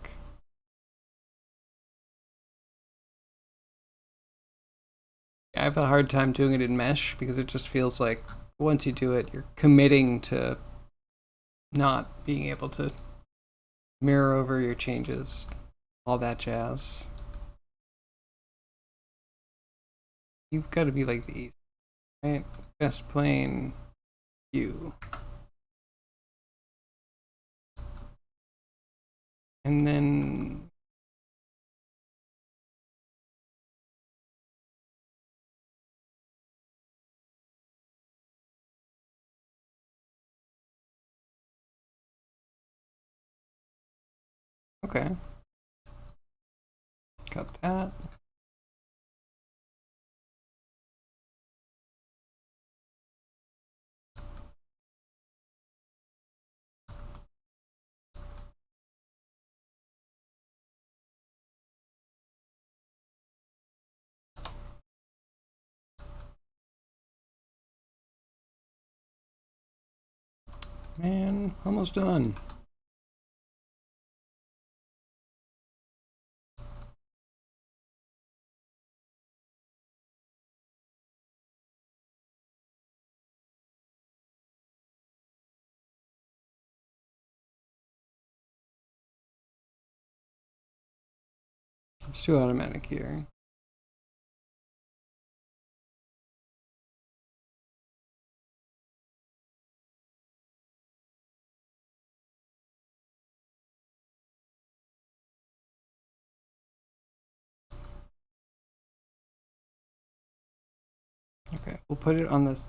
Speaker 1: I have a hard time doing it in mesh because it just feels like once you do it, you're committing to not being able to mirror over your changes, all that jazz. You've got to be like the easy, right? Best plane, you. And then okay. Got that. Man, almost done. Let's do automatic here. Okay, we'll put it on the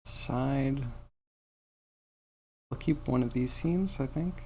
Speaker 1: side. We'll keep one of these seams, I think.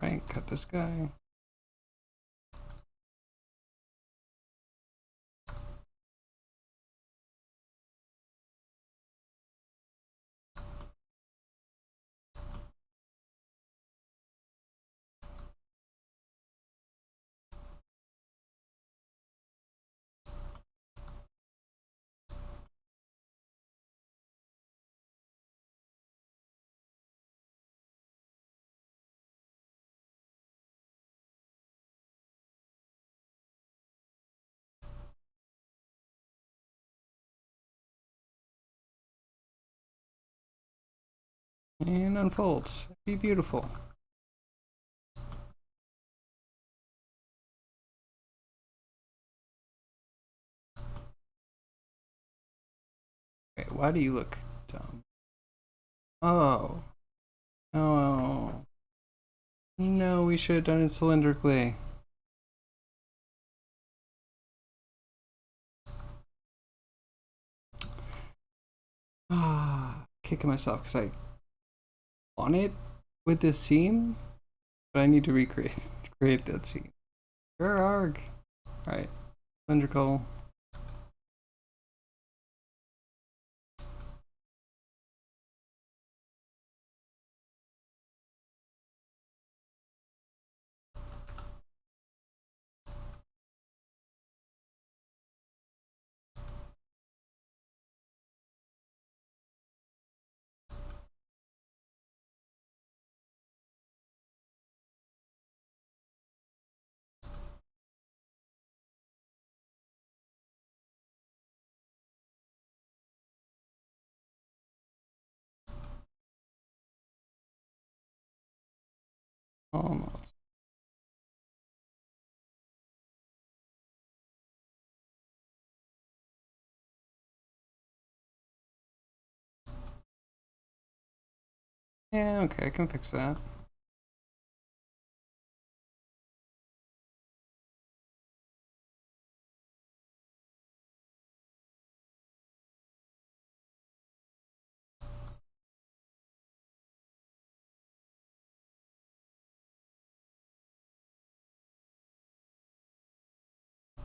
Speaker 1: Right, cut this guy. And unfolds. Be beautiful. Wait, why do you look dumb? Oh. Oh. No, we should have done it cylindrically. Ah, kicking myself because I want it with this seam, but I need to create that seam. Sure, arg. Alright, cylindrical. Almost. Yeah, okay, I can fix that.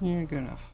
Speaker 1: Yeah, good enough.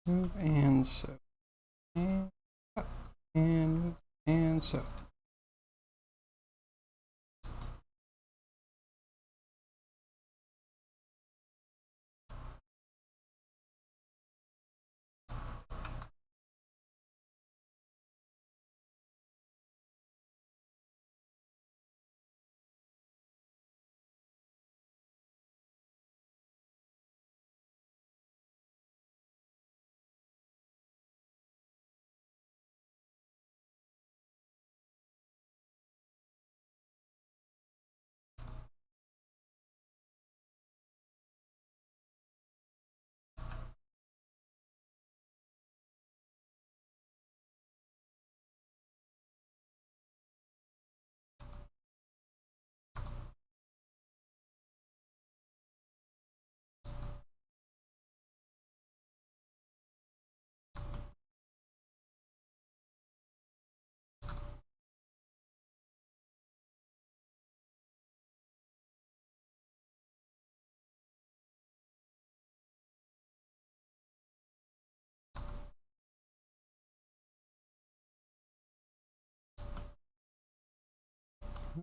Speaker 1: Move and so. And up. And so.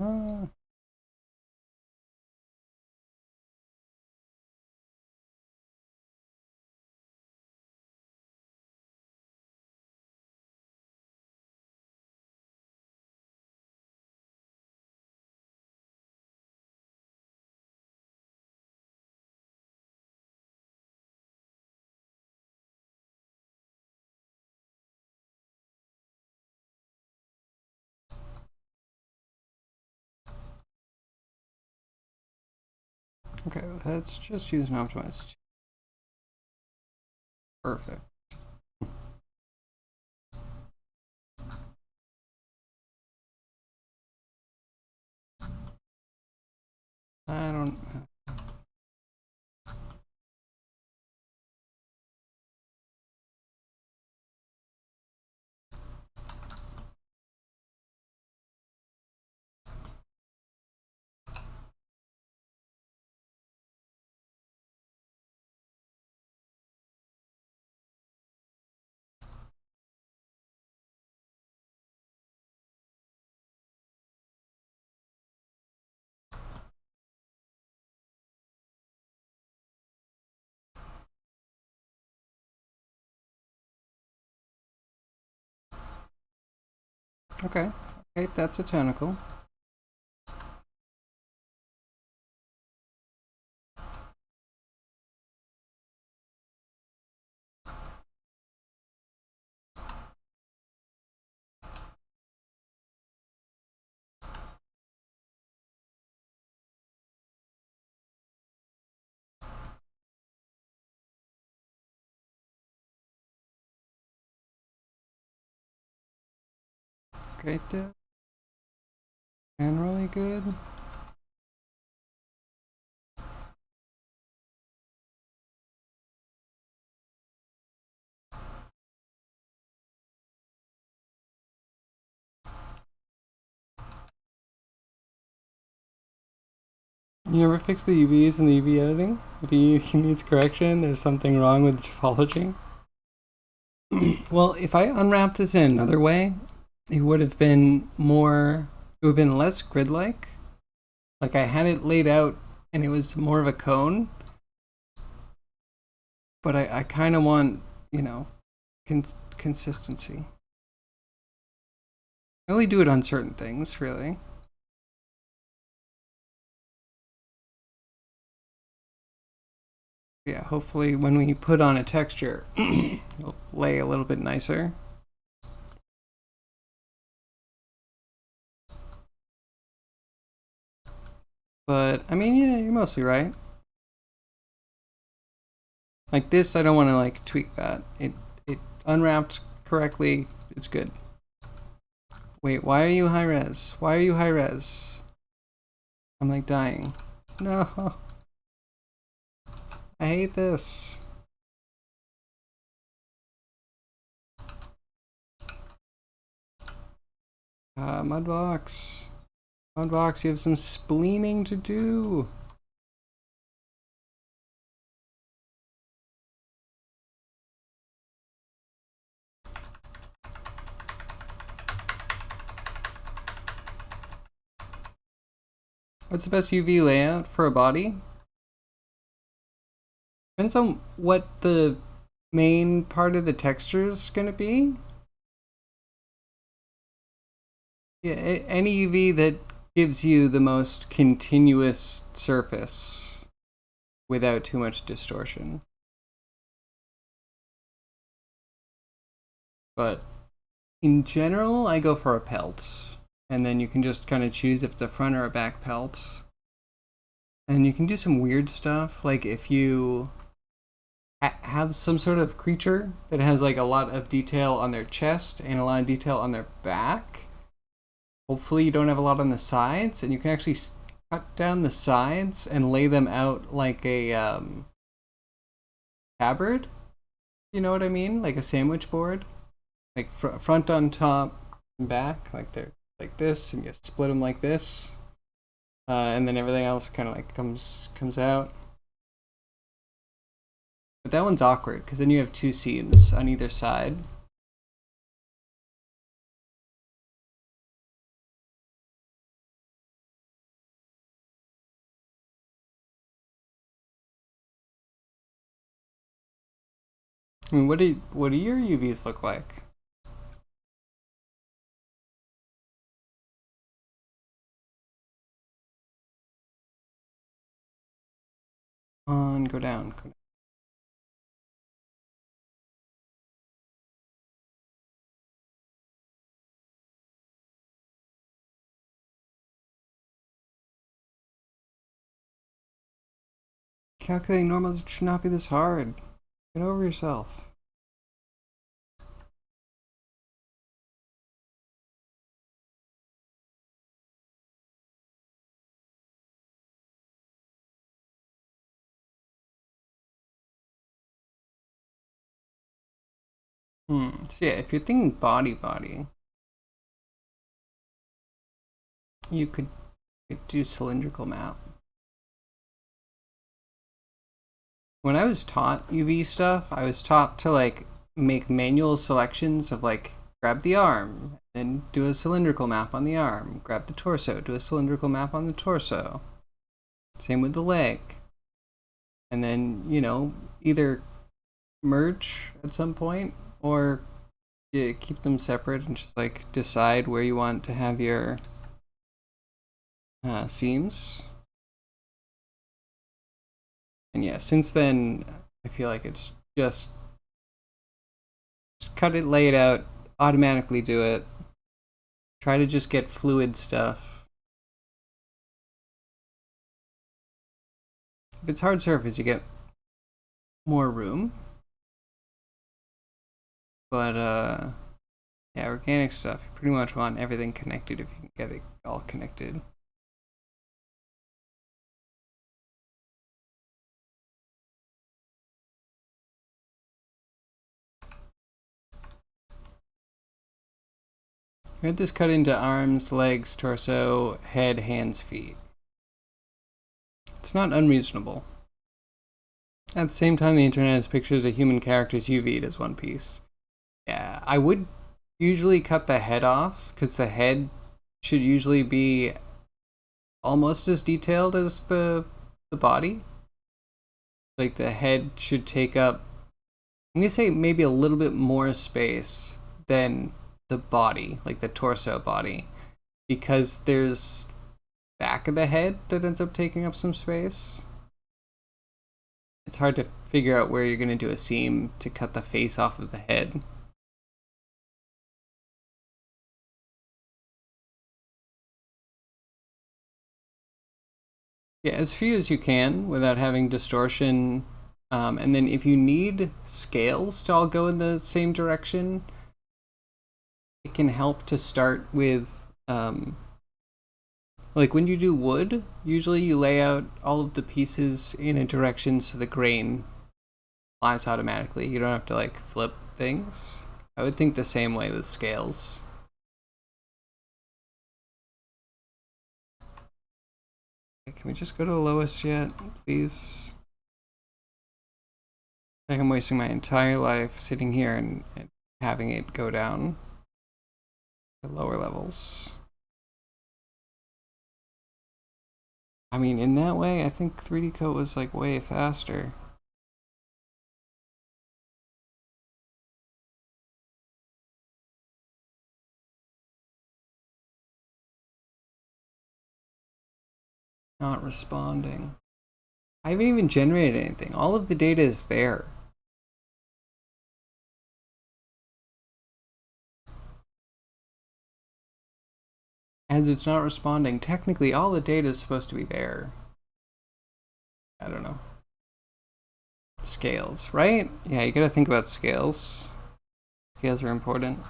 Speaker 1: Uh, okay, let's just use an optimized. Perfect. I don't. Okay. Okay, that's a tentacle. Okay, generally good. You never fix the UVs in the UV editing? If UV needs correction, there's something wrong with topology. Well, if I unwrapped this in another way, it would have been more, it would have been less grid-like. Like I had it laid out and it was more of a cone. But I kind of want, you know, consistency. I only do it on certain things, really. Yeah, hopefully when we put on a texture, it'll lay a little bit nicer. But, I mean, yeah, you're mostly right. Like this, I don't want to, like, tweak that. It unwrapped correctly, it's good. Wait, why are you high res? Why are you high res? I'm, like, dying. No. I hate this. Mudbox. Mudbox, you have some spleening to do. What's the best UV layout for a body? Depends on what the main part of the texture is going to be. Yeah, any UV that gives you the most continuous surface without too much distortion. But in general, I go for a pelt. And then you can just kind of choose if it's a front or a back pelt. And you can do some weird stuff, like if you have some sort of creature that has like a lot of detail on their chest and a lot of detail on their back. Hopefully you don't have a lot on the sides, and you can actually cut down the sides and lay them out like a tabard. You know what I mean? Like a sandwich board. Like front on top and back, like they're like this, and you split them like this. And then everything else kind of like comes out. But that one's awkward, because then you have two seams on either side. I mean, what do your UVs look like? On, go down, go down. Calculating normals should not be this hard. Get over yourself. So yeah, if you're thinking body, you could do cylindrical map. When I was taught UV stuff, I was taught to like make manual selections of like grab the arm, then do a cylindrical map on the arm, grab the torso, do a cylindrical map on the torso. Same with the leg. And then, you know, either merge at some point or keep them separate and just like decide where you want to have your seams. And yeah, since then, I feel like it's just cut it, lay it out, automatically do it. Try to just get fluid stuff. If it's hard surface, you get more room. But yeah, organic stuff, you pretty much want everything connected if you can get it all connected. I had this cut into arms, legs, torso, head, hands, feet. It's not unreasonable. At the same time, the internet has pictures of human characters UV'd as one piece. Yeah, I would usually cut the head off, because the head should usually be almost as detailed as the body. Like, the head should take up, I'm gonna say maybe a little bit more space than the body, like the torso body, because there's back of the head that ends up taking up some space. It's hard to figure out where you're gonna do a seam to cut the face off of the head. Yeah, as few as you can without having distortion. And then if you need scales to all go in the same direction, it can help to start with, like when you do wood, usually you lay out all of the pieces in a direction so the grain lies automatically. You don't have to like flip things. I would think the same way with scales. Can we just go to the lowest yet, please? Like I'm wasting my entire life sitting here and having it go down to lower levels. I mean, in that way, I think 3D Coat was like way faster. Not responding. I haven't even generated anything. All of the data is there. As it's not responding, technically all the data is supposed to be there. I don't know. Scales, right? Yeah, you gotta think about scales. Scales are important.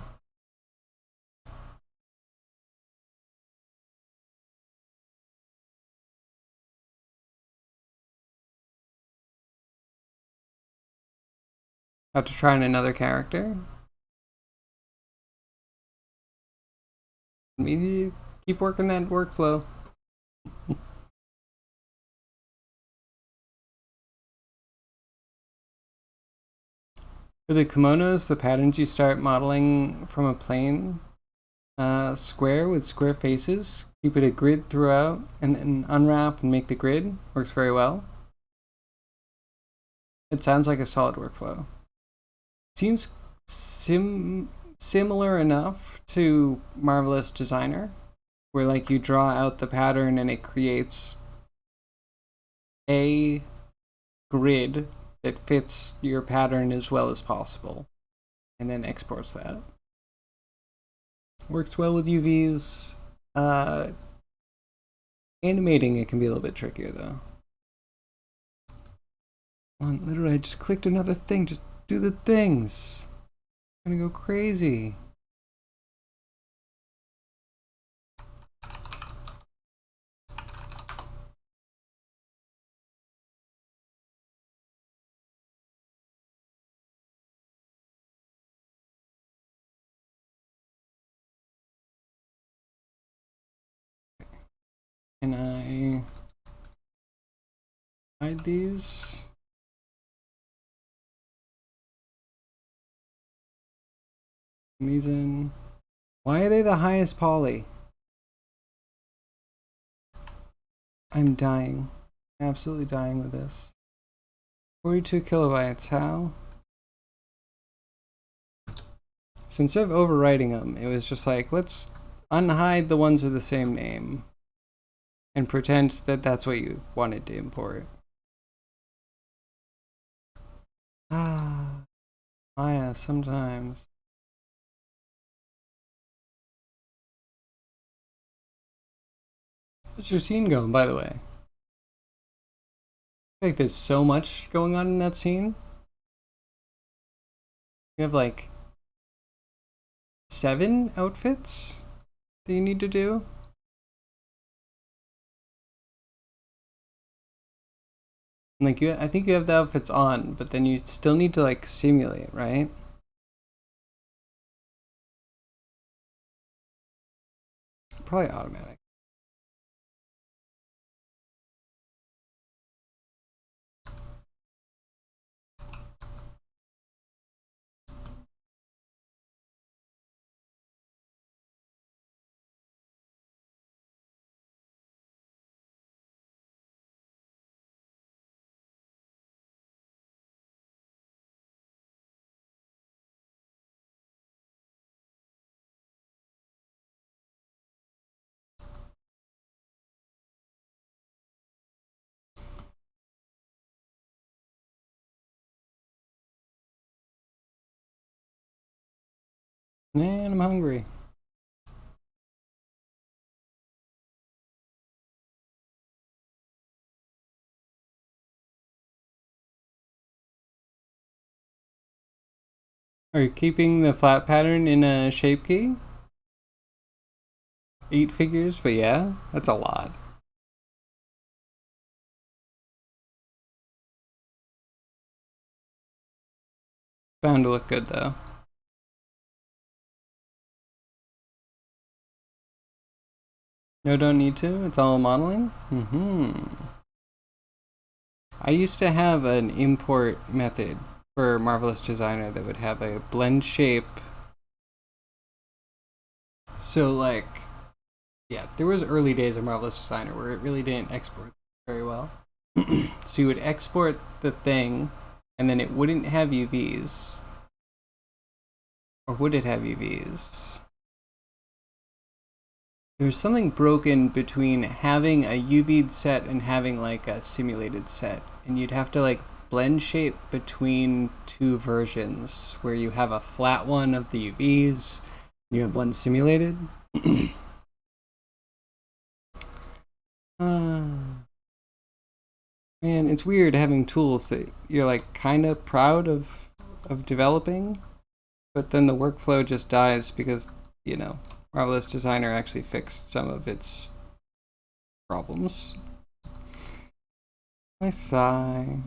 Speaker 1: Have to try on another character. Maybe keep working that workflow. For the kimonos, the patterns you start modeling from a plane square with square faces. Keep it a grid throughout, and then unwrap and make the grid. Works very well. It sounds like a solid workflow. Seems similar enough to Marvelous Designer, where like you draw out the pattern and it creates a grid that fits your pattern as well as possible, and then exports that. Works well with UVs. Animating it can be a little bit trickier though. Literally, I just clicked another thing. Just do the things. I'm gonna go crazy. Can I hide these? These in. Why are they the highest poly? I'm dying. Absolutely dying with this. 42 kilobytes, how? So instead of overwriting them, it was just like, let's unhide the ones with the same name and pretend that that's what you wanted to import. Ah, Maya, sometimes. How's your scene going, by the way? I feel like there's so much going on in that scene. You have like 7 outfits that you need to do. Like I think you have the outfits on, but then you still need to like simulate, right? Probably automatic. Man, I'm hungry. Are you keeping the flat pattern in a shape key? 8 figures, but yeah, that's a lot. Bound to look good though. No, don't need to. It's all modeling. I used to have an import method for Marvelous Designer that would have a blend shape. So like, yeah, there was early days of Marvelous Designer where it really didn't export very well. So you would export the thing, and then it wouldn't have UVs. Or would it have UVs? There's something broken between having a UV'd set and having like a simulated set. And you'd have to like blend shape between two versions where you have a flat one of the UVs and you have one simulated. Man, it's weird having tools that you're like kind of proud of developing, but then the workflow just dies because, you know, Marvelous Designer actually fixed some of its problems. I sigh.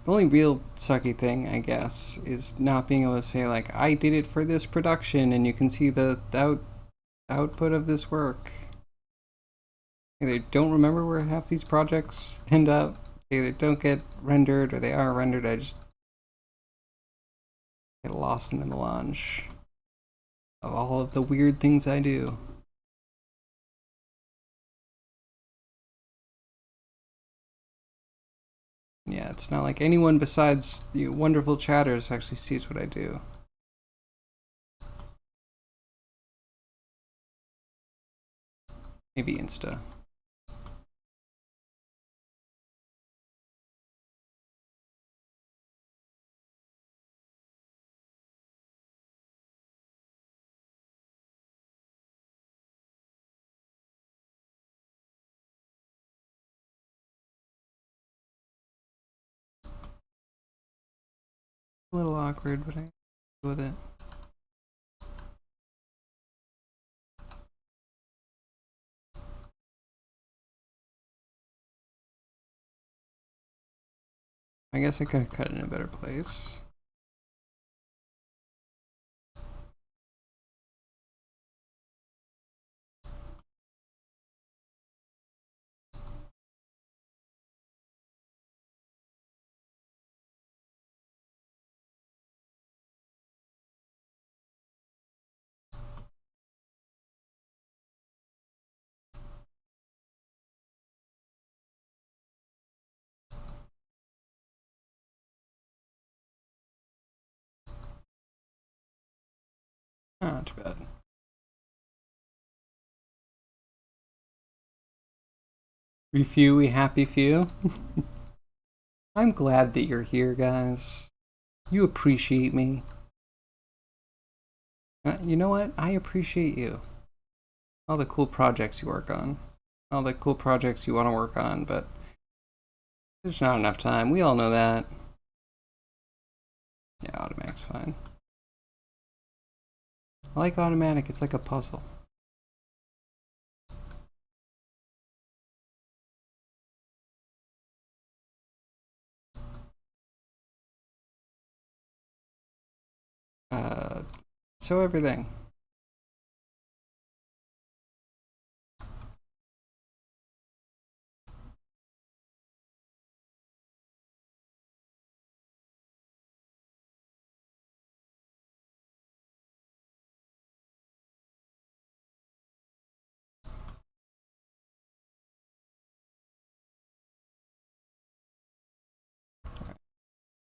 Speaker 1: The only real sucky thing, I guess, is not being able to say, like, I did it for this production and you can see the output of this work. They don't remember where half these projects end up. They either don't get rendered or they are rendered. I just get lost in the melange of all of the weird things I do. Yeah, it's not like anyone besides the wonderful chatters actually sees what I do. Maybe Insta. A little awkward, but I go with it. I guess I could have cut it in a better place. Not too bad. We few, we happy few. I'm glad that you're here, guys. You appreciate me. You know what? I appreciate you. All the cool projects you work on. All the cool projects you want to work on, but there's not enough time. We all know that. Yeah, automatic's fine. I like automatic. It's like a puzzle. So everything.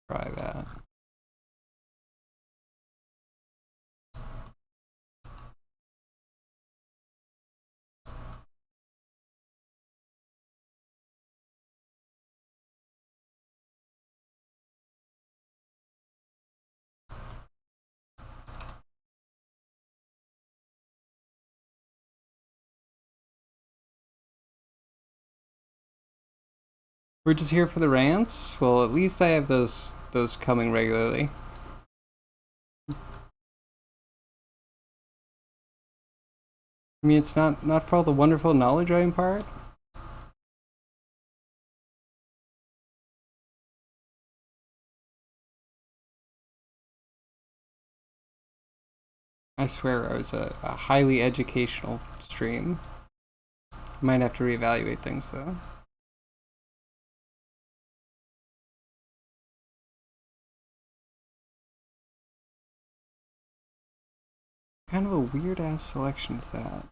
Speaker 1: Try that. We're just here for the rants? Well, at least I have those coming regularly. I mean, it's not for all the wonderful knowledge I impart. I swear I was a highly educational stream. Might have to reevaluate things though. Kind of a weird ass selection is that.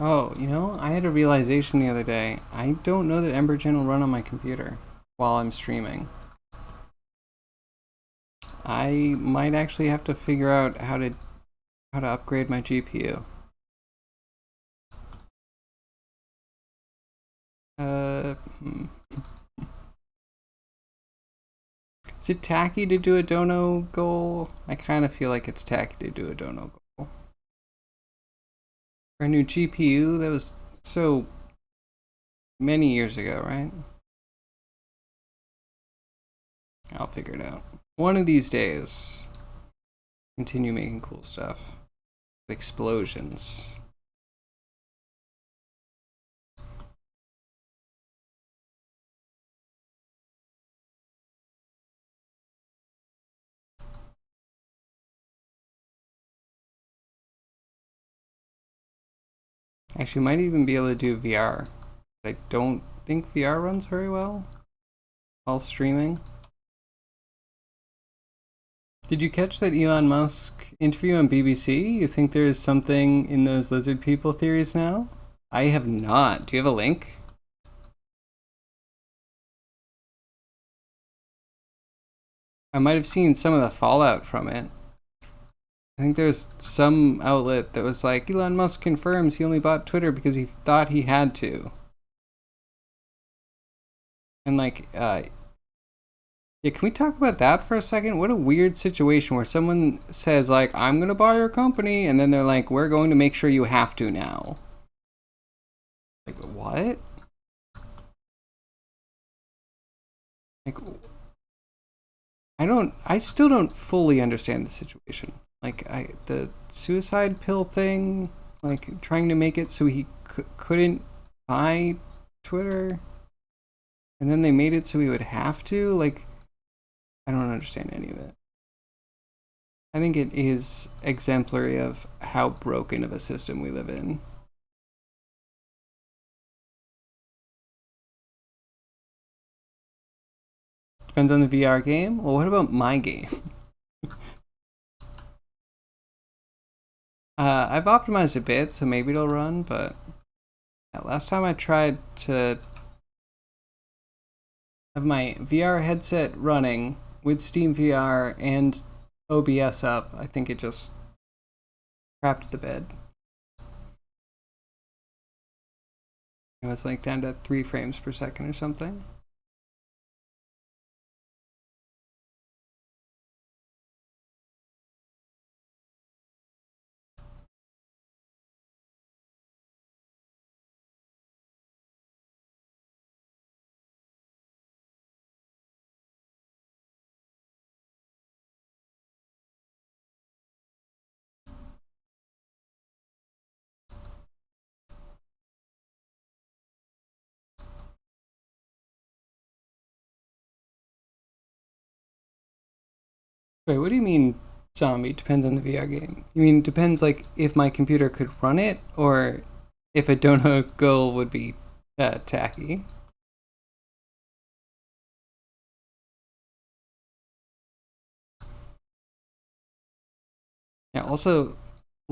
Speaker 1: Oh, you know, I had a realization the other day. I don't know that Embergen will run on my computer while I'm streaming. I might actually have to figure out how to upgrade my GPU. Is it tacky to do a dono goal? I kind of feel like it's tacky to do a dono goal. For a new GPU, that was so many years ago, right? I'll figure it out. One of these days, continue making cool stuff. Explosions. Actually, might even be able to do VR. I don't think VR runs very well while streaming. Did you catch that Elon Musk interview on BBC? You think there is something in those lizard people theories now? I have not. Do you have a link? I might have seen some of the fallout from it. I think there's some outlet that was like, Elon Musk confirms he only bought Twitter because he thought he had to. And like, yeah, can we talk about that for a second? What a weird situation where someone says like, I'm gonna buy your company, and then they're like, we're going to make sure you have to now. Like, what? Like, I still don't fully understand the situation. Like, the suicide pill thing, like trying to make it so he couldn't buy Twitter, and then they made it so he would have to. Like, I don't understand any of it. I think it is exemplary of how broken of a system we live in. Depends on the VR game. Well, what about my game? I've optimized a bit, so maybe it'll run, but last time I tried to have my VR headset running with Steam VR and OBS up, I think it just crapped the bed. It was like down to 3 frames per second or something. Wait, what do you mean zombie depends on the VR game? You mean depends like if my computer could run it, or if a donut goal would be tacky? Yeah, also,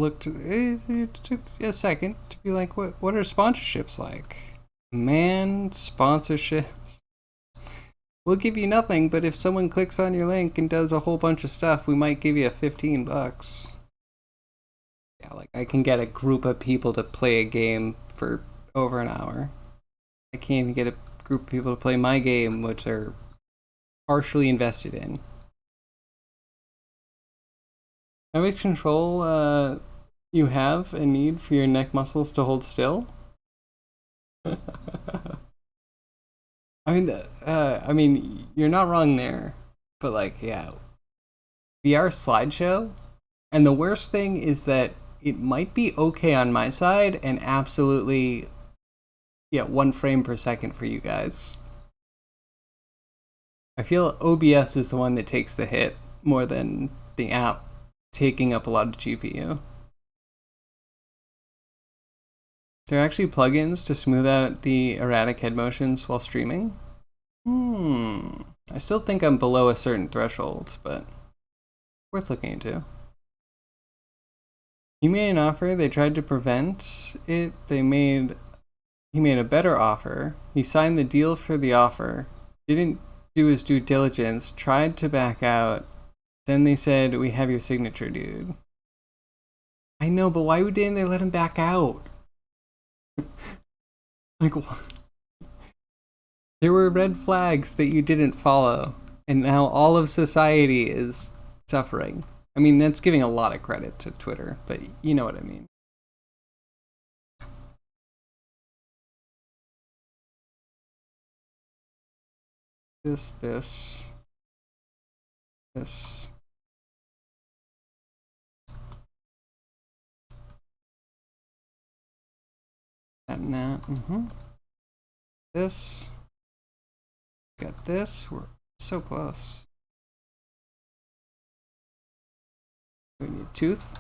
Speaker 1: looked. It took a second to be like, what are sponsorships like? Man, sponsorships. We'll give you nothing, but if someone clicks on your link and does a whole bunch of stuff, we might give you $15. Yeah, like I can get a group of people to play a game for over an hour. I can't even get a group of people to play my game, which they're partially invested in. How much control you have and need for your neck muscles to hold still? I mean, you're not wrong there, but like, yeah, VR slideshow, and the worst thing is that it might be okay on my side and absolutely, yeah, 1 frame per second for you guys. I feel OBS is the one that takes the hit more than the app taking up a lot of GPU. There are actually plugins to smooth out the erratic head motions while streaming. I still think I'm below a certain threshold, but worth looking into. He made an offer, they tried to prevent it, he made a better offer. He signed the deal for the offer, didn't do his due diligence, tried to back out. Then they said, we have your signature, dude. I know, but why didn't they let him back out? Like, what? There were red flags that you didn't follow, and now all of society is suffering. I mean, that's giving a lot of credit to Twitter, but you know what I mean. This. That and that. This. Got this. We're so close. We need tooth.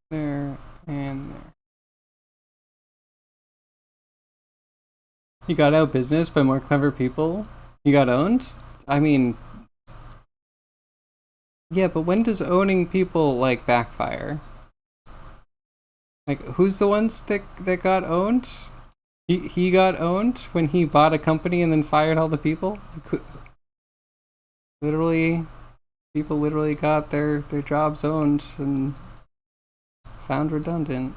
Speaker 1: There, and there. You got out business by more clever people? You got owned? I mean, yeah, but when does owning people, like, backfire? Like, who's the ones that got owned? He got owned when he bought a company and then fired all the people? Literally, people literally got their jobs owned and found redundant.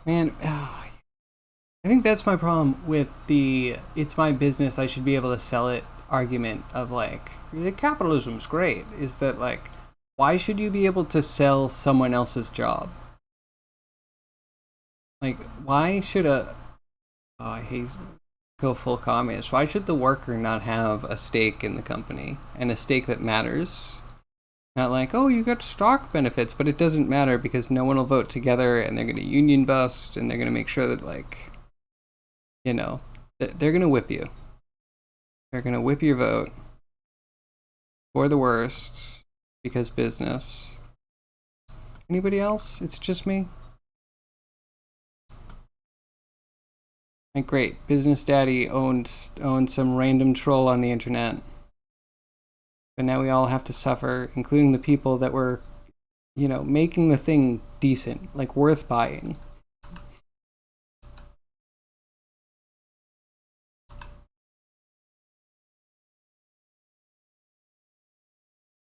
Speaker 1: Man, I think that's my problem with the it's my business, I should be able to sell it argument of like, capitalism's great. Is that like, why should you be able to sell someone else's job? Like, why should I hate go full communist. Why should the worker not have a stake in the company and a stake that matters? Not like, oh, you got stock benefits, but it doesn't matter because no one will vote together and they're going to union bust and they're going to make sure that, like, you know, they're going to whip you. They're going to whip your vote for the worst because business. Anybody else? It's just me? Like, great, Business Daddy owned some random troll on the internet. But now we all have to suffer, including the people that were, you know, making the thing decent, like worth buying.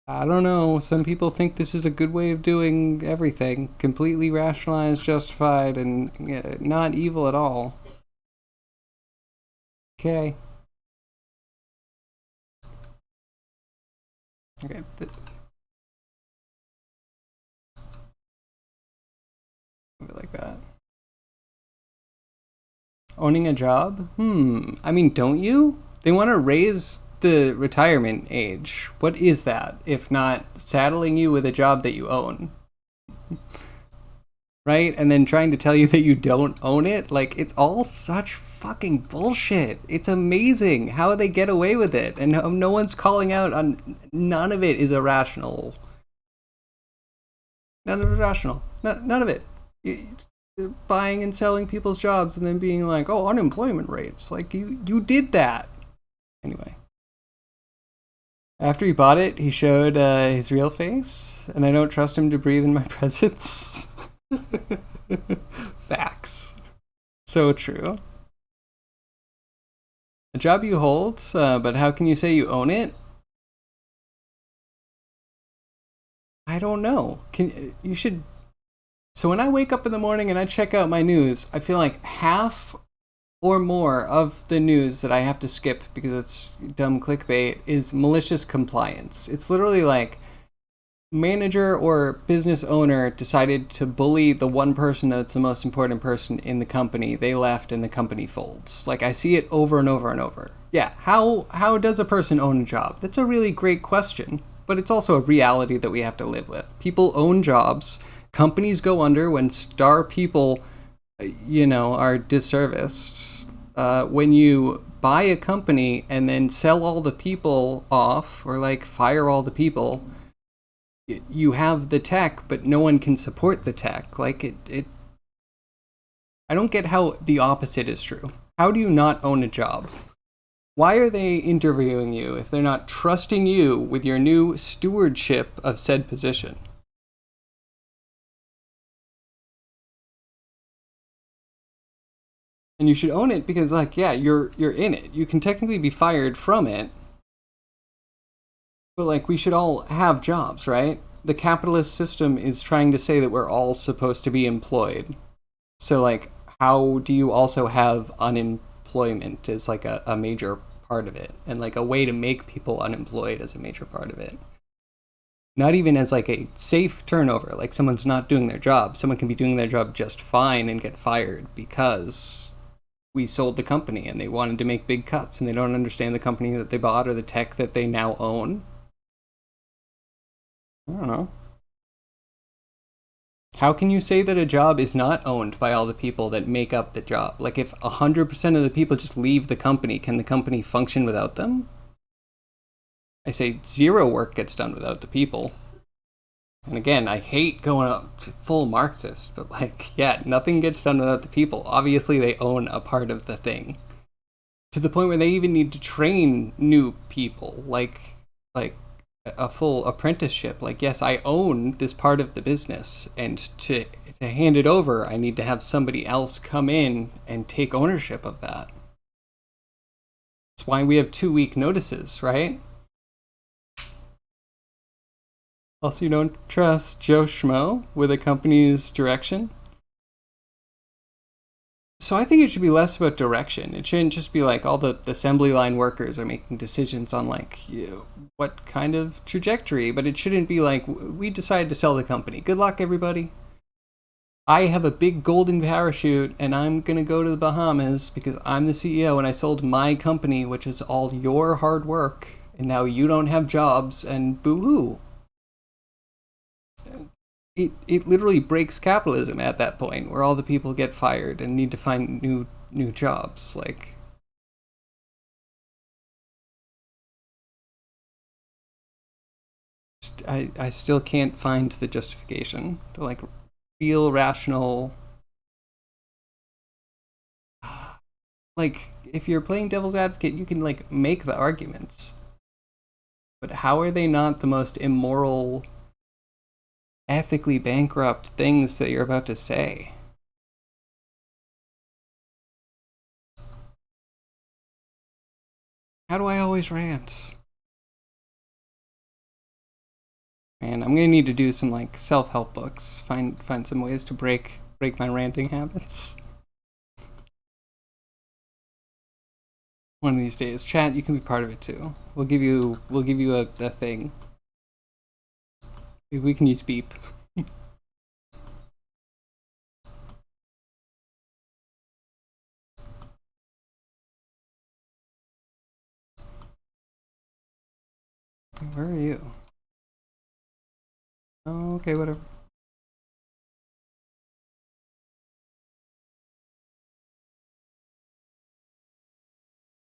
Speaker 1: I don't know, some people think this is a good way of doing everything. Completely rationalized, justified, and not evil at all. Okay. Okay. Like that. Owning a job? I mean, don't you? They want to raise the retirement age? What is that if not saddling you with a job that you own? Right? And then trying to tell you that you don't own it? Like, it's all such fucking bullshit. It's amazing how they get away with it, and no one's calling out on. None of it is irrational. None of it is rational. None of it. Buying and selling people's jobs and then being like, oh, unemployment rates. Like, you did that. Anyway. After he bought it, he showed his real face, and I don't trust him to breathe in my presence. Facts. So true. A job you hold, but how can you say you own it? I don't know. You should. So when I wake up in the morning and I check out my news, I feel like half or more of the news that I have to skip because it's dumb clickbait is malicious compliance. It's literally like manager or business owner decided to bully the one person that's the most important person in the company. They left and the company folds. Like, I see it over and over and over. Yeah, how does a person own a job? That's a really great question, but it's also a reality that we have to live with. People own jobs. Companies go under when star people, are disserviced. When you buy a company and then sell all the people off or like fire all the people, you have the tech, but no one can support the tech. Like it I don't get how the opposite is true. How do you not own a job? Why are they interviewing you if they're not trusting you with your new stewardship of said position? And you should own it because, like, yeah, you're in it. You can technically be fired from it, but like, we should all have jobs, right? The capitalist system is trying to say that we're all supposed to be employed. So, like, how do you also have unemployment as like a major part of it, and like a way to make people unemployed as a major part of it? Not even as like a safe turnover, like someone's not doing their job. Someone can be doing their job just fine and get fired because we sold the company and they wanted to make big cuts and they don't understand the company that they bought or the tech that they now own. I don't know. How can you say that a job is not owned by all the people that make up the job? Like, if 100% of the people just leave the company, can the company function without them? I say zero work gets done without the people. And again, I hate going up to full Marxist, but like, yeah, nothing gets done without the people. Obviously, they own a part of the thing. To the point where they even need to train new people, like a full apprenticeship. Like, yes, I own this part of the business, and to hand it over, I need to have somebody else come in and take ownership of that. That's why we have 2-week notices, right? Also, you don't trust Joe Schmo with a company's direction? So I think it should be less about direction. It shouldn't just be like all the assembly line workers are making decisions on like what kind of trajectory, but it shouldn't be like, we decided to sell the company. Good luck, everybody. I have a big golden parachute and I'm going to go to the Bahamas because I'm the CEO and I sold my company, which is all your hard work, and now you don't have jobs and boo-hoo. It literally breaks capitalism at that point where all the people get fired and need to find new jobs. Like, I still can't find the justification. The like real rational, like, if you're playing devil's advocate, you can like make the arguments, but how are they not the most immoral, ethically bankrupt things that you're about to say? How do I always rant? Man, I'm gonna need to do some like self-help books. Find some ways to break my ranting habits. One of these days, chat, you can be part of it too. We'll give you a thing. We can use beep. Where are you? Oh, okay, whatever.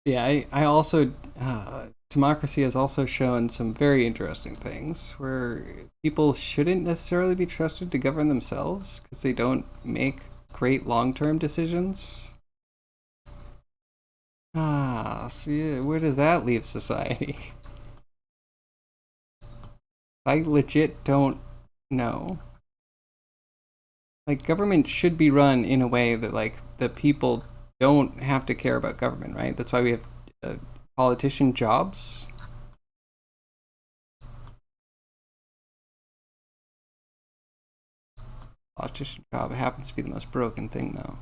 Speaker 1: Yeah, I also democracy has also shown some very interesting things where people shouldn't necessarily be trusted to govern themselves because they don't make great long-term decisions. See, where does that leave society? I legit don't know. Like, government should be run in a way that, like, the people don't have to care about government, right? That's why we have politician jobs. Politician job happens to be the most broken thing, though.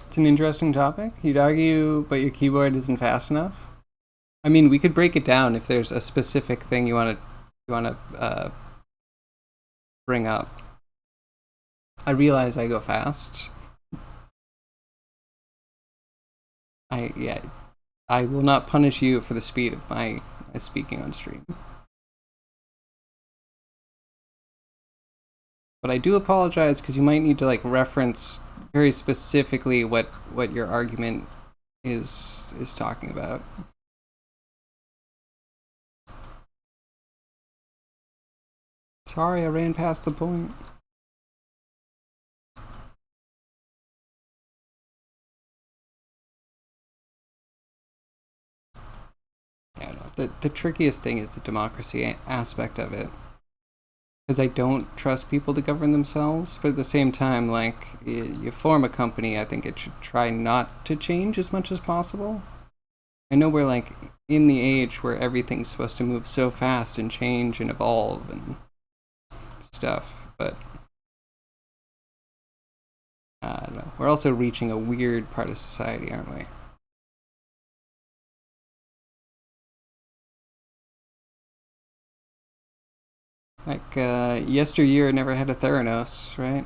Speaker 1: It's an interesting topic. You'd argue, but your keyboard isn't fast enough. I mean, we could break it down if there's a specific thing you want to bring up. I realize I go fast. Yeah, I will not punish you for the speed of my speaking on stream. But I do apologize because you might need to like reference very specifically what your argument is talking about. Sorry, I ran past the point. Yeah, no, the trickiest thing is the democracy aspect of it. Because I don't trust people to govern themselves, but at the same time, like, you form a company, I think it should try not to change as much as possible. I know we're, like, in the age where everything's supposed to move so fast and change and evolve and stuff, but I don't know. We're also reaching a weird part of society, aren't we? Like, yesteryear never had a Theranos, right?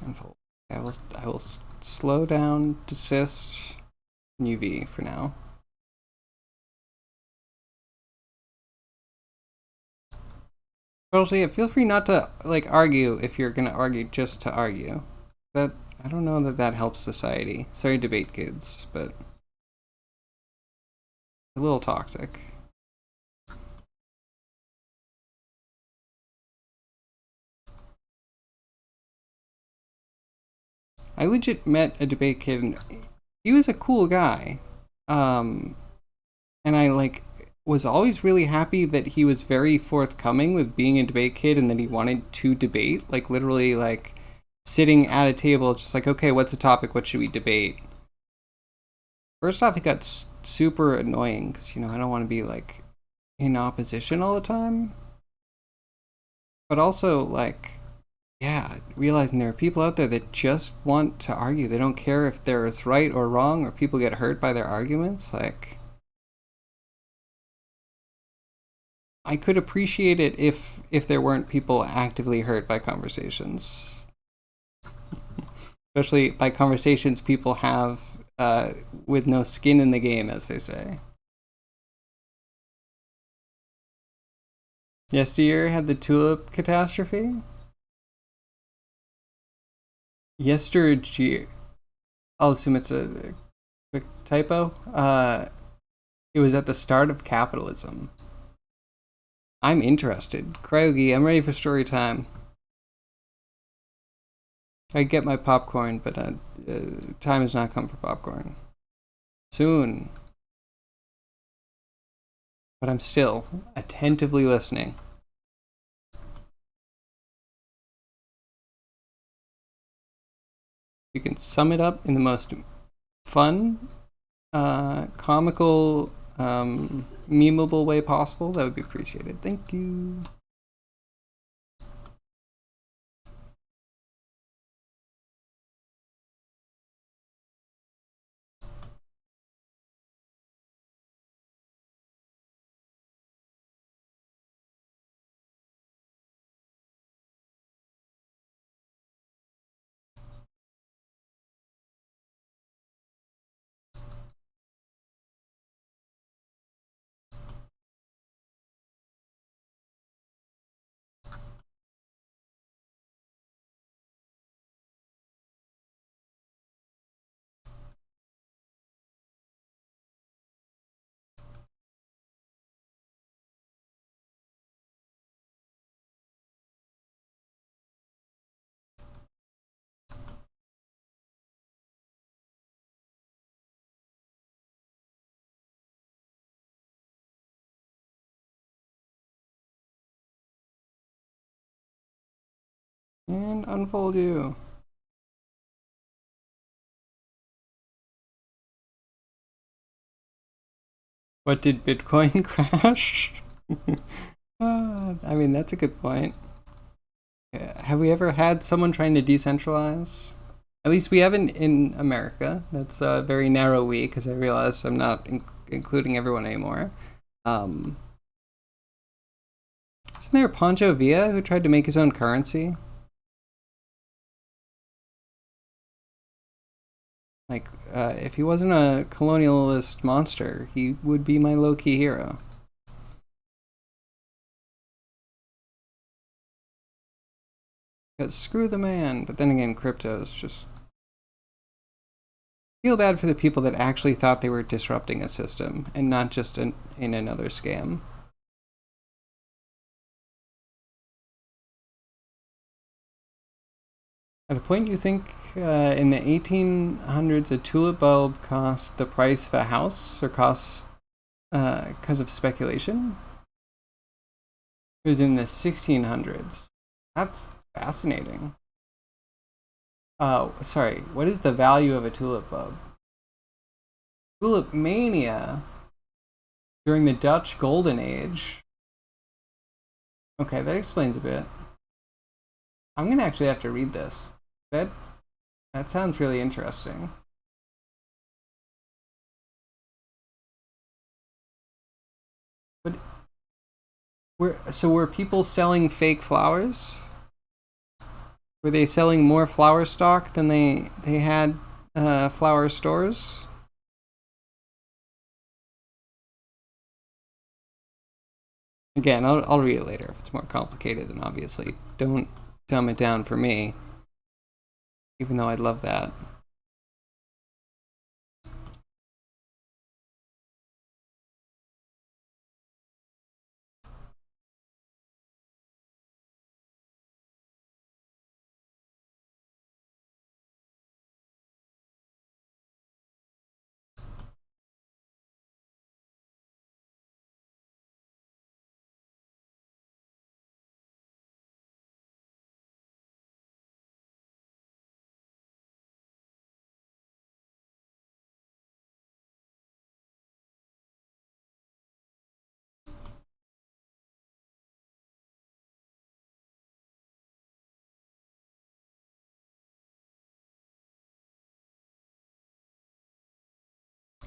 Speaker 1: Unfold. I will slow down, desist, UV for now. Well, yeah, feel free not to like argue if you're gonna argue just to argue. That I don't know that helps society. Sorry, debate kids, but a little toxic. I legit met a debate kid, and he was a cool guy. Um, and I like was always really happy that he was very forthcoming with being a debate kid and that he wanted to debate. Like literally, like sitting at a table, just like, okay, what's the topic? What should we debate? First off, it got super annoying because I don't want to be like in opposition all the time, but also like yeah, realizing there are people out there that just want to argue. They don't care if they're right or wrong or people get hurt by their arguments. Like I could appreciate it if there weren't people actively hurt by conversations, especially by conversations people have with no skin in the game, as they say. Yesteryear had the tulip catastrophe. Yesteryear, I'll assume it's a quick typo. It was at the start of capitalism. I'm interested. Cryogi, I'm ready for story time. I get my popcorn, but time has not come for popcorn. Soon. But I'm still attentively listening. You can sum it up in the most fun, comical, memeable way possible. That would be appreciated. Thank you. And unfold you. What did Bitcoin crash? I mean, that's a good point. Have we ever had someone trying to decentralize? At least we haven't in America. That's a very narrow we, because I realize I'm not including everyone anymore. Isn't there Pancho Villa who tried to make his own currency? Like, if he wasn't a colonialist monster, he would be my low-key hero. Because screw the man. But then again, crypto is just... feel bad for the people that actually thought they were disrupting a system and not just in another scam. At a point, you think in the 1800s a tulip bulb cost the price of a house, or cost because of speculation? It was in the 1600s. That's fascinating. Sorry, what is the value of a tulip bulb? Tulip mania during the Dutch Golden Age. Okay, that explains a bit. I'm gonna actually have to read this. That sounds really interesting. But were people selling fake flowers? Were they selling more flower stock than they had flower stores? Again, I'll read it later if it's more complicated, and obviously don't dumb it down for me, even though I'd love that.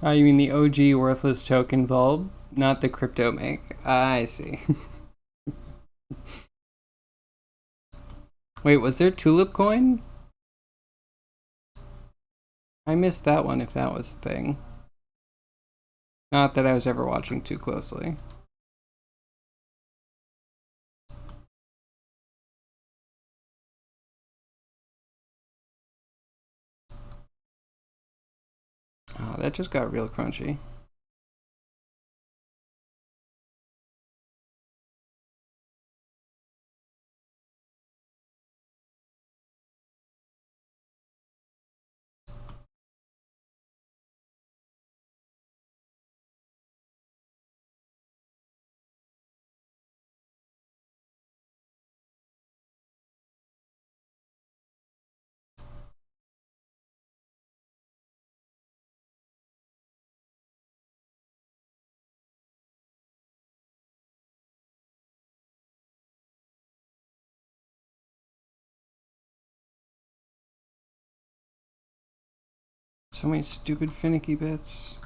Speaker 1: Oh, you mean the OG worthless token bulb, not the crypto make? I see. Wait, was there tulip coin? I missed that one if that was a thing. Not that I was ever watching too closely. Oh, that just got real crunchy. So many stupid finicky bits.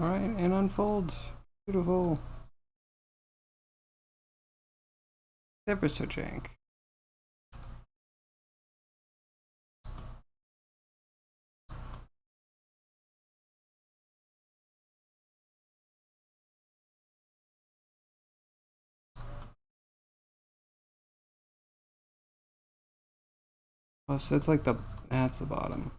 Speaker 1: Alright, and unfolds. Beautiful. Ever so jank. Oh, so it's like that's the bottom.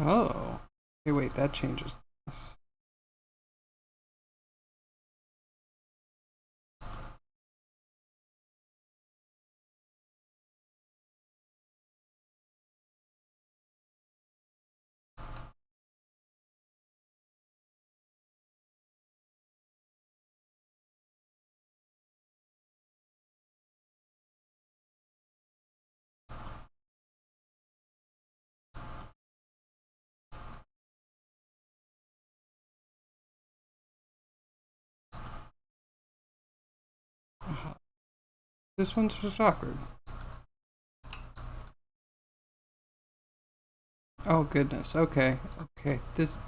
Speaker 1: Oh. Okay, wait, that changes this. This one's just awkward. Oh goodness. Okay. Okay. This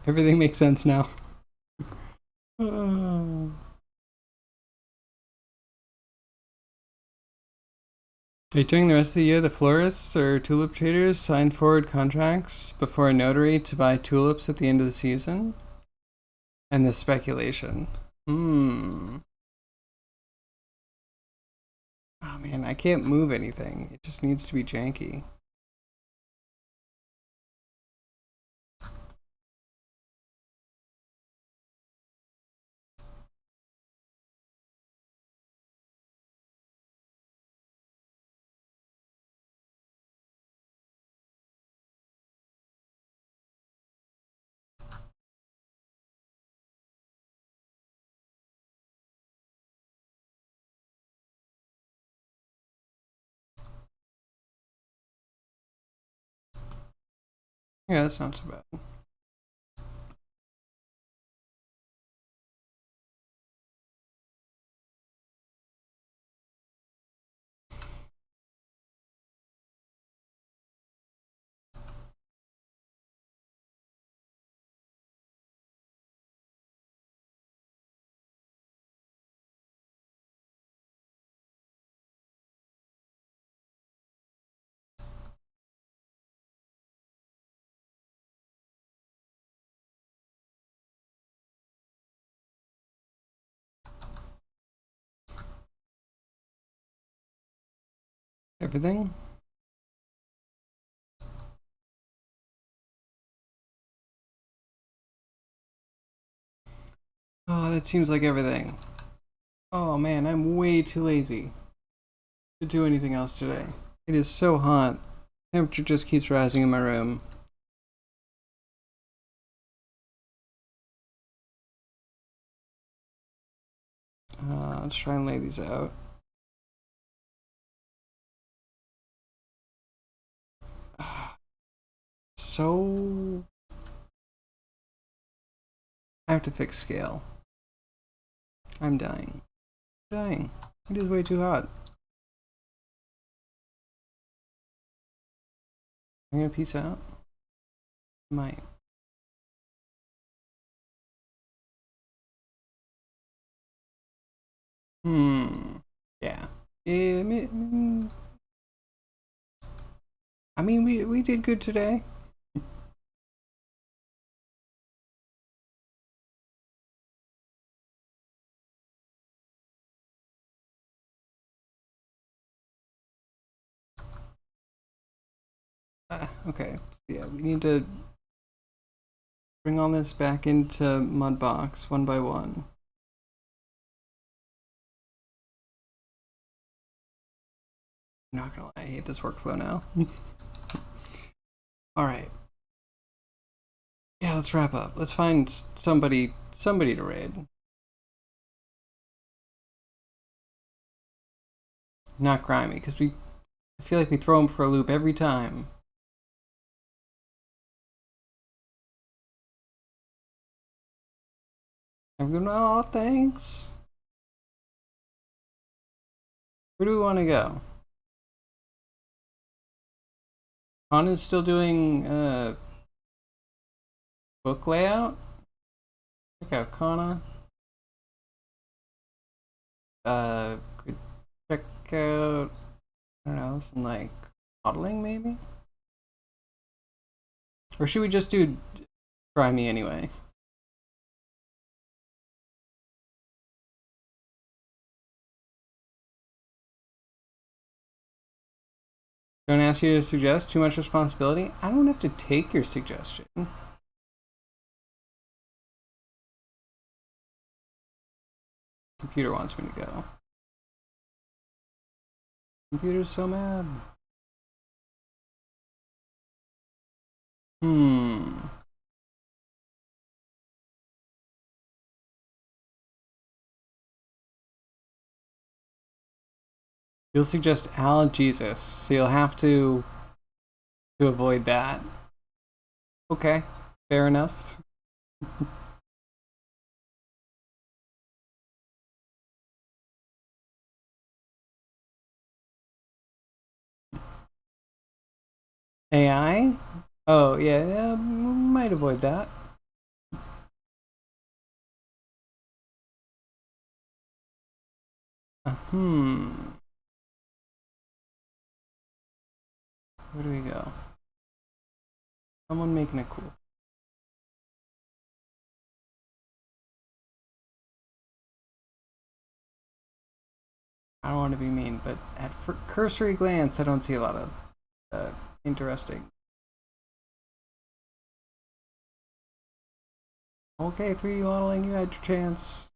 Speaker 1: everything makes sense now. During the rest of the year, the florists or tulip traders sign forward contracts before a notary to buy tulips at the end of the season. And the speculation. Oh man, I can't move anything. It just needs to be janky. Yeah, that's not so bad. Everything? Oh, that seems like everything. Oh man, I'm way too lazy to do anything else today. It is so hot. Temperature just keeps rising in my room. Let's try and lay these out. So I have to fix scale. I'm dying. Dying. It is way too hot. I'm gonna peace out. Might. Yeah. Yeah. I mean, we did good today. Okay. Yeah, we need to bring all this back into Mudbox one by one. I'm not gonna lie, I hate this workflow now. All right. Yeah, let's wrap up. Let's find somebody to raid. Not grimy, because I feel like we throw him for a loop every time. I'm going, oh, thanks. Where do we want to go? Kana's still doing book layout. Check out Kana. Could check out, I don't know, some like modeling maybe? Or should we just do grimy anyway? Don't ask you to suggest, too much responsibility. I don't have to take your suggestion. Computer wants me to go. Computer's so mad. You'll suggest Al Jesus, so you'll have to avoid that. Okay, fair enough. AI? Oh, yeah, might avoid that. Where do we go? Someone making it cool. I don't want to be mean, but at cursory glance, I don't see a lot of interesting. Okay, 3D modeling, you had your chance.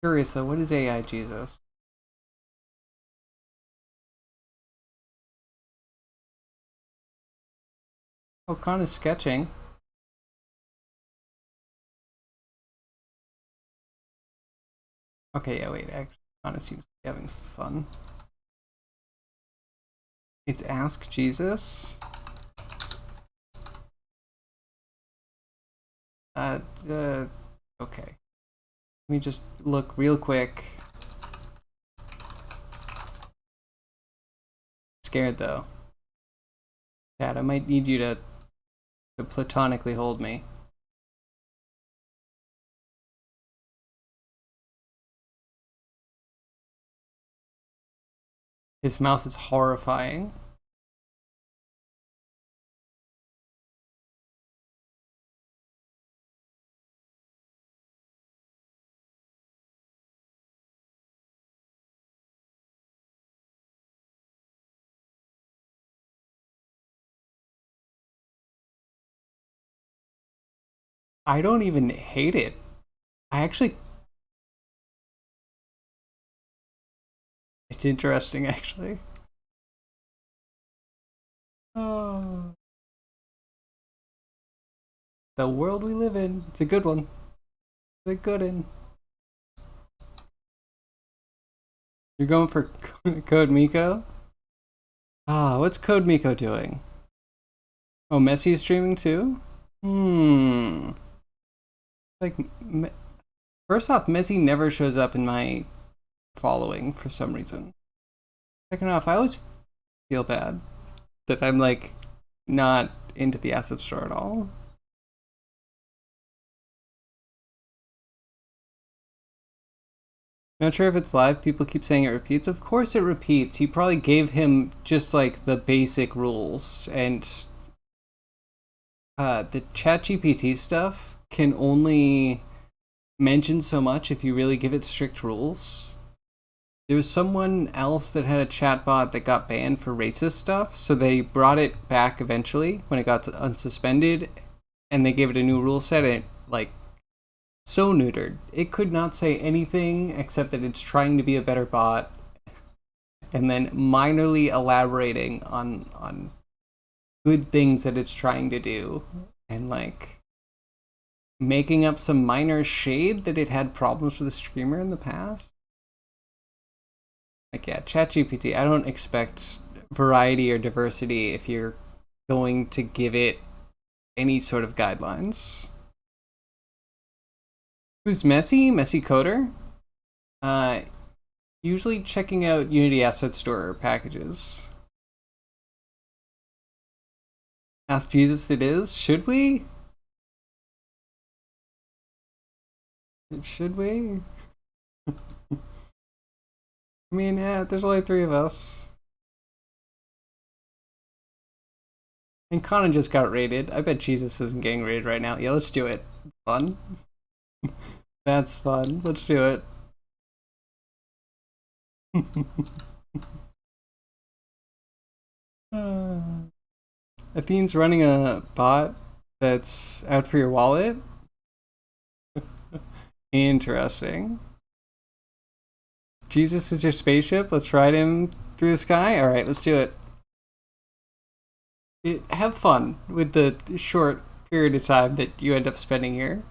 Speaker 1: Curious though, what is AI Jesus? Oh, Kana's sketching. Okay, yeah, wait, actually, Kana seems to be having fun. It's Ask Jesus. Okay. Let me just look real quick. Scared though. Dad, I might need you to platonically hold me. His mouth is horrifying. I don't even hate it. I actually... It's interesting, actually. Oh. The world we live in. It's a good one. It's a good one. You're going for Code Miko? Ah, what's Code Miko doing? Oh, Messi is streaming too? Like, first off, Messi never shows up in my following for some reason. Second off, I always feel bad that I'm like not into the asset store at all. Not sure if it's live. People keep saying it repeats. Of course it repeats. He probably gave him just like the basic rules, and the ChatGPT stuff can only mention so much if you really give it strict rules. There was someone else that had a chatbot that got banned for racist stuff, so they brought it back eventually when it got unsuspended, and they gave it a new rule set, and it, like, so neutered. It could not say anything except that it's trying to be a better bot, and then minorly elaborating on good things that it's trying to do, and like making up some minor shade that it had problems with a streamer in the past. Like, yeah, ChatGPT, I don't expect variety or diversity if you're going to give it any sort of guidelines. Who's Messy? Messy Coder? Usually checking out Unity Asset Store packages. Ask Jesus it is. Should we? Should we? I mean, yeah, there's only 3 of us. And Conan just got raided. I bet Jesus isn't getting raided right now. Yeah, let's do it. Fun. That's fun. Let's do it. Athene's running a bot that's out for your wallet. Interesting. Jesus is your spaceship. Let's ride him through the sky. All right, let's do it. Have fun with the short period of time that you end up spending here.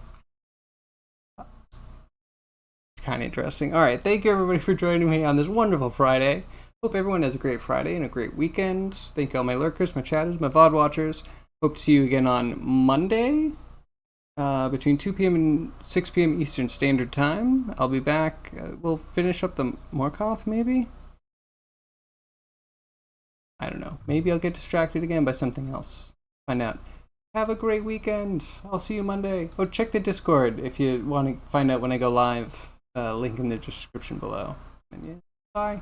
Speaker 1: It's kind of interesting. All right, thank you everybody for joining me on this wonderful Friday. Hope everyone has a great Friday and a great weekend. Thank you all my lurkers, my chatters, my VOD watchers. Hope to see you again on Monday between 2 p.m. and 6 p.m. Eastern Standard Time. I'll be back. We'll finish up the Morkoth, maybe? I don't know. Maybe I'll get distracted again by something else. Find out. Have a great weekend. I'll see you Monday. Oh, check the Discord if you want to find out when I go live. Link in the description below. And yeah, bye.